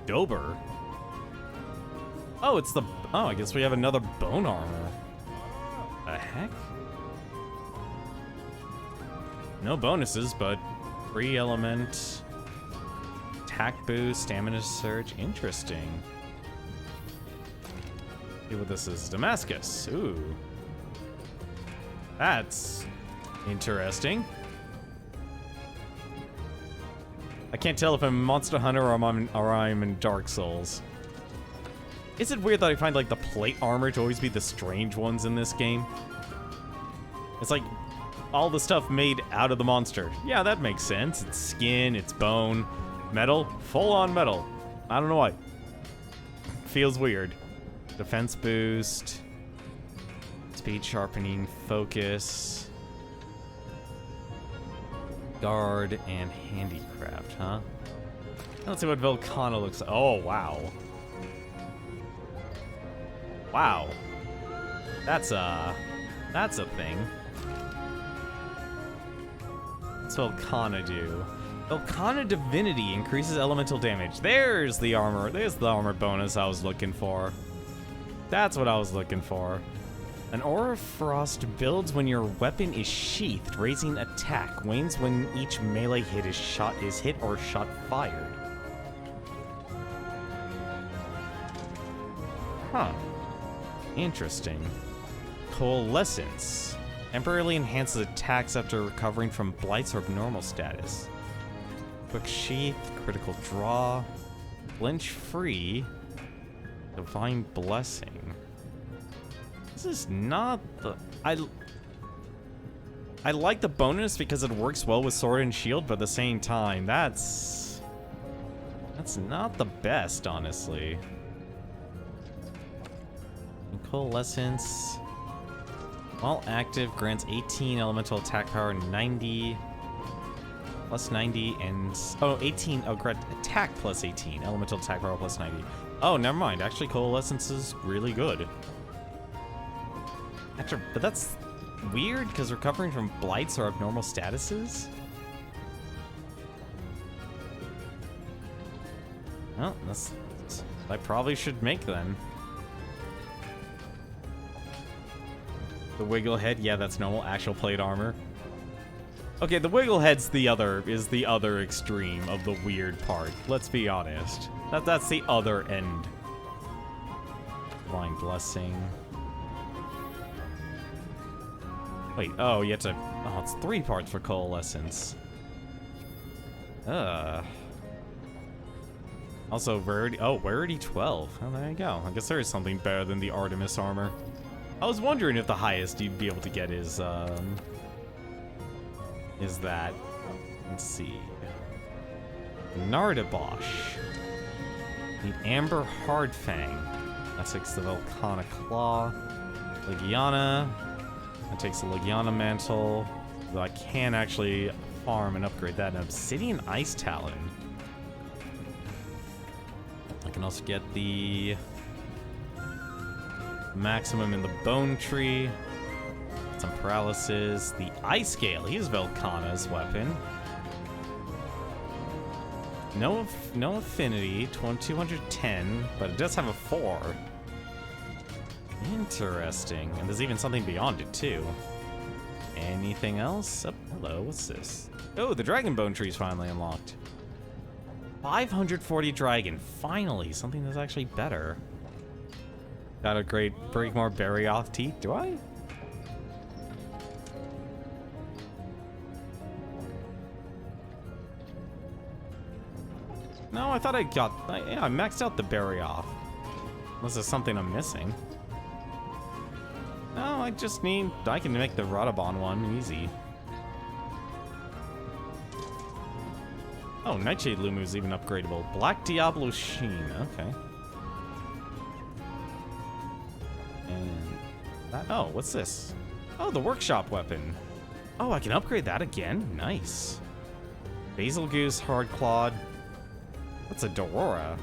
Dober. Oh, it's the... Oh, I guess we have another bone armor. The heck? No bonuses, but free element, attack boost, stamina surge. Interesting. See what this is. Damascus. Ooh. That's interesting. I can't tell if I'm a Monster Hunter or I'm in Dark Souls. Is it weird that I find like the plate armor to always be the strange ones in this game? It's like all the stuff made out of the monster. Yeah, that makes sense. It's skin, it's bone, metal, full-on metal. I don't know why. Feels weird. Defense boost, speed sharpening, focus, guard, and handicraft, huh? Let's see what Velkhana looks like. Oh, wow. Wow. That's a thing. What's Velkhana do? Velkhana Divinity increases elemental damage. There's the armor. There's the armor bonus I was looking for. That's what I was looking for. An Aura of Frost builds when your weapon is sheathed, raising attack. Wanes when each melee hit is hit or shot fired. Huh. Interesting. Coalescence. Temporarily enhances attacks after recovering from blights or abnormal status. Quick Sheath, critical draw, flinch free, divine blessing. This is not the... I like the bonus because it works well with sword and shield, but at the same time, that's That's not the best, honestly. Coalescence. While active, grants 18 elemental attack power, 90 plus 90, and 18. Oh, grant attack plus 18, elemental attack power plus 90. Oh, never mind. Actually, coalescence is really good. But that's weird because recovering from blights or abnormal statuses. Well, that's I probably should make then. The Wigglehead, yeah, that's normal. Actual plate armor. Okay, the Wigglehead's the other extreme of the weird part. Let's be honest. That's the other end. Blind Blessing. Wait, oh, you have to... Oh, it's 3 parts for Coalescence. Also, rarity... Oh, rarity 12. Oh, there you go. I guess there is something better than the Artemis armor. I was wondering if the highest you'd be able to get is that. Let's see. Nardabosh. The Amber Hardfang. That takes the Volcanic Claw. Legiana. That takes the Legiana Mantle. Though I can actually farm and upgrade that. An Obsidian Ice Talon. I can also get the maximum in the Bone Tree. Some paralysis. The Ice Scale. He's Velkhana's weapon. No affinity. 210, but it does have a 4. Interesting. And there's even something beyond it too. Anything else? Oh, hello. What's this? Oh, the Dragon Bone Tree is finally unlocked. 540 dragon. Finally, something that's actually better. Got a great break more Barioth teeth. Do I? No, I thought I got... Yeah, I maxed out the Barioth. Unless there's something I'm missing. No, I just need... I can make the Radabon one easy. Oh, Nightshade Lumu is even upgradable. Black Diablo Sheen. Okay. And that... Oh, what's this? Oh, the Workshop weapon. Oh, I can upgrade that again? Nice. Basil Goose, Hard Clawed. What's a Dorora?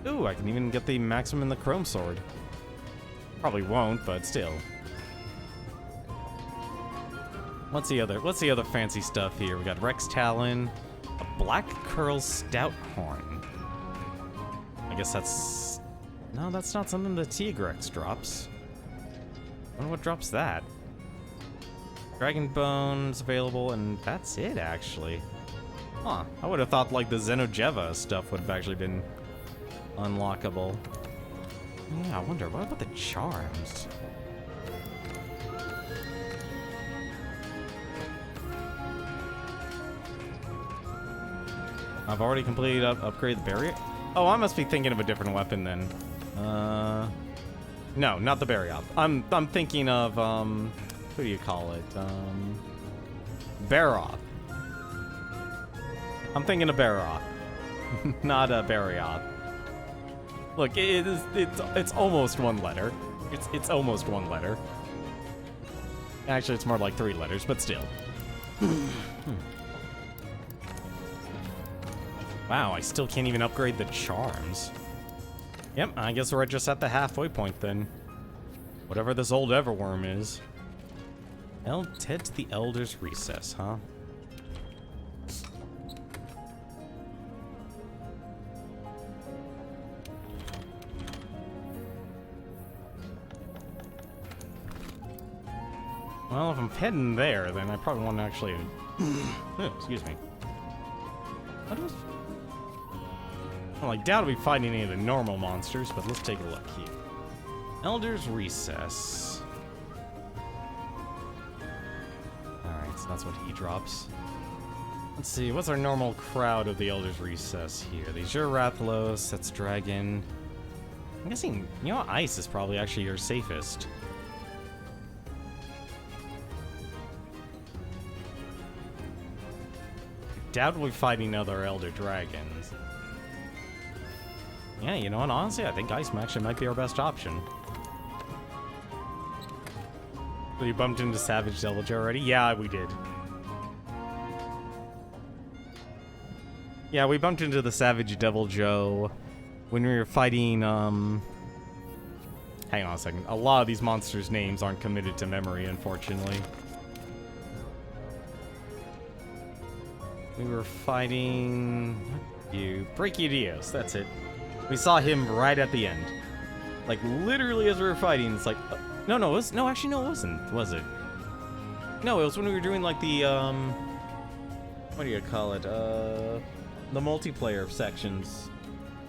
Ooh, I can even get the maximum in the Chrome Sword. Probably won't, but still. What's the other fancy stuff here? We got Rex Talon, a Black Curl Stout Horn. I guess that's... No, that's not something the Tigrex drops. I wonder what drops that. Dragon Bone's available, and that's it, actually. Huh, I would have thought, like, the Xenojeva stuff would have actually been unlockable. Yeah, I wonder, what about the charms? I've already completed upgrade the barrier. Oh, I must be thinking of a different weapon then. No, not the Barioth. I'm thinking of who do you call it? Baroth. I'm thinking of Baroth, not a Barioth. Look, it's almost one letter. It's almost one letter. Actually, it's more like 3 letters, but still. Wow, I still can't even upgrade the charms. Yep, I guess we're just at the halfway point then. Whatever this old Everworm is. Head to the Elder's Recess, huh? Well, if I'm heading there, then I probably want to actually... Oh, excuse me. Well, I doubt I'll be fighting any of the normal monsters, but let's take a look here. Elder's Recess. Alright, so that's what he drops. Let's see, what's our normal crowd of the Elder's Recess here? The Rathalos, that's Dragon. I'm guessing, you know, Ice is probably actually your safest. doubt we're fighting other Elder Dragons. Yeah, you know what? Honestly, I think Ice actually might be our best option. So you bumped into Savage Devil Joe already? Yeah, we did. Yeah, we bumped into the Savage Devil Joe when we were fighting, hang on a second. A lot of these monsters' names aren't committed to memory, unfortunately. We were fighting... Brachiodios, that's it. We saw him right at the end. Like, literally as we were fighting, it's like... no, it wasn't, was it? No, it was when we were doing, like, the, what do you call it? The multiplayer sections.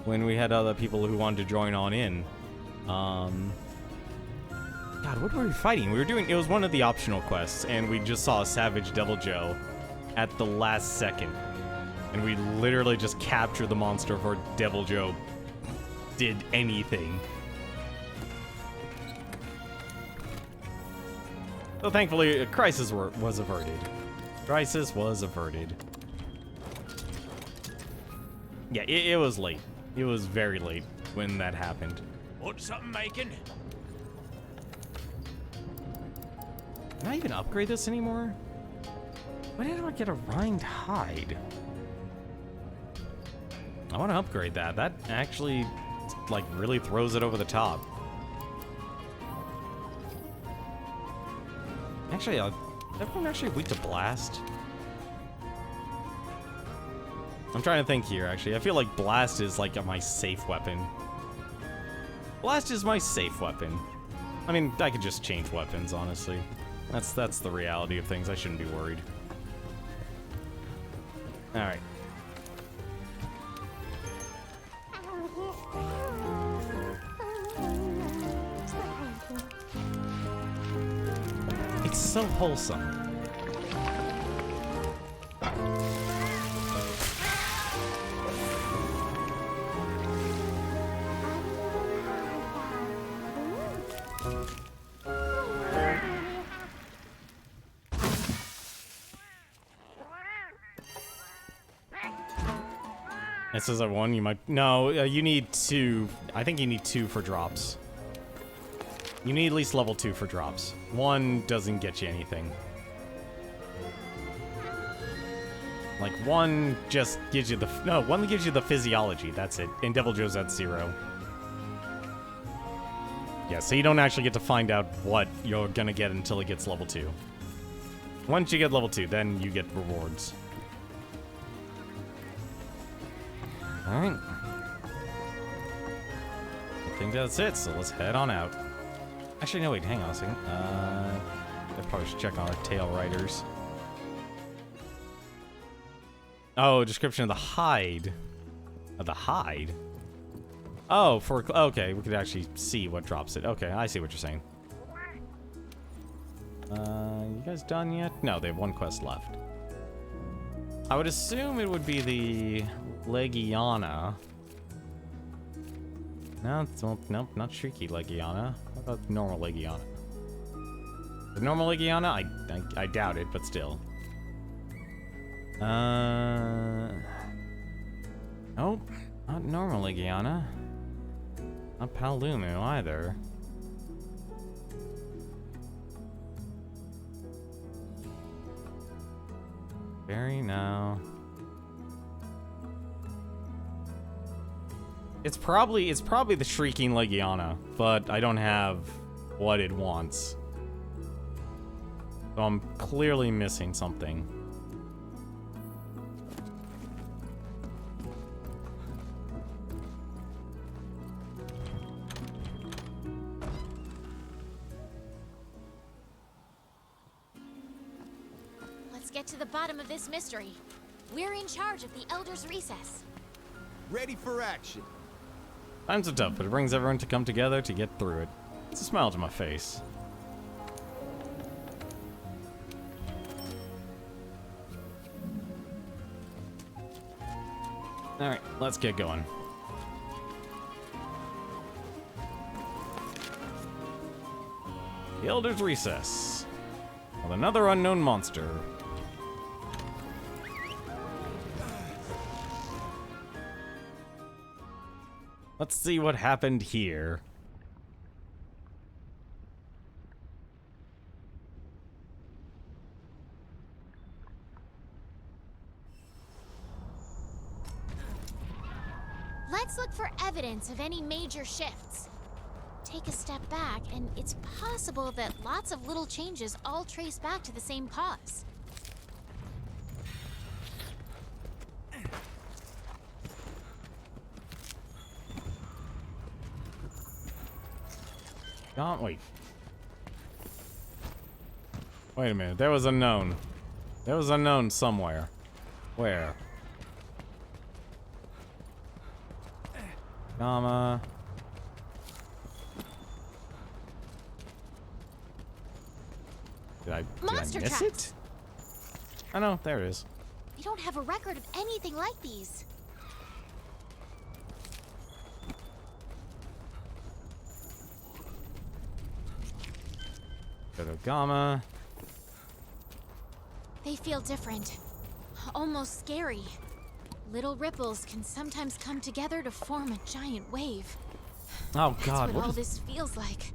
When we had other people who wanted to join on in. God, what were we fighting? We were doing... It was one of the optional quests, and we just saw a Savage Devil Joe at the last second. And we literally just captured the monster before Devil Joe did anything. So thankfully, a crisis was averted. Crisis was averted. Yeah, it was late. It was very late when that happened. Want something making? Can I even upgrade this anymore? Why did I get a rind hide? I want to upgrade that. That actually, like, really throws it over the top. Actually, everyone actually weak to blast? I'm trying to think here, actually. I feel like blast is, like, my safe weapon. Blast is my safe weapon. I mean, I could just change weapons, honestly. That's the reality of things. I shouldn't be worried. Alright. It's so wholesome. This is a one, you might... No, you need 2. I think you need 2 for drops. You need at least level 2 for drops. 1 doesn't get you anything. Like, 1 just gives you the... No, 1 gives you the physiology, that's it. And Devil Joe's at 0. Yeah, so you don't actually get to find out what you're gonna get until it gets level 2. Once you get level 2, then you get rewards. Alright. I think that's it, so let's head on out. Actually, no, wait, hang on a second. I probably should check on our tail riders. Oh, description of the hide. Of the hide? Oh, okay, we could actually see what drops it. Okay, I see what you're saying. You guys done yet? No, they have 1 quest left. I would assume it would be the Legiana. No, nope, not Shrieky Legiana. What about normal Legiana? The normal Legiana? I doubt it, but still. Nope, not normal Legiana. Not Palumu either. Very now. It's probably the Shrieking Legiana, but I don't have what it wants. So I'm clearly missing something. Let's get to the bottom of this mystery. We're in charge of the Elder's Recess. Ready for action. Times are tough, but it brings everyone to come together to get through it. It's a smile to my face. Alright, let's get going. The Elder's Recess. With another unknown monster. Let's see what happened here. Let's look for evidence of any major shifts. Take a step back, and it's possible that lots of little changes all trace back to the same cause. Don't wait. Wait a minute. There was unknown. There was unknown somewhere. Where? Gamma. Did I Monster miss traps. it? Oh no, there it is. We don't have a record of anything like these. Go to Gamma. They feel different. Almost scary. Little ripples can sometimes come together to form a giant wave. Oh That's god, what what all is... this feels like.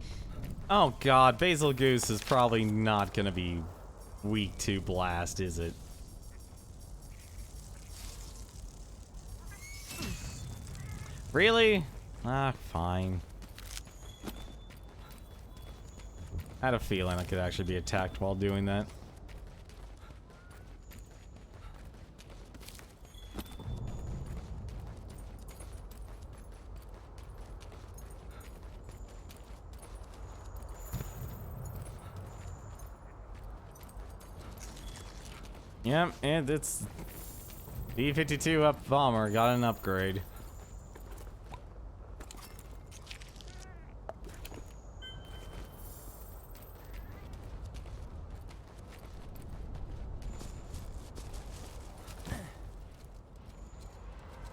Oh god, Basil Goose is probably not gonna be weak to blast, is it? Really? Ah, fine. I had a feeling I could actually be attacked while doing that. Yep, and it's B-52 up bomber got an upgrade.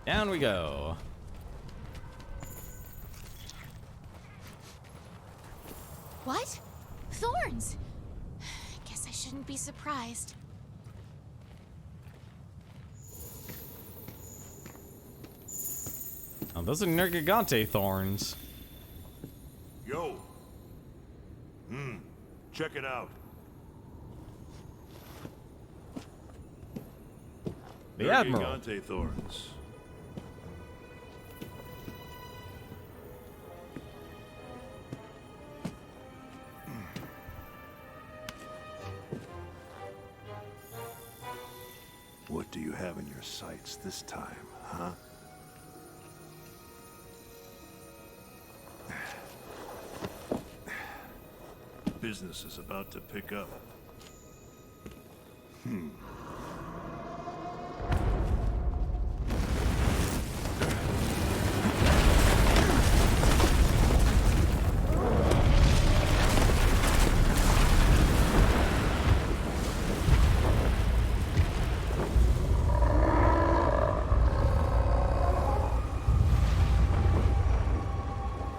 Down we go. What? Thorns! Guess I shouldn't be surprised. Oh, those are Nergigante thorns. Yo. Check it out. The Admiral. Gigante thorns. What do you have in your sights this time, huh? Business is about to pick up.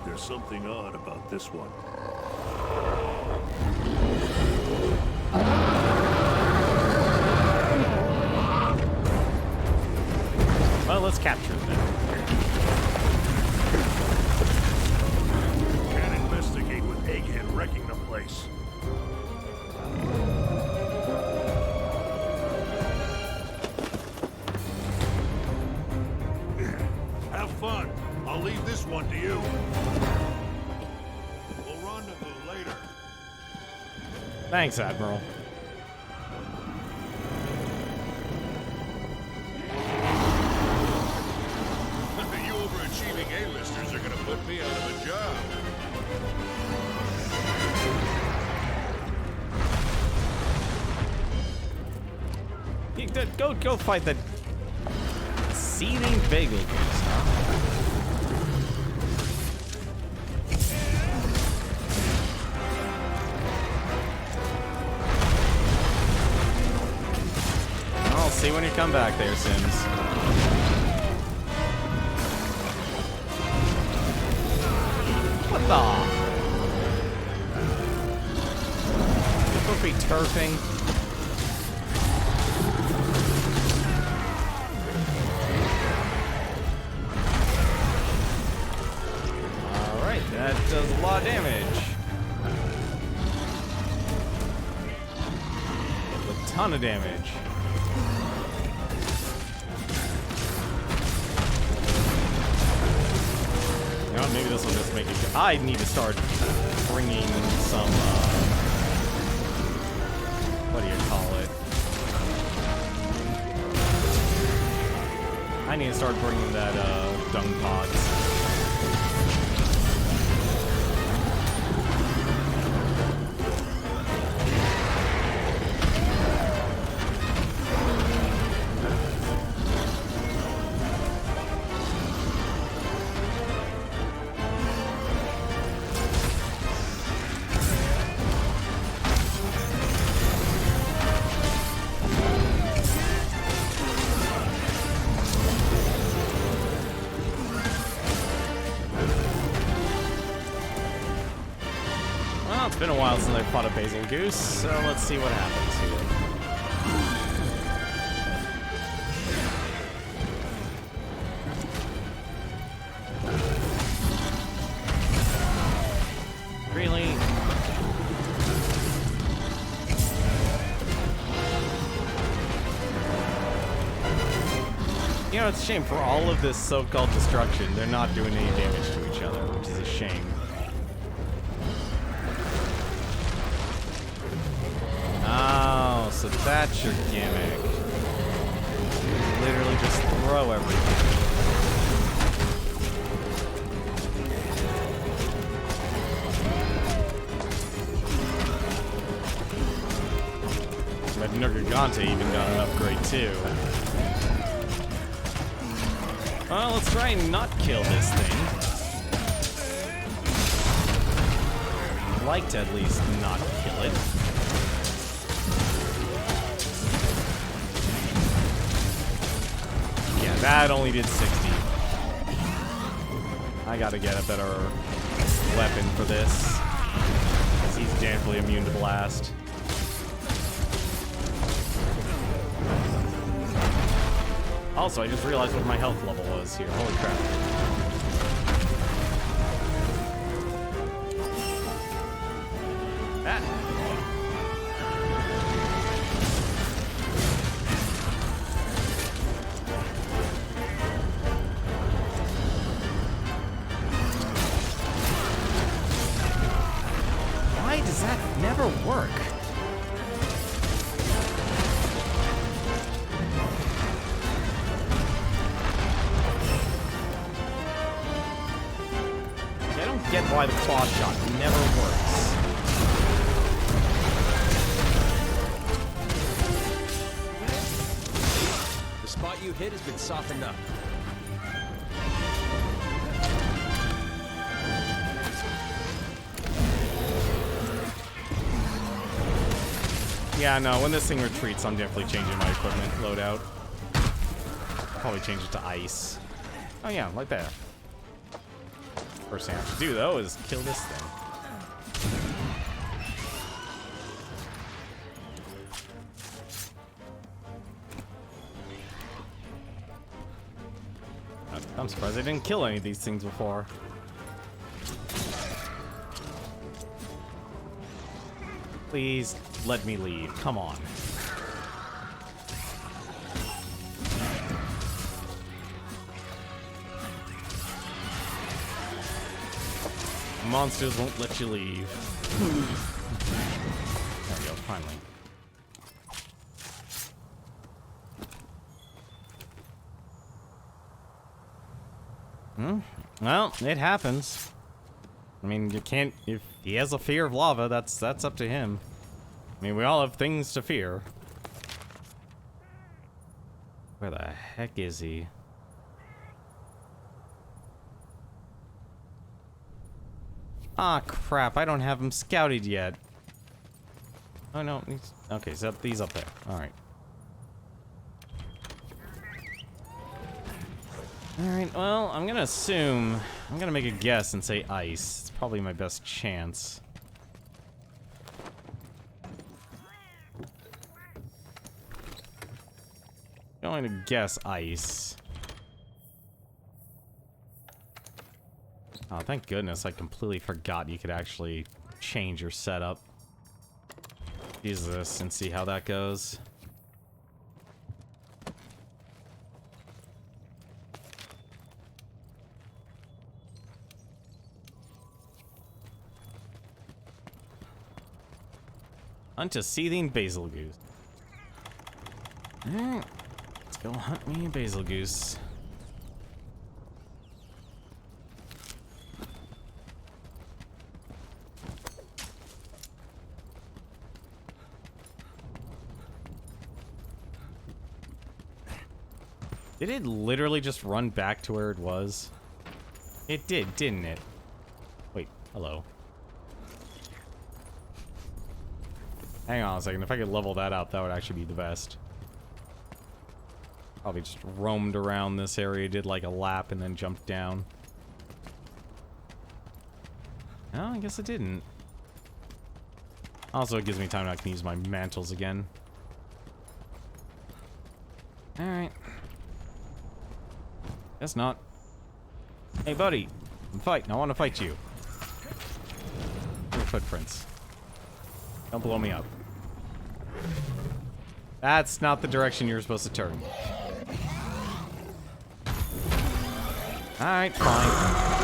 There's something odd about this one. Well, let's capture them. Can't investigate with Egghead wrecking the place. Have fun. I'll leave this one to you. We'll rendezvous later. Thanks, Admiral. You overachieving A-listers are gonna put me out of a job. Go fight that seething bagel goose, huh? I'll see when you come back there, Sims. What the? You're supposed to be turfing. lot of damage. A ton of damage. You know what, maybe this will just make it. I need to start bringing some, what do you call it? I need to start bringing that, dung pods. It's been a while since I fought a basil goose, so let's see what happens here. Really? You know, it's a shame for all of this so-called destruction, they're not doing any damage to each other, which is a shame. Oh, so that's your gimmick. Literally just throw everything. But Nergigante even got an upgrade too. Well, let's try and not kill this thing. I'd like to at least not kill it. That only did 60. I gotta get a better weapon for this, because he's definitely immune to blast. Also, I just realized what my health level was here. Holy crap. Ah. Why does that never work? I don't get why the claw shot never works. The spot you hit has been softened up. Yeah, no, when this thing retreats, I'm definitely changing my equipment loadout. Probably change it to ice. Oh yeah, like that. First thing I have to do, though, is kill this thing. I'm surprised I didn't kill any of these things before. Please let me leave. Come on. Monsters won't let you leave. There we go, finally. Well, it happens. I mean, you can't... If he has a fear of lava, that's up to him. I mean, we all have things to fear. Where the heck is he? Ah, crap. I don't have him scouted yet. Oh, no. Okay, so he's up there. Alright. Alright, well, I'm gonna assume... I'm gonna make a guess and say ice. It's probably my best chance. Going to guess ice. Oh, thank goodness. I completely forgot you could actually change your setup. Use this and see how that goes. Hunt a seething basil goose. Alright. Let's go hunt me a basil goose. Did it literally just run back to where it was? It did, didn't it? Wait, hello. Hang on a second. If I could level that out, that would actually be the best. Probably just roamed around this area, did like a lap, and then jumped down. No, I guess it didn't. Also, it gives me time I can use my mantles again. Alright. Guess not. Hey, buddy. I'm fighting. I want to fight you. Your footprints. Don't blow me up. That's not the direction you're supposed to turn. Alright, fine.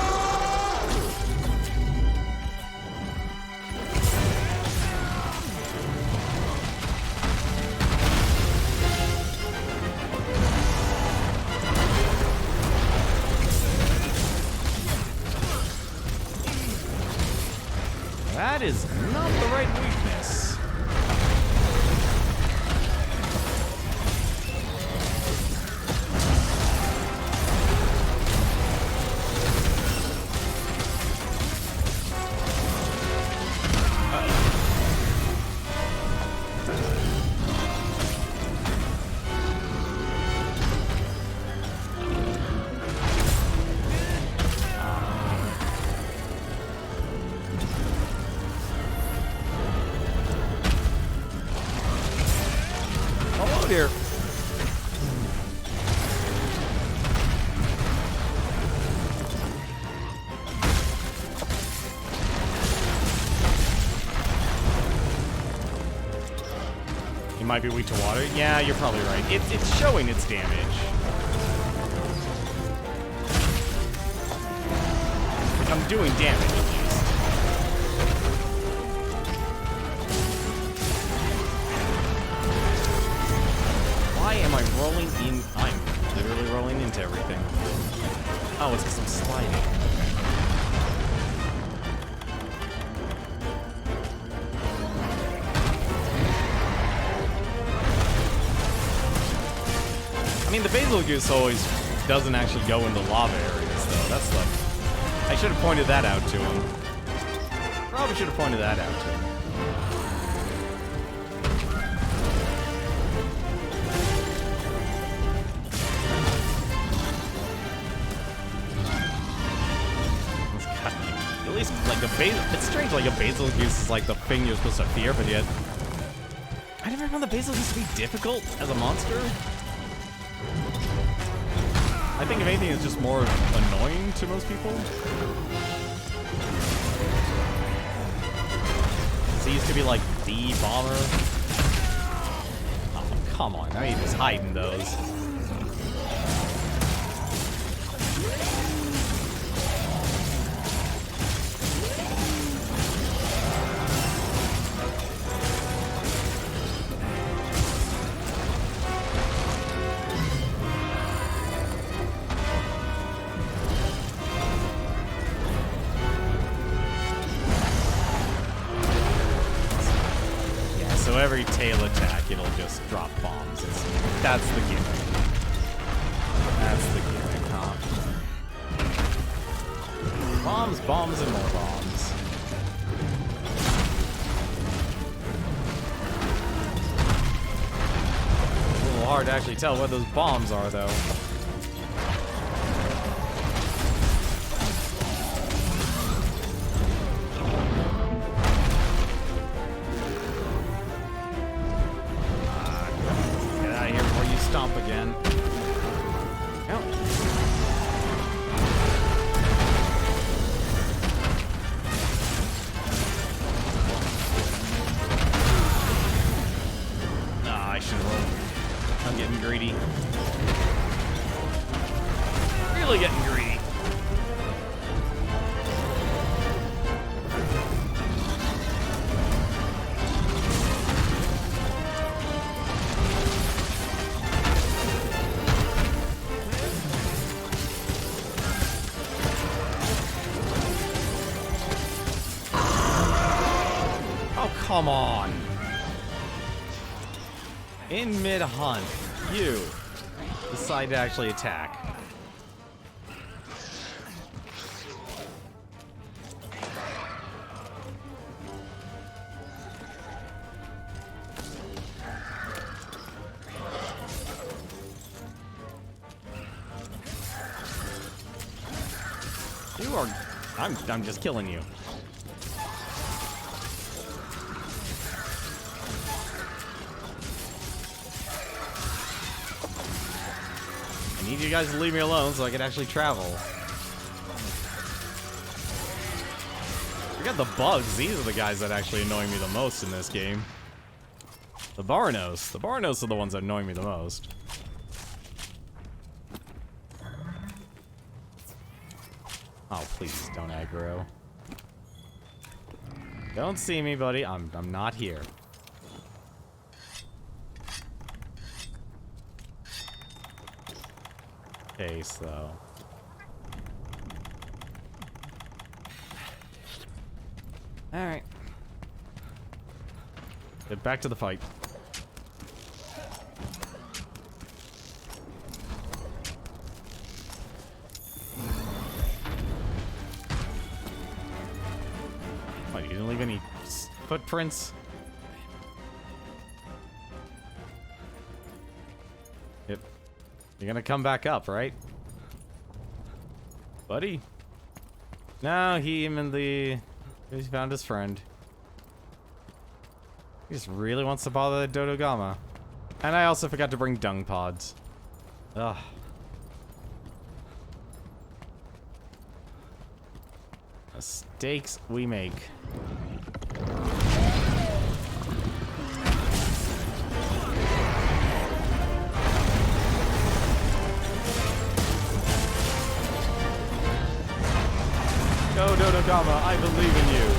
That is not the right weakness. Here. He might be weak to water. Yeah, you're probably right. It's showing its damage. Like, I'm doing damage at least. Why am I rolling in? I'm literally rolling into everything. Oh, it's because I'm sliding. I mean, the basil goose always doesn't actually go into lava areas, though. That's the... I should have pointed that out to him. Probably should have pointed that out to him. At least, like, a basil... It's strange, like, a basil goose is, like, the thing you're supposed to fear, but yet... I never found the basil goose to be difficult as a monster. I think, if anything, it's just more annoying to most people. So he used to be, like, the bomber. Oh, come on. Now you're just hiding those. So every tail attack, it'll just drop bombs. That's the gimmick. That's the gimmick, huh? Bombs, bombs, and more bombs. A little hard to actually tell what those bombs are, though. Stomp again. Yep. should've rolled. I'm getting greedy. Really getting greedy. Oh, come on. In mid-hunt, you decide to actually attack. You are... I'm just killing you. I need you guys to leave me alone so I can actually travel. Forget the bugs. These are the guys that actually annoy me the most in this game. The Barnos. The Barnos are the ones that annoy me the most. Oh, please don't aggro. Don't see me, buddy. I'm not here. Okay, so all right. Get back to the fight. What, you didn't leave any footprints? Yep. You're gonna come back up, right? Buddy? No, he found his friend. He just really wants to bother the Dodogama. And I also forgot to bring dung pods. Ugh. Mistakes we make. Go, Dodogama, I believe in you.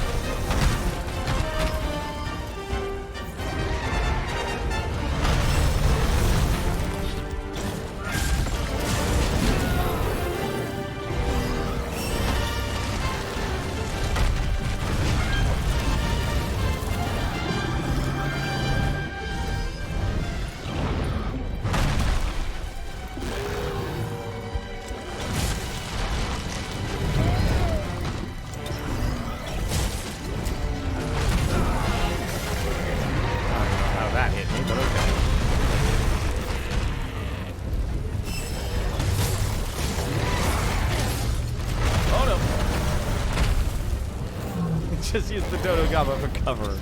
Just use the Dodogama for cover.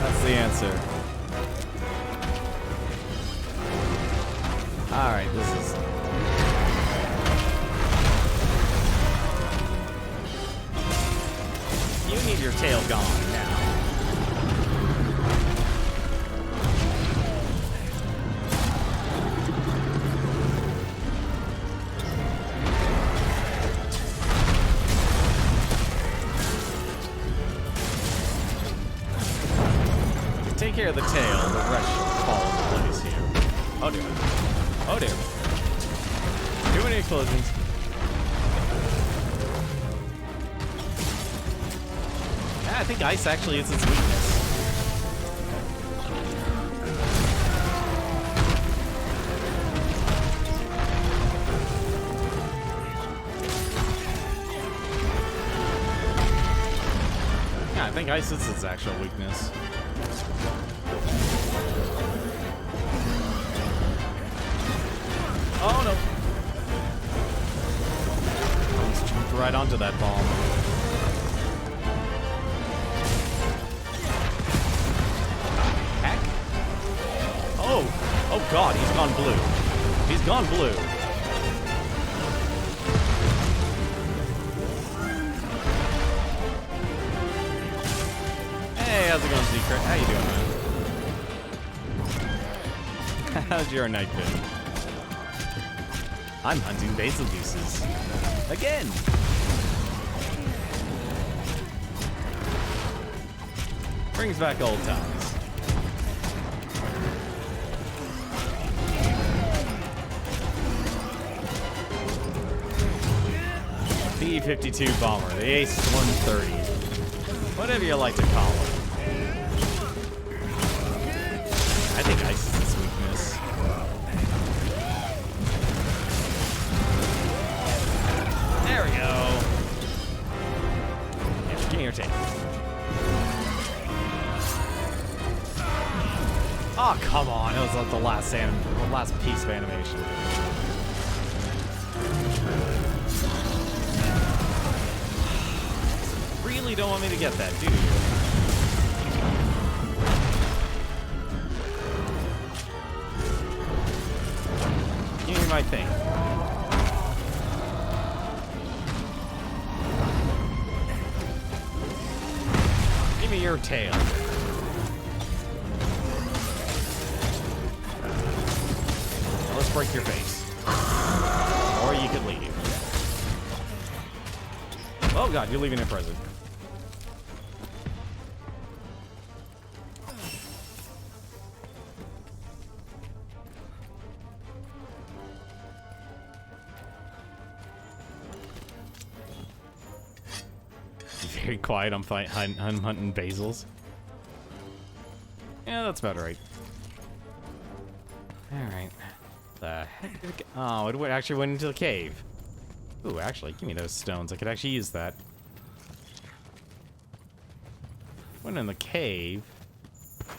That's the answer. Alright, this is... You need your tail gone now. Take care of the tail, the rest should fall into place here. Oh dear. Oh dear. Too many explosions. Yeah, I think ice actually is its weakness. Yeah, I think ice is its actual weakness. Oh no! Almost jumped right onto that bomb. Heck? Oh! Oh god, he's gone blue. He's gone blue. Hey, how's it going, Secret? How you doing, man? How's your night been? I'm hunting basil juices. Again! Brings back old times. B-52 bomber, the Ace-130. Whatever you like to call it. I think ice is its weakness. There we go. Yeah, give me your tape. Oh, come on. It was like the last piece of animation. Really don't want me to get that, do you? Give me my thing. Give me your tail. Now let's break your face. Or you could leave. Oh god, you're leaving a present. Very quiet. I'm hunting basils. Yeah, that's about right. All right. The heck did it oh, it actually went into the cave. Ooh, actually, give me those stones. I could actually use that. Went in the cave.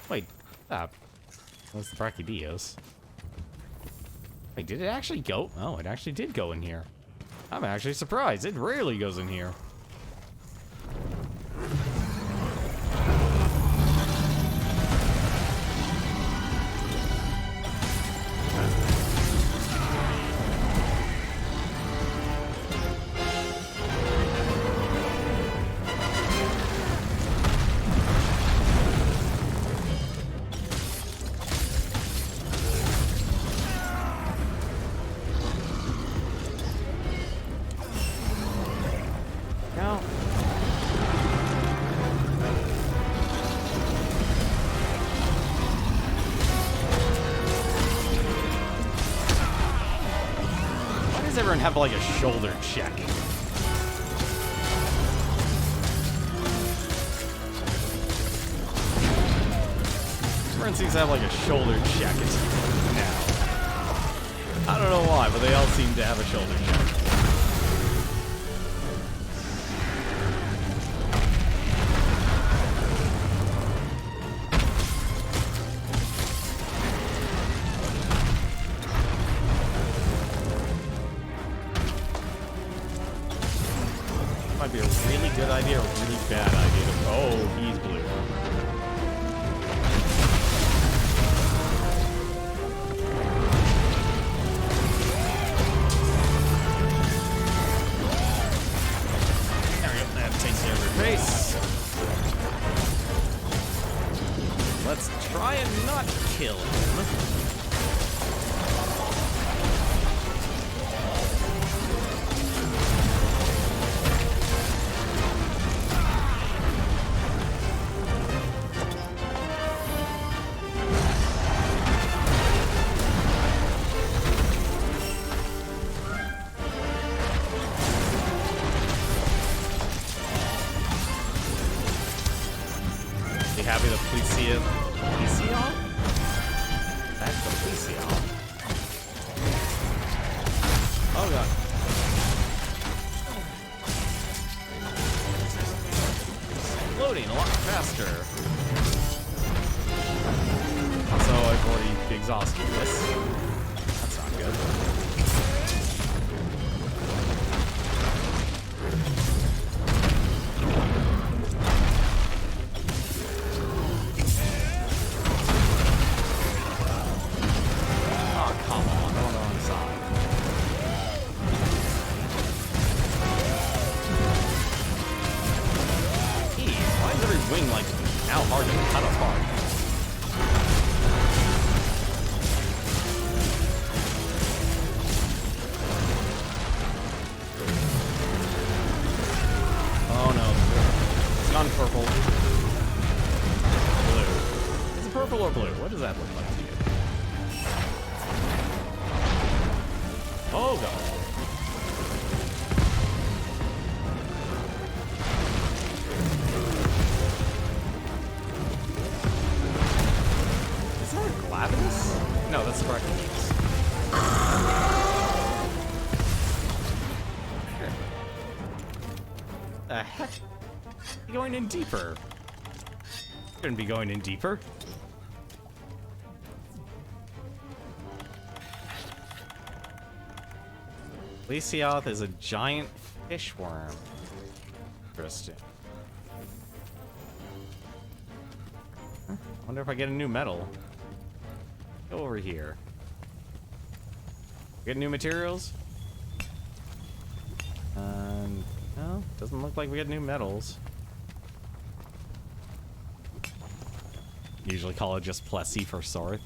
Wait, stop. That's the Brachydios. Wait, did it actually go? Oh, it actually did go in here. I'm actually surprised. It rarely goes in here. Have like a shoulder check. Everyone seems to have like a shoulder check now. I don't know why, but they all seem to have a shoulder check. Might be a really good idea or a really bad idea to... Oh, he's blue. There we go. That takes care of her face. Let's try and not kill him. Happy the Policia? That's the Policia. Oh god. Loading a lot faster. Also, I've already exhausted this. That's not good. purple or blue? What does that look like to you? Oh god. Is that a Glavenus? No, that's Archimedes. The heck? You're going in deeper. Shouldn't be going in deeper. Lesioth is a giant fish worm. Interesting. Huh. Wonder if I get a new medal. Go over here. Get new materials? No, doesn't look like we get new medals. Usually call it just Plessy for short.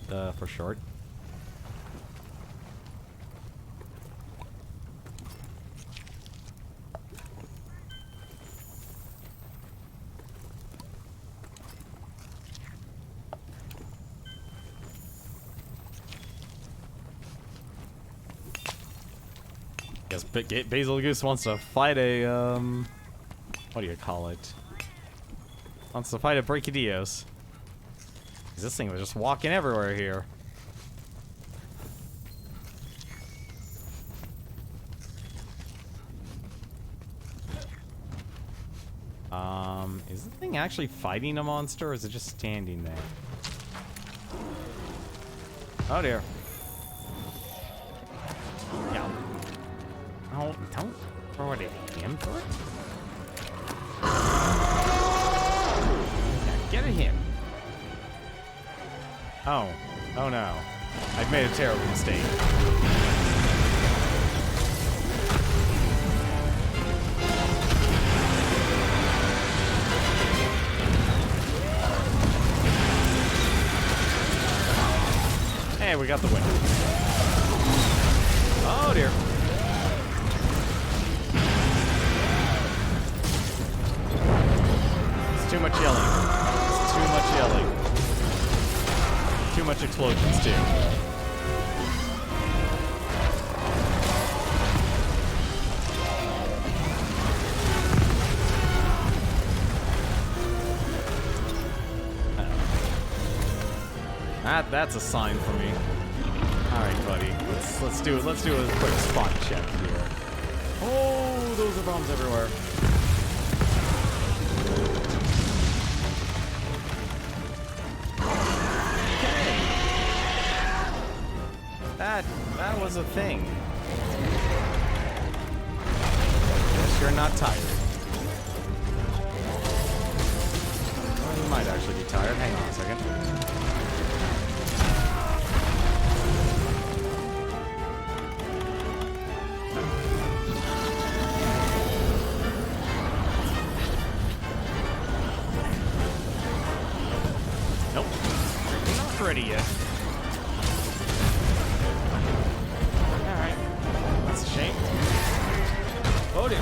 Guess Basil Goose wants to fight a what do you call it? Wants to fight a Brachydios. This thing was just walking everywhere here. Is the thing actually fighting a monster, or is it just standing there? Oh dear. Yeah. Oh, don't throw it at him for it. Yeah, get at him. Oh. Oh no. I've made a terrible mistake. Hey, we got the win. Oh dear. It's too much yelling. It's too much yelling. Too much explosions, too. That's a sign for me. Alright, buddy. Let's do it. Let's do a quick spot check here. Oh, those are bombs everywhere. That was a thing. Guess you're not tired. Well, you might actually be tired. Hang on a second. Nope. Not ready yet. Shame. Oh dear.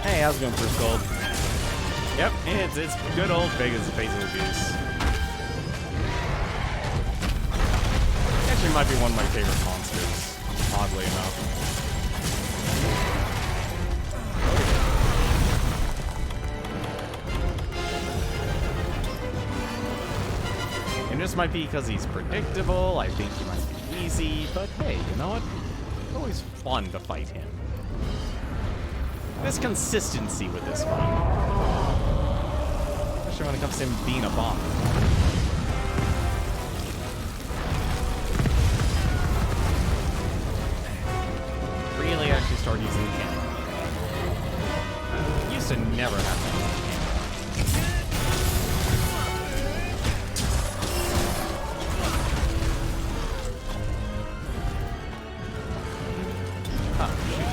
Hey, how's it going, Bruce Gold? Yep, it's good old Vegas Basil Goose. Actually might be one of my favorite monsters, oddly enough. And this might be because he's predictable, I think he might be easy, but hey, you know what? It's always fun to fight him. There's consistency with this fight. Especially when it comes to him being a bomb. Really actually start using the cannon. Used to never have to use the cannon. Oh, shoot.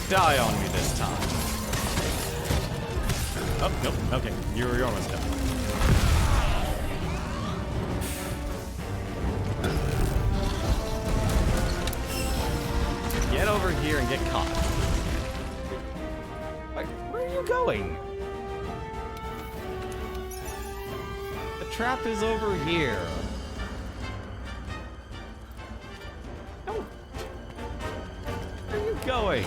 die on me this time. Oh, nope. Okay, you're almost done. Get over here and get caught. Where are you going? The trap is over here. No. Where are you going?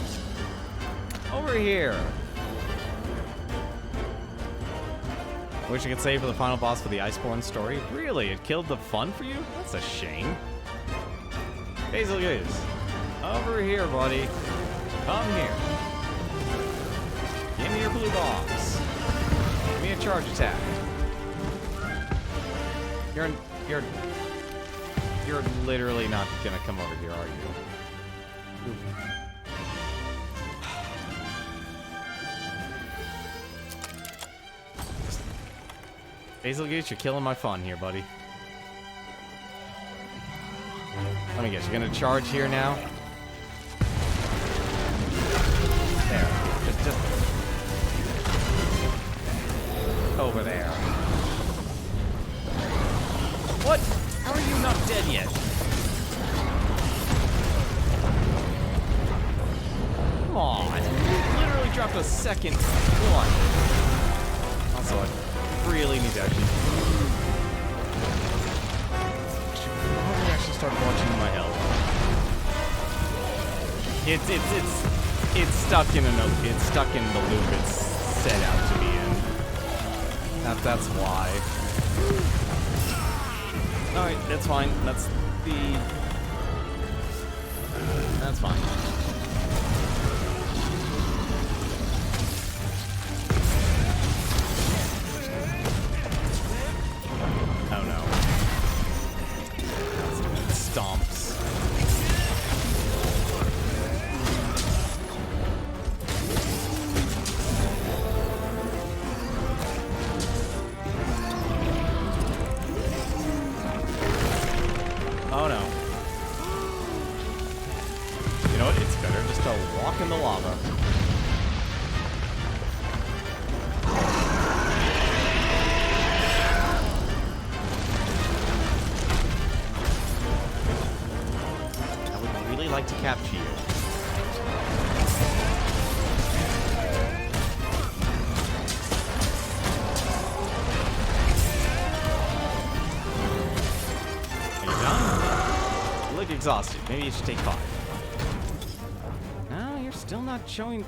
Over here. Wish I could save for the final boss for the Iceborne story. Really? It killed the fun for you? That's a shame. Hazel Goose. Over here, buddy. Come here. Give me your blue bombs. Give me a charge attack. You're literally not gonna come over here, are you? Basil Goose, you're killing my fun here, buddy. Let me guess, you're gonna charge here now? There. Just over there. What? How are you not dead yet? Come on. You literally dropped a second one. Also, I really need to actually start watching my health. It's stuck in it's stuck in the loop it's set out to be in. That's why. Alright, that's fine. That's fine. Oh no. Stomps. Oh no. You know what? It's better just to walk in the lava. I would really like to capture you. Exhausted. Maybe you should take 5. No, you're still not showing.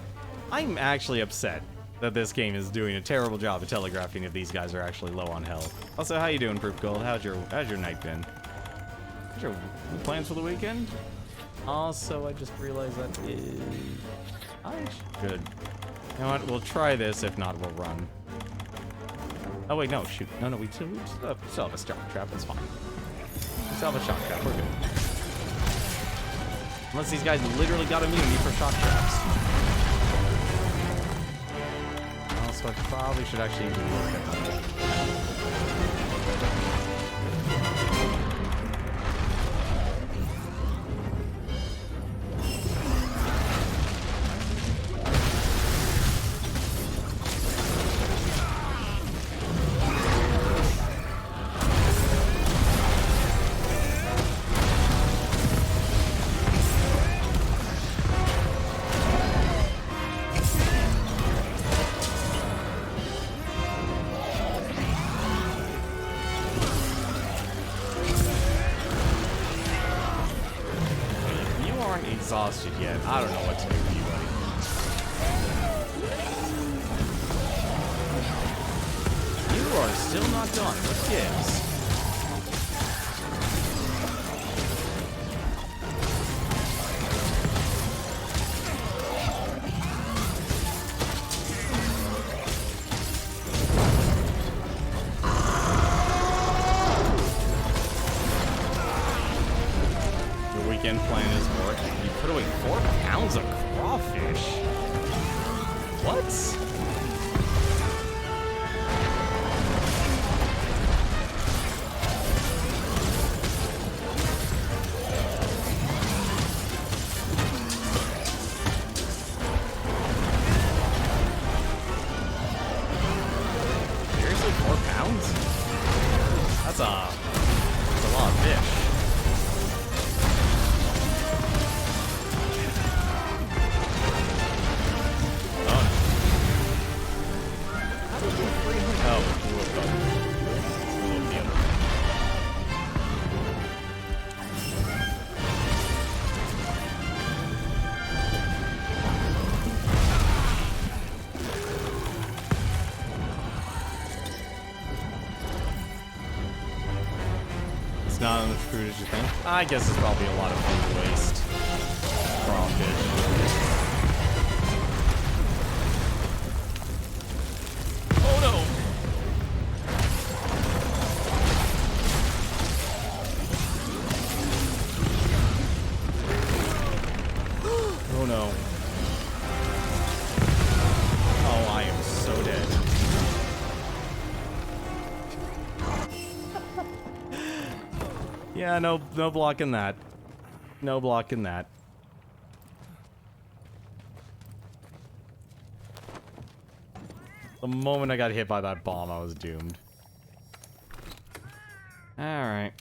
I'm actually upset that this game is doing a terrible job of telegraphing if these guys are actually low on health. Also, how you doing, Proof Gold? How's your night been? What's your plans for the weekend? Also, I just realized that I should. You know what? We'll try this. If not, we'll run. Oh wait, no, shoot. No, we still have a shock trap. That's fine. We still have a shock trap. We're good. Unless these guys literally got immunity for shock traps. Also, I probably should actually look at that. Exhausted yet. I don't know what to do with you, buddy. You are still not done. What gives? Your weekend plan is work. Put away 4 pounds of crawfish. What? That's a lot of fish. Not as much food as you think. I guess there's probably a lot of food waste. Crawfish. Oh no! Oh no. Oh, I am so dead. Yeah, no blocking that. No blocking that. The moment I got hit by that bomb, I was doomed. Alright.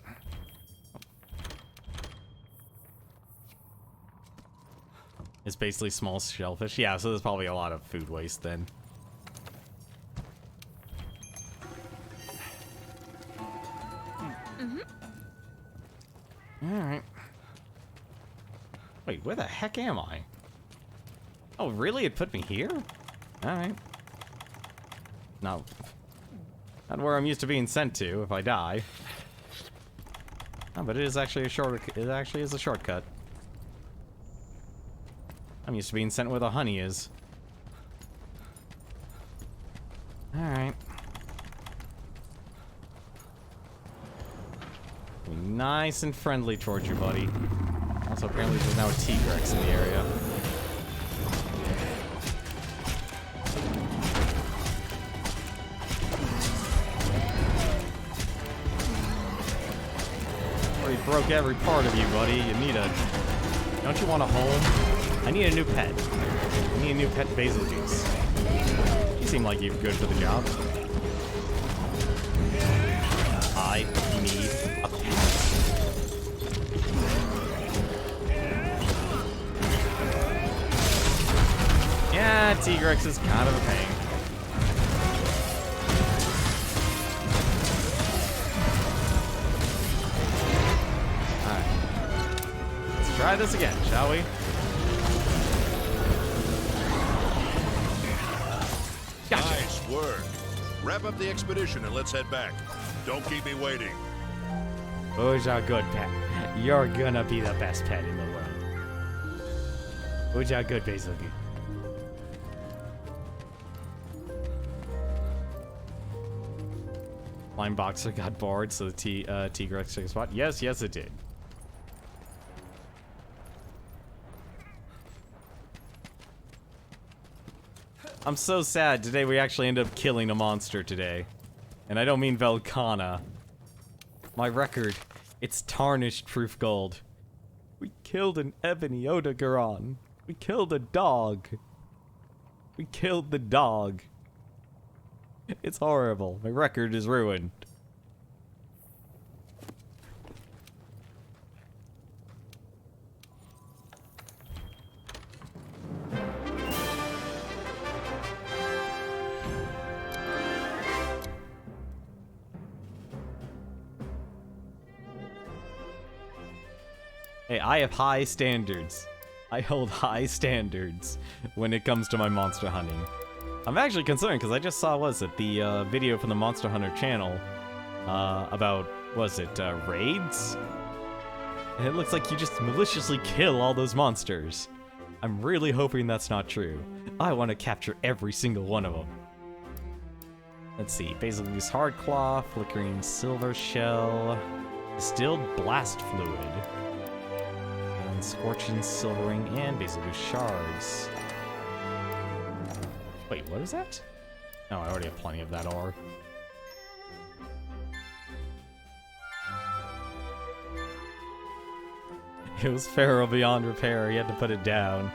It's basically small shellfish. Yeah, so there's probably a lot of food waste then. Alright. Wait, where the heck am I? Oh, really? It put me here? Alright. No. Not where I'm used to being sent to if I die. Oh, but it is actually it actually is a shortcut. I'm used to being sent where the honey is. Alright. Nice and friendly towards you, buddy. Also, apparently there's now a T-Rex in the area. Already broke every part of you, buddy. You need a... Don't you want a home? I need a new pet. I need a new pet basil juice. You seem like you're good for the job. I need a pet. Yeah, T-Rex is kind of a pain. Alright. Let's try this again, shall we? Gotcha. Nice work. Wrap up the expedition and let's head back. Don't keep me waiting. Who's our good pet? You're gonna be the best pet in the world. Who's our good basil? Flying boxer got bored, so the T-Rex took a spot. Yes, yes, it did. I'm so sad. Today we actually ended up killing a monster today. And I don't mean Velkhana. My record, it's tarnished proof gold. We killed an ebony Odogaron. We killed a dog. We killed the dog. It's horrible. My record is ruined. Hey, I have high standards. I hold high standards when it comes to my monster hunting. I'm actually concerned because I just saw, the video from the Monster Hunter channel about, raids? And it looks like you just maliciously kill all those monsters. I'm really hoping that's not true. I want to capture every single one of them. Let's see, Basil Goose Hardclaw, Flickering Silver Shell, Distilled Blast Fluid, and Scorching Silver Ring, and Basil Goose Shards. Wait, what is that? No, I already have plenty of that ore. It was feral beyond repair, he had to put it down.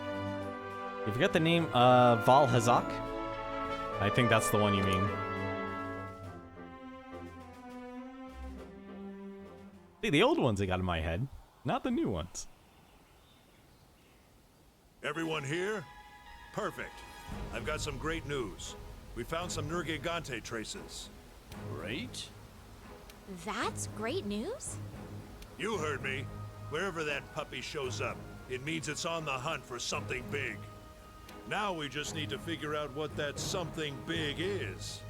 You forgot the name, Valhazak? I think that's the one you mean. See, the old ones I got in my head, not the new ones. Everyone here? Perfect. I've got some great news. We found some Nergigante traces. Great? That's great news? You heard me. Wherever that puppy shows up, it means it's on the hunt for something big. Now we just need to figure out what that something big is.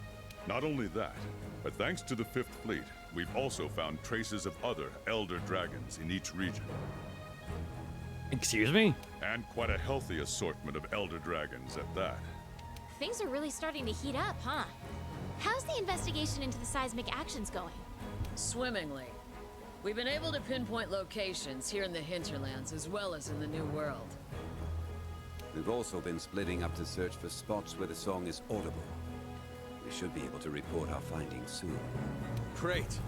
Not only that, but thanks to the Fifth Fleet, we've also found traces of other Elder Dragons in each region. Excuse me? And quite a healthy assortment of Elder Dragons at that. Things are really starting to heat up, huh? How's the investigation into the seismic actions going? Swimmingly. We've been able to pinpoint locations here in the hinterlands as well as in the New World. We've also been splitting up to search for spots where the song is audible. We should be able to report our findings soon. Great.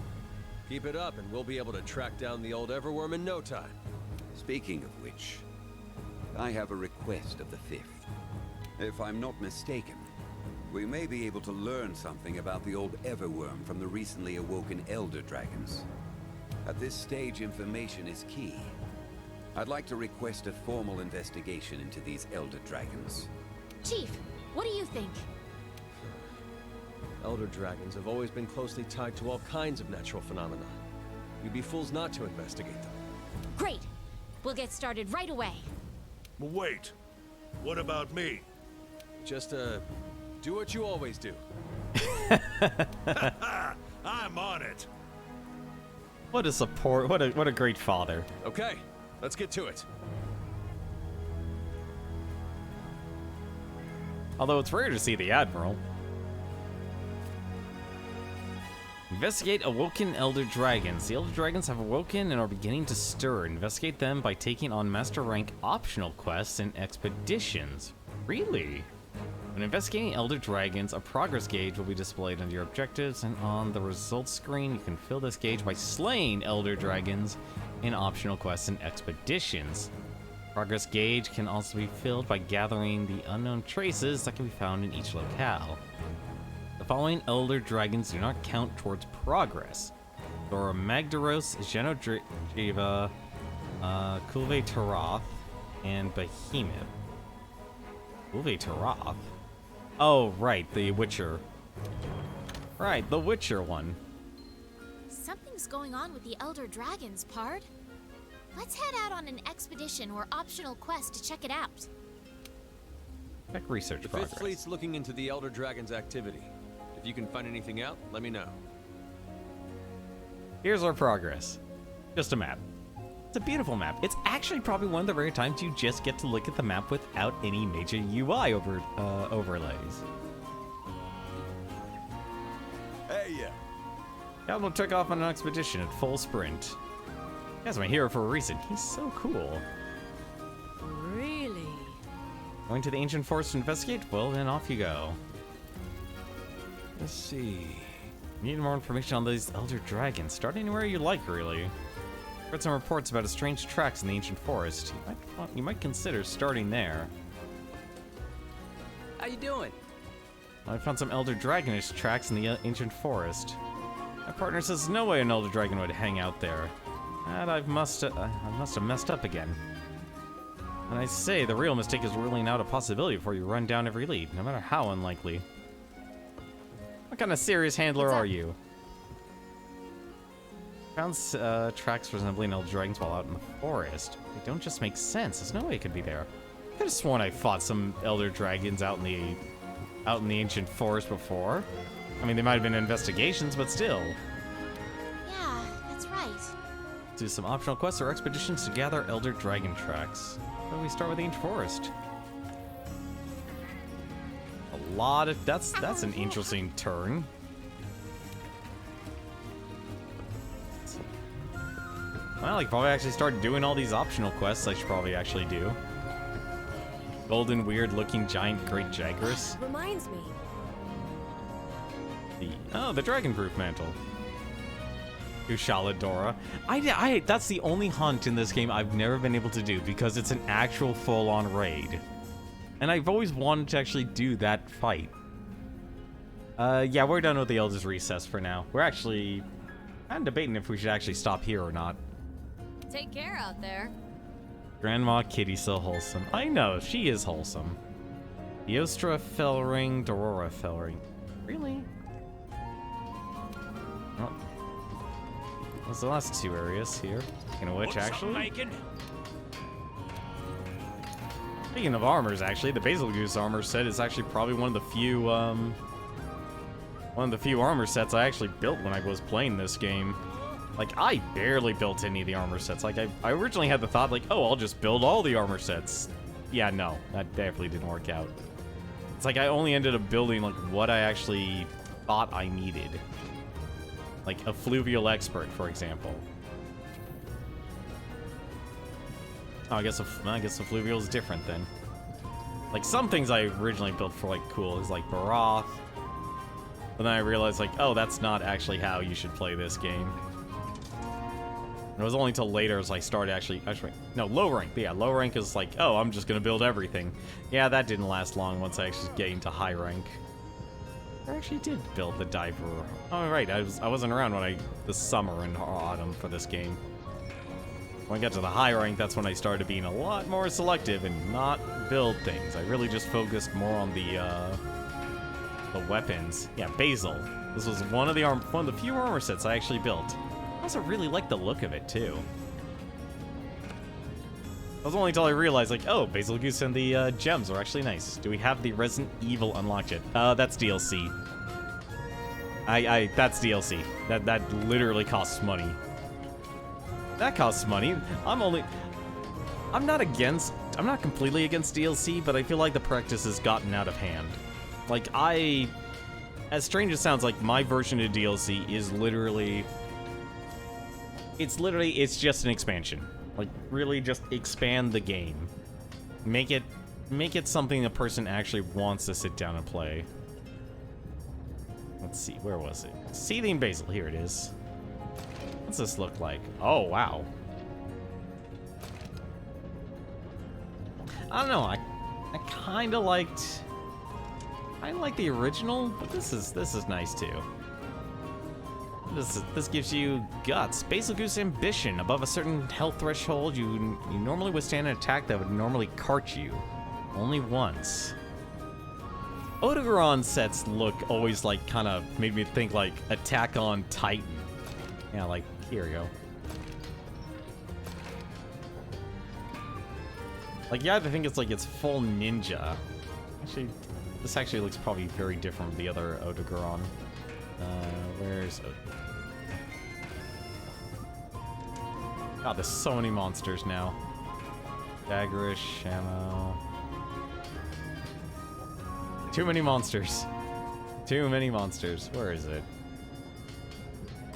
Keep it up and we'll be able to track down the old Everworm in no time. Speaking of which, I have a request of the Fifth. If I'm not mistaken, we may be able to learn something about the old Everworm from the recently awoken Elder Dragons. At this stage, information is key. I'd like to request a formal investigation into these Elder Dragons. Chief, what do you think? Elder Dragons have always been closely tied to all kinds of natural phenomena. We'd be fools not to investigate them. Great! We'll get started right away. Wait. What about me? Just, do what you always do. I'm on it. What a support, what a great father. Okay, let's get to it. Although it's rare to see the Admiral. Investigate awoken Elder Dragons. The Elder Dragons have awoken and are beginning to stir. Investigate them by taking on Master Rank optional quests and expeditions. Really? When investigating Elder Dragons, a progress gauge will be displayed under your objectives, and on the results screen, you can fill this gauge by slaying Elder Dragons in optional quests and expeditions. Progress gauge can also be filled by gathering the unknown traces that can be found in each locale. The following Elder Dragons do not count towards progress: Dora Magdaros, Genodriva, Kulve Taroth, and Behemoth. Kulve Taroth? Oh, right, the Witcher. Right, the Witcher one. Something's going on with the Elder Dragons, Pard. Let's head out on an expedition or optional quest to check it out. Check research The progress. Fifth Fleet's looking into the Elder Dragons' activity. If you can find anything out, let me know. Here's our progress. Just a map. It's a beautiful map. It's actually probably one of the rare times you just get to look at the map without any major UI overlays. Hey, yeah. Cowboy took off on an expedition at full sprint. That's my hero for a reason. He's so cool. Really? Going to the ancient forest to investigate? Well, then off you go. Let's see. Need more information on these Elder Dragons. Start anywhere you like, really. Read some reports about strange tracks in the ancient forest. You might consider starting there. How you doing? I found some Elder Dragonish tracks in the ancient forest. My partner says no way an Elder Dragon would hang out there. And I must have messed up again. And I say the real mistake is ruling out a possibility before you run down every lead, no matter how unlikely. What kind of serious handler are you? Found tracks resembling Elder Dragons while out in the forest. They don't just make sense. There's no way it could be there. I could have sworn I fought some Elder Dragons out in the ancient forest before. I mean, they might have been investigations, but still. Yeah, that's right. Do some optional quests or expeditions to gather Elder Dragon tracks. Why don't we start with the ancient forest? A lot of that's an interesting turn. Well, I could probably actually start doing all these optional quests I should probably actually do. Golden, weird-looking giant great Jaguars. Reminds me. The dragon-proof mantle. Ushaladora. That's the only hunt in this game I've never been able to do because it's an actual full-on raid. And I've always wanted to actually do that fight. Yeah, we're done with the Elder's Recess for now. We're actually I'm debating if we should actually stop here or not. Take care out there. Grandma Kitty's so wholesome. I know, she is wholesome. Diostra Fellring, Dorora Fellring. Really? Oh. What's the last two areas here? Speaking of which, actually. Speaking of armors, actually, the Basil Goose armor set is actually probably one of the few armor sets I actually built when I was playing this game. Like, I barely built any of the armor sets. Like, I originally had the thought, like, oh, I'll just build all the armor sets. Yeah, no, that definitely didn't work out. It's like I only ended up building, like, what I actually thought I needed. Like, a Fluvial Expert, for example. Oh, I guess the Fluvial is different, then. Like, some things I originally built for, like, cool is, like, Baroth. But then I realized, like, oh, that's not actually how you should play this game. It was only until later as I started actually no, low rank. Yeah, low rank is like, oh, I'm just gonna build everything. Yeah, that didn't last long once I actually get into high rank. I actually did build the diver. Oh, right, I wasn't around when the summer and autumn for this game. When I got to the high rank, that's when I started being a lot more selective and not build things. I really just focused more on the weapons. Yeah, Basil. This was one of the few armor sets I actually built. I also really like the look of it, too. It was only until I realized, like, oh, Basil Goose and the gems are actually nice. Do we have the Resident Evil unlocked yet? That's DLC. That's DLC. That literally costs money. That costs money. I'm not completely against DLC, but I feel like the practice has gotten out of hand. Like, as strange as it sounds, like, my version of DLC is literally... It's just an expansion. Like, really just expand the game. Make it something a person actually wants to sit down and play. Let's see, where was it? Seething Basil, here it is. What's this look like? Oh, wow. I don't know, I kinda liked... I like the original, but this is nice too. This gives you guts. Basil Goose ambition. Above a certain health threshold, you normally withstand an attack that would normally cart you. Only once. Odogaron sets look always like kind of made me think like Attack on Titan. Yeah, like here you go. Like you either think it's like it's full ninja. Actually, this actually looks probably very different from the other Odogaron. Where's... God, there's so many monsters now. Daggerish, ammo... Too many monsters. Too many monsters. Where is it?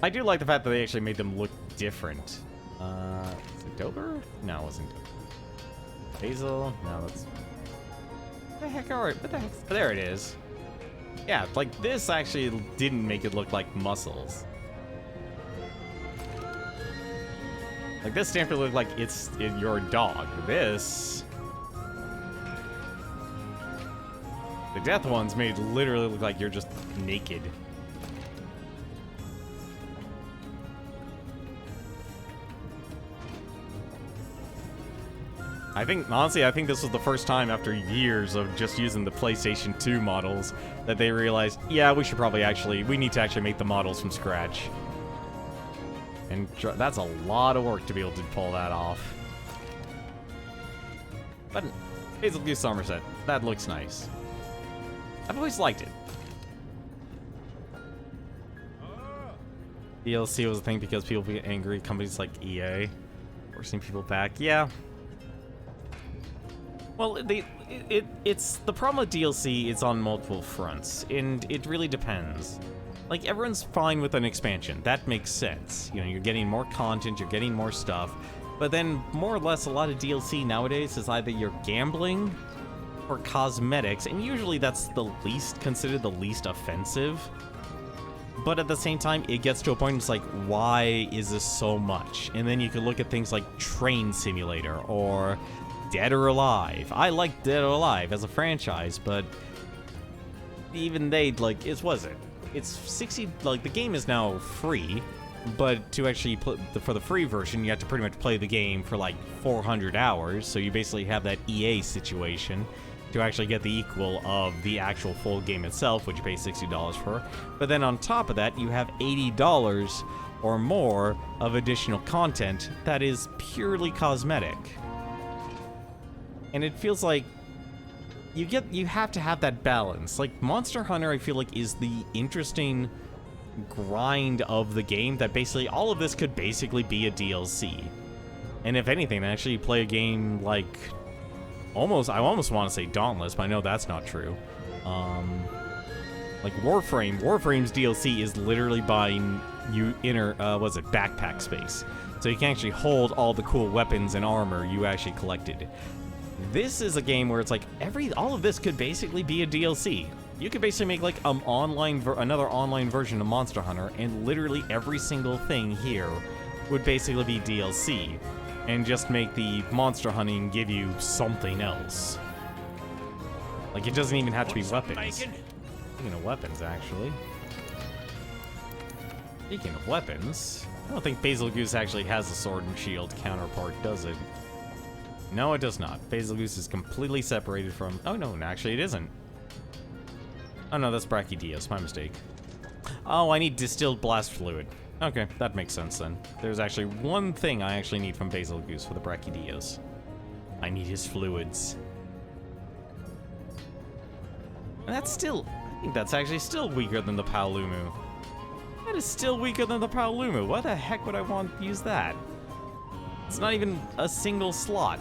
I do like the fact that they actually made them look different. Is it Dober? No, it wasn't Dober. Basil? No, that's... What the heck are it? What the heck? Oh, there it is. Yeah, like this actually didn't make it look like muscles. Like this definitely looked like you're a dog. This, the death ones made it literally look like you're just naked. Honestly, I think this was the first time after years of just using the PlayStation 2 models that they realized, yeah, we need to actually make the models from scratch. And that's a lot of work to be able to pull that off. But Basil Goose Somerset, that looks nice. I've always liked it. DLC was a thing because people get angry. Companies like EA forcing people back. Yeah. Well, it's the problem with DLC. It's on multiple fronts, and it really depends. Like everyone's fine with an expansion. That makes sense. You know, you're getting more content, you're getting more stuff. But then, more or less, a lot of DLC nowadays is either you're gambling or cosmetics, and usually that's considered the least offensive. But at the same time, it gets to a point it's like, why is this so much? And then you could look at things like Train Simulator or Dead or Alive. I like Dead or Alive as a franchise, but even it's 60, like the game is now free, But to actually play for the free version, you have to pretty much play the game for like 400 hours. So you basically have that EA situation to actually get the equal of the actual full game itself, which you pay $60 for. But then on top of that, you have $80 or more of additional content that is purely cosmetic. And it feels like you have to have that balance. Like Monster Hunter, I feel like is the interesting grind of the game that basically all of this could basically be a DLC. And if anything, actually play a game like I almost want to say Dauntless, but I know that's not true. Like Warframe. Warframe's DLC is literally buying you backpack space. So you can actually hold all the cool weapons and armor you actually collected. This is a game where it's like all of this could basically be a DLC. You could basically make like another online version of Monster Hunter, and literally every single thing here would basically be DLC, and just make the monster hunting give you something else. Like it doesn't even have to be weapons. Speaking of weapons, actually. Speaking of weapons, I don't think Basil Goose actually has a sword and shield counterpart, does it? No, it does not. Basil Goose is completely separated from... Oh, no, actually it isn't. Oh, no, that's Brachydios. My mistake. Oh, I need distilled blast fluid. Okay, that makes sense then. There's actually one thing I actually need from Basil Goose for the Brachydios. I need his fluids. And that's still... I think that's actually still weaker than the Paolumu. That is still weaker than the Paolumu. Why the heck would I want to use that? It's not even a single slot.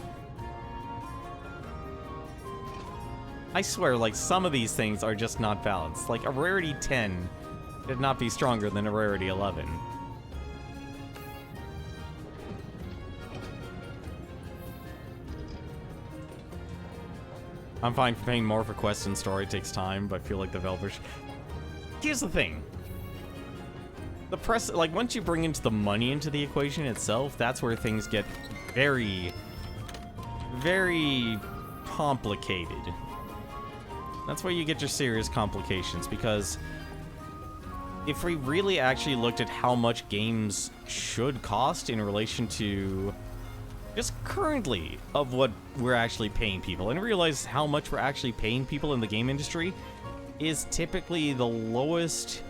I swear, like, some of these things are just not balanced. Like, a rarity 10 could not be stronger than a rarity 11. I'm fine for paying more for quests and story. It takes time, but I feel like the developers... Here's the thing. The press, like, once you bring into the money into the equation itself, that's where things get very, very complicated. That's where you get your serious complications, because if we really actually looked at how much games should cost in relation to just currently of what we're actually paying people, and realize how much we're actually paying people in the game industry is typically the lowest.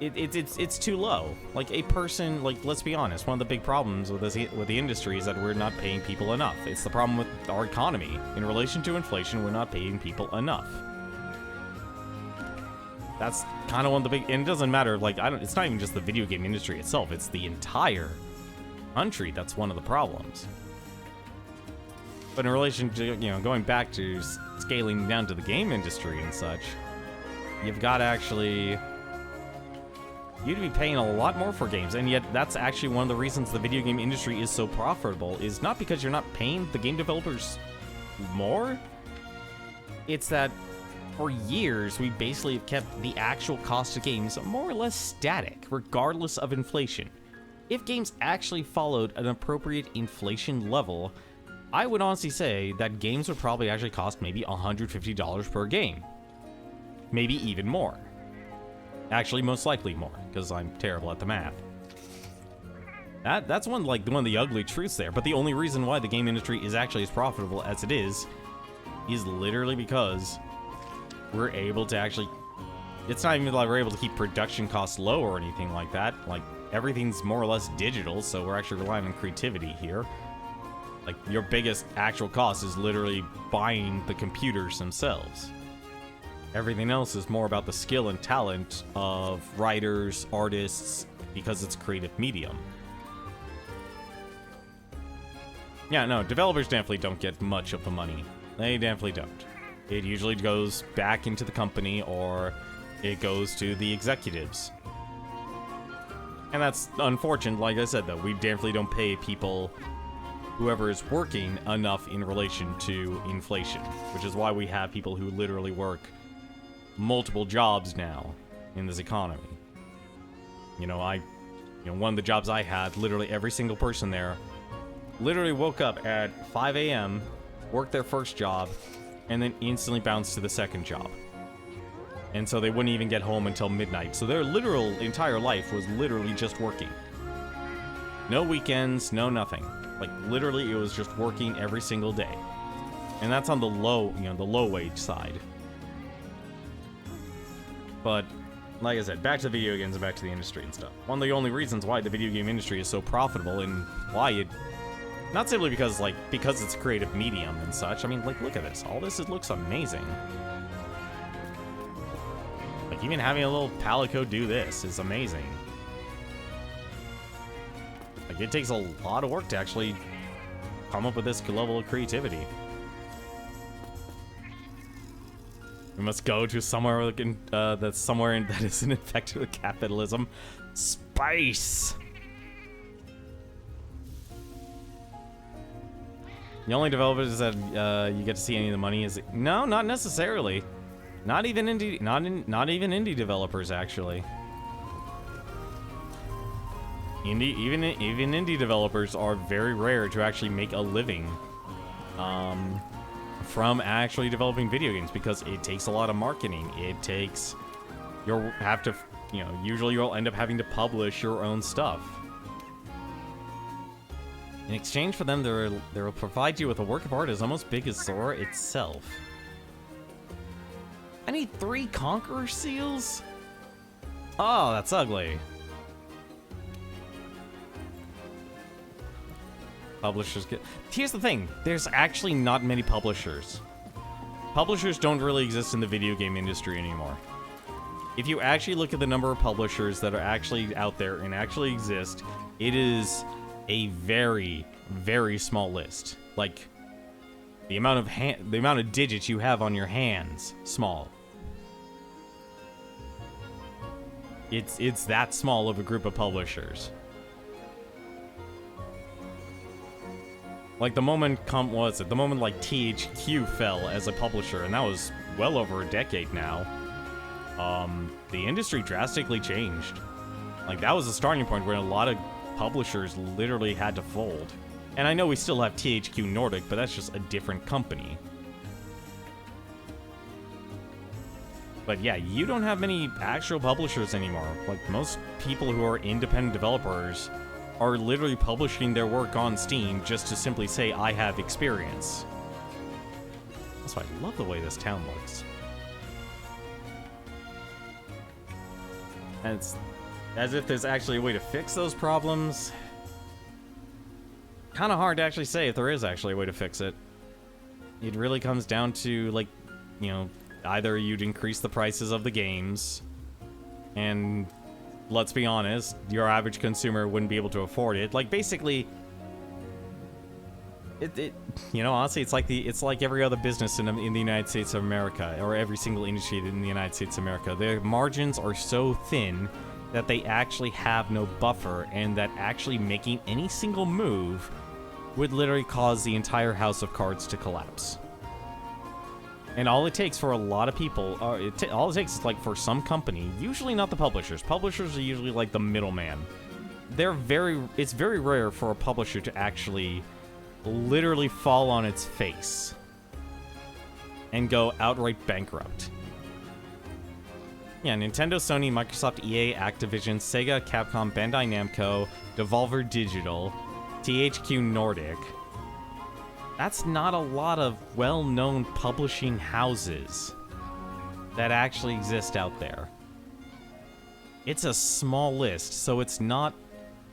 It's too low. Like a person, like, let's be honest, one of the big problems with the industry is that we're not paying people enough. It's the problem with our economy. In relation to inflation, we're not paying people enough. That's kind of one of the big, and it doesn't matter, like, it's not even just the video game industry itself, it's the entire country that's one of the problems. But in relation to, going back to scaling down to the game industry and such, you've got to actually... You'd be paying a lot more for games, and yet that's actually one of the reasons the video game industry is so profitable, is not because you're not paying the game developers more. It's that for years, we basically have kept the actual cost of games more or less static, regardless of inflation. If games actually followed an appropriate inflation level, I would honestly say that games would probably actually cost maybe $150 per game. Maybe even more. Actually, most likely more, because I'm terrible at the math. That's one of the ugly truths there, but the only reason why the game industry is actually as profitable as it is literally because we're able to actually... It's not even like we're able to keep production costs low or anything like that. Like, everything's more or less digital, so we're actually relying on creativity here. Like, your biggest actual cost is literally buying the computers themselves. Everything else is more about the skill and talent of writers, artists, because it's a creative medium. Yeah, no, developers definitely don't get much of the money. They definitely don't. It usually goes back into the company, or it goes to the executives. And that's unfortunate. Like I said, though, we definitely don't pay people, whoever is working, enough in relation to inflation, which is why we have people who literally work multiple jobs now in this economy. One of the jobs I had, literally every single person there literally woke up at 5 a.m., worked their first job, and then instantly bounced to the second job. And so they wouldn't even get home until midnight. So their literal entire life was literally just working. No weekends, no nothing. Like, literally, it was just working every single day. And that's on the low, the low wage side. But, like I said, back to the video games and back to the industry and stuff. One of the only reasons why the video game industry is so profitable and why it... Not simply because it's a creative medium and such. I mean, like, look at this. All this, it looks amazing. Like, even having a little Palico do this is amazing. Like, it takes a lot of work to actually come up with this level of creativity. We must go to somewhere that isn't infected with capitalism. Space! The only developers that you get to see any of the money is... No, not necessarily. Not even indie developers, actually. Even indie developers are very rare to actually make a living from actually developing video games, because it takes a lot of marketing. It takes... usually you'll end up having to publish your own stuff. In exchange for them, they will provide you with a work of art as almost big as Sora itself. I need 3 Conqueror Seals? Oh, that's ugly. Publishers get... Here's the thing. There's actually not many publishers. Publishers don't really exist in the video game industry anymore. If you actually look at the number of publishers that are actually out there and actually exist, it is a very, very small list. Like, the amount of digits you have on your hands, small. It's that small of a group of publishers. Like, the moment like THQ fell as a publisher, and that was well over a decade now, the industry drastically changed. Like, that was a starting point where a lot of publishers literally had to fold. And I know we still have THQ Nordic, but that's just a different company. But yeah, you don't have many actual publishers anymore. Like, most people who are independent developers are literally publishing their work on Steam just to simply say, I have experience. That's why I love the way this town looks. And it's as if there's actually a way to fix those problems. Kind of hard to actually say if there is actually a way to fix it. It really comes down to, like, either you'd increase the prices of the games, and let's be honest, your average consumer wouldn't be able to afford it. Like, basically, honestly, it's like every other business in the United States of America, or every single industry in the United States of America. Their margins are so thin that they actually have no buffer, and that actually making any single move would literally cause the entire house of cards to collapse. And all it takes for a lot of people, all it takes is, like, for some company, usually not the publishers. Publishers are usually like the middleman. It's very rare for a publisher to actually literally fall on its face and go outright bankrupt. Yeah, Nintendo, Sony, Microsoft, EA, Activision, Sega, Capcom, Bandai Namco, Devolver Digital, THQ Nordic. That's not a lot of well-known publishing houses that actually exist out there. It's a small list, so it's not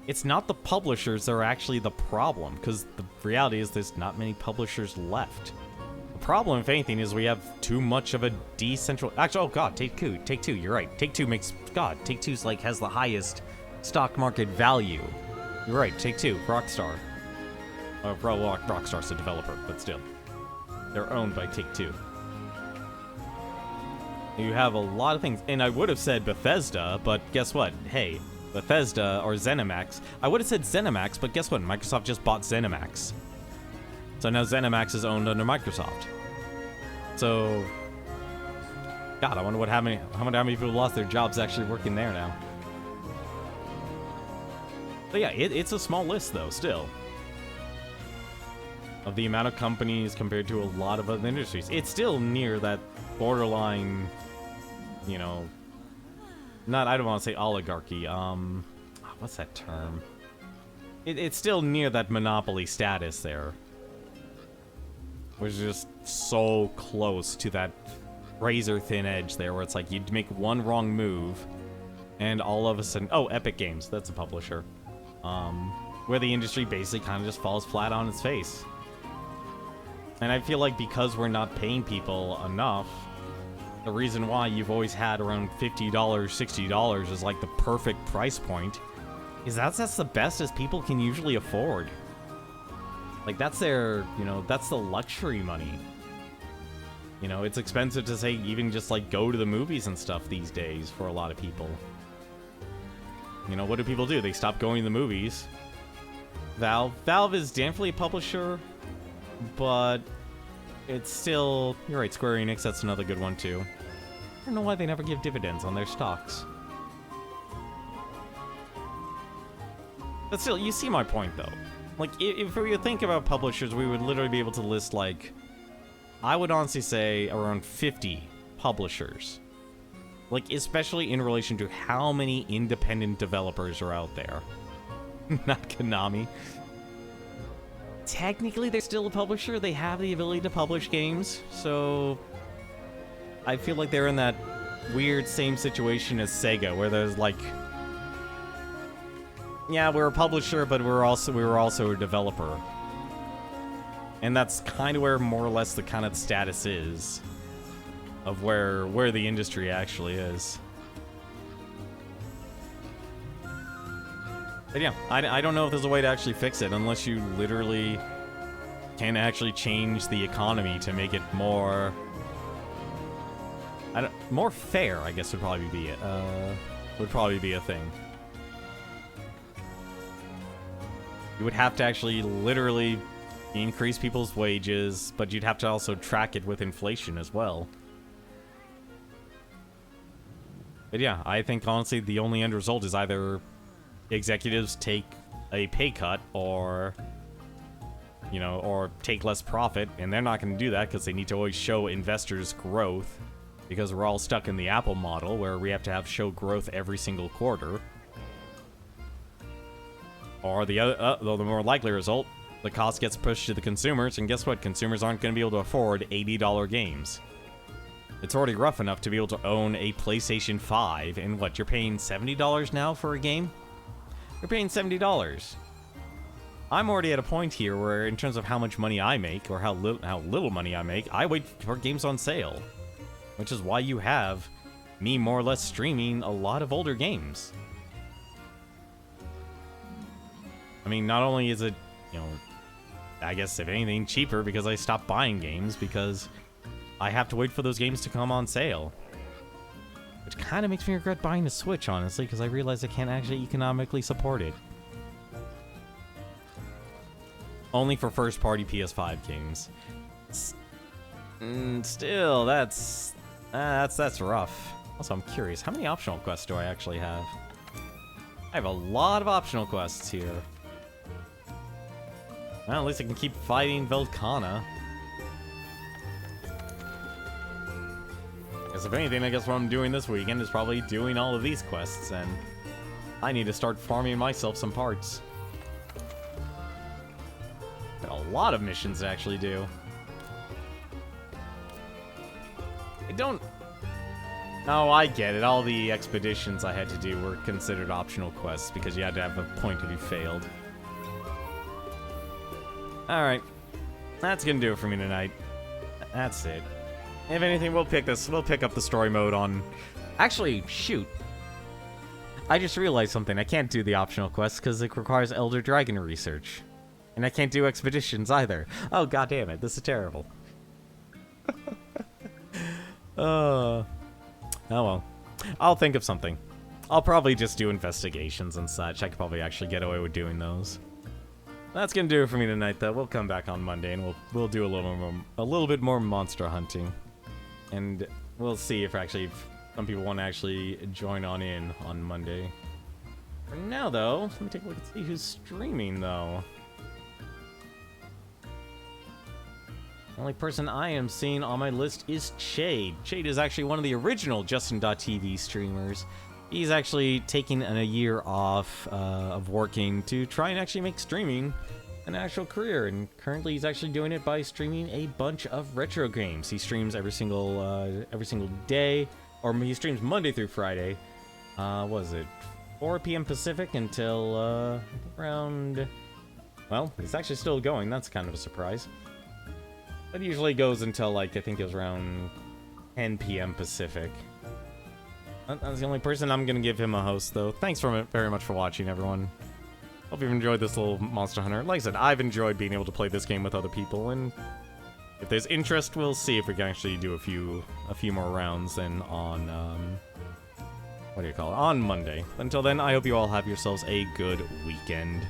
the publishers that are actually the problem, because the reality is there's not many publishers left. The problem, if anything, is we have too much of a decentralized... Actually, oh god, Take-Two, you're right. Take-Two's, like, has the highest stock market value. You're right, Take-Two, Rockstar. Rockstar's a developer, but still. They're owned by Take-Two. You have a lot of things, and I would have said Bethesda, but guess what? Hey, Bethesda or ZeniMax. I would have said ZeniMax, but guess what? Microsoft just bought ZeniMax. So now ZeniMax is owned under Microsoft. So, God, I wonder how many people lost their jobs actually working there now. But yeah, it's a small list though, still, of the amount of companies compared to a lot of other industries. It's still near that borderline you know, not, I don't want to say oligarchy, what's that term? It's still near that monopoly status there. Which is just so close to that razor-thin edge there, where it's like you'd make one wrong move, and all of a sudden... Oh, Epic Games, that's a publisher. Where the industry basically kind of just falls flat on its face. And I feel like because we're not paying people enough, the reason why you've always had around $50, $60 is like the perfect price point, is that's the best as people can usually afford. Like, that's their, you know, that's the luxury money. You know, it's expensive to say even just, like, go to the movies and stuff these days for a lot of people. You know, what do people do? They stop going to the movies. Valve is definitely a publisher, but it's still... You're right, Square Enix, that's another good one, too. I don't know why they never give dividends on their stocks. But still, you see my point, though. Like, if we would think about publishers, we would literally be able to list, like, I would honestly say around 50 publishers. Like, especially in relation to how many independent developers are out there. Not Konami. Technically, they're still a publisher. They have the ability to publish games, so... I feel like they're in that weird same situation as Sega, where there's, like... Yeah, we're a publisher, but we were also a developer. And that's kind of where more or less the kind of status is of where the industry actually is. But yeah, I don't know if there's a way to actually fix it unless you literally can actually change the economy to make it more more fair, I guess would probably be it. Would probably be a thing. You would have to actually literally increase people's wages, but you'd have to also track it with inflation as well. But yeah, I think honestly the only end result is either executives take a pay cut or, you know, or take less profit, and they're not going to do that because they need to always show investors growth, because we're all stuck in the Apple model where we have to show growth every single quarter. Or the other, though the more likely result, the cost gets pushed to the consumers, and guess what? Consumers aren't going to be able to afford $80 games. It's already rough enough to be able to own a PlayStation 5, and what, you're paying $70 now for a game? You're paying $70. I'm already at a point here where, in terms of how much money I make, or how little money I make, I wait for games on sale. Which is why you have me more or less streaming a lot of older games. I mean, not only is it, you know, I guess if anything, cheaper because I stopped buying games because I have to wait for those games to come on sale. Which kind of makes me regret buying the Switch, honestly, because I realize I can't actually economically support it. Only for first-party PS5 games. Still, that's rough. Also, I'm curious, how many optional quests do I actually have? I have a lot of optional quests here. Well, at least I can keep fighting Velkhana. Guess if anything, I guess what I'm doing this weekend is probably doing all of these quests, and I need to start farming myself some parts. Got a lot of missions to actually do. I don't... Oh, I get it. All the expeditions I had to do were considered optional quests because you had to have a point if you failed. Alright. That's gonna do it for me tonight. That's it. If anything, we'll pick up the story mode on... Actually, shoot. I just realized something. I can't do the optional quests because it requires Elder Dragon research. And I can't do expeditions either. Oh, god damn it. This is terrible. Oh well. I'll think of something. I'll probably just do investigations and such. I could probably actually get away with doing those. That's gonna do it for me tonight, though. We'll come back on Monday and we'll do a little bit more monster hunting, and we'll see if some people want to actually join in on Monday. For now, though, let me take a look and see who's streaming, though. The only person I am seeing on my list is Chade. Chade is actually one of the original Justin.tv streamers. He's actually taking a year off of working to try and actually make streaming an actual career, and currently he's actually doing it by streaming a bunch of retro games. He streams every single day, or he streams Monday through Friday. What is it? 4 p.m. Pacific until I think around. Well, it's actually still going. That's kind of a surprise. It usually goes until, like, I think it was around 10 p.m. Pacific. That's the only person I'm going to give him a host, though. Thanks very much for watching, everyone. Hope you've enjoyed this little Monster Hunter. Like I said, I've enjoyed being able to play this game with other people, and if there's interest, we'll see if we can actually do a few more rounds than on, what do you call it? On Monday. Until then, I hope you all have yourselves a good weekend.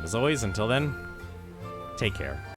As always, until then, take care.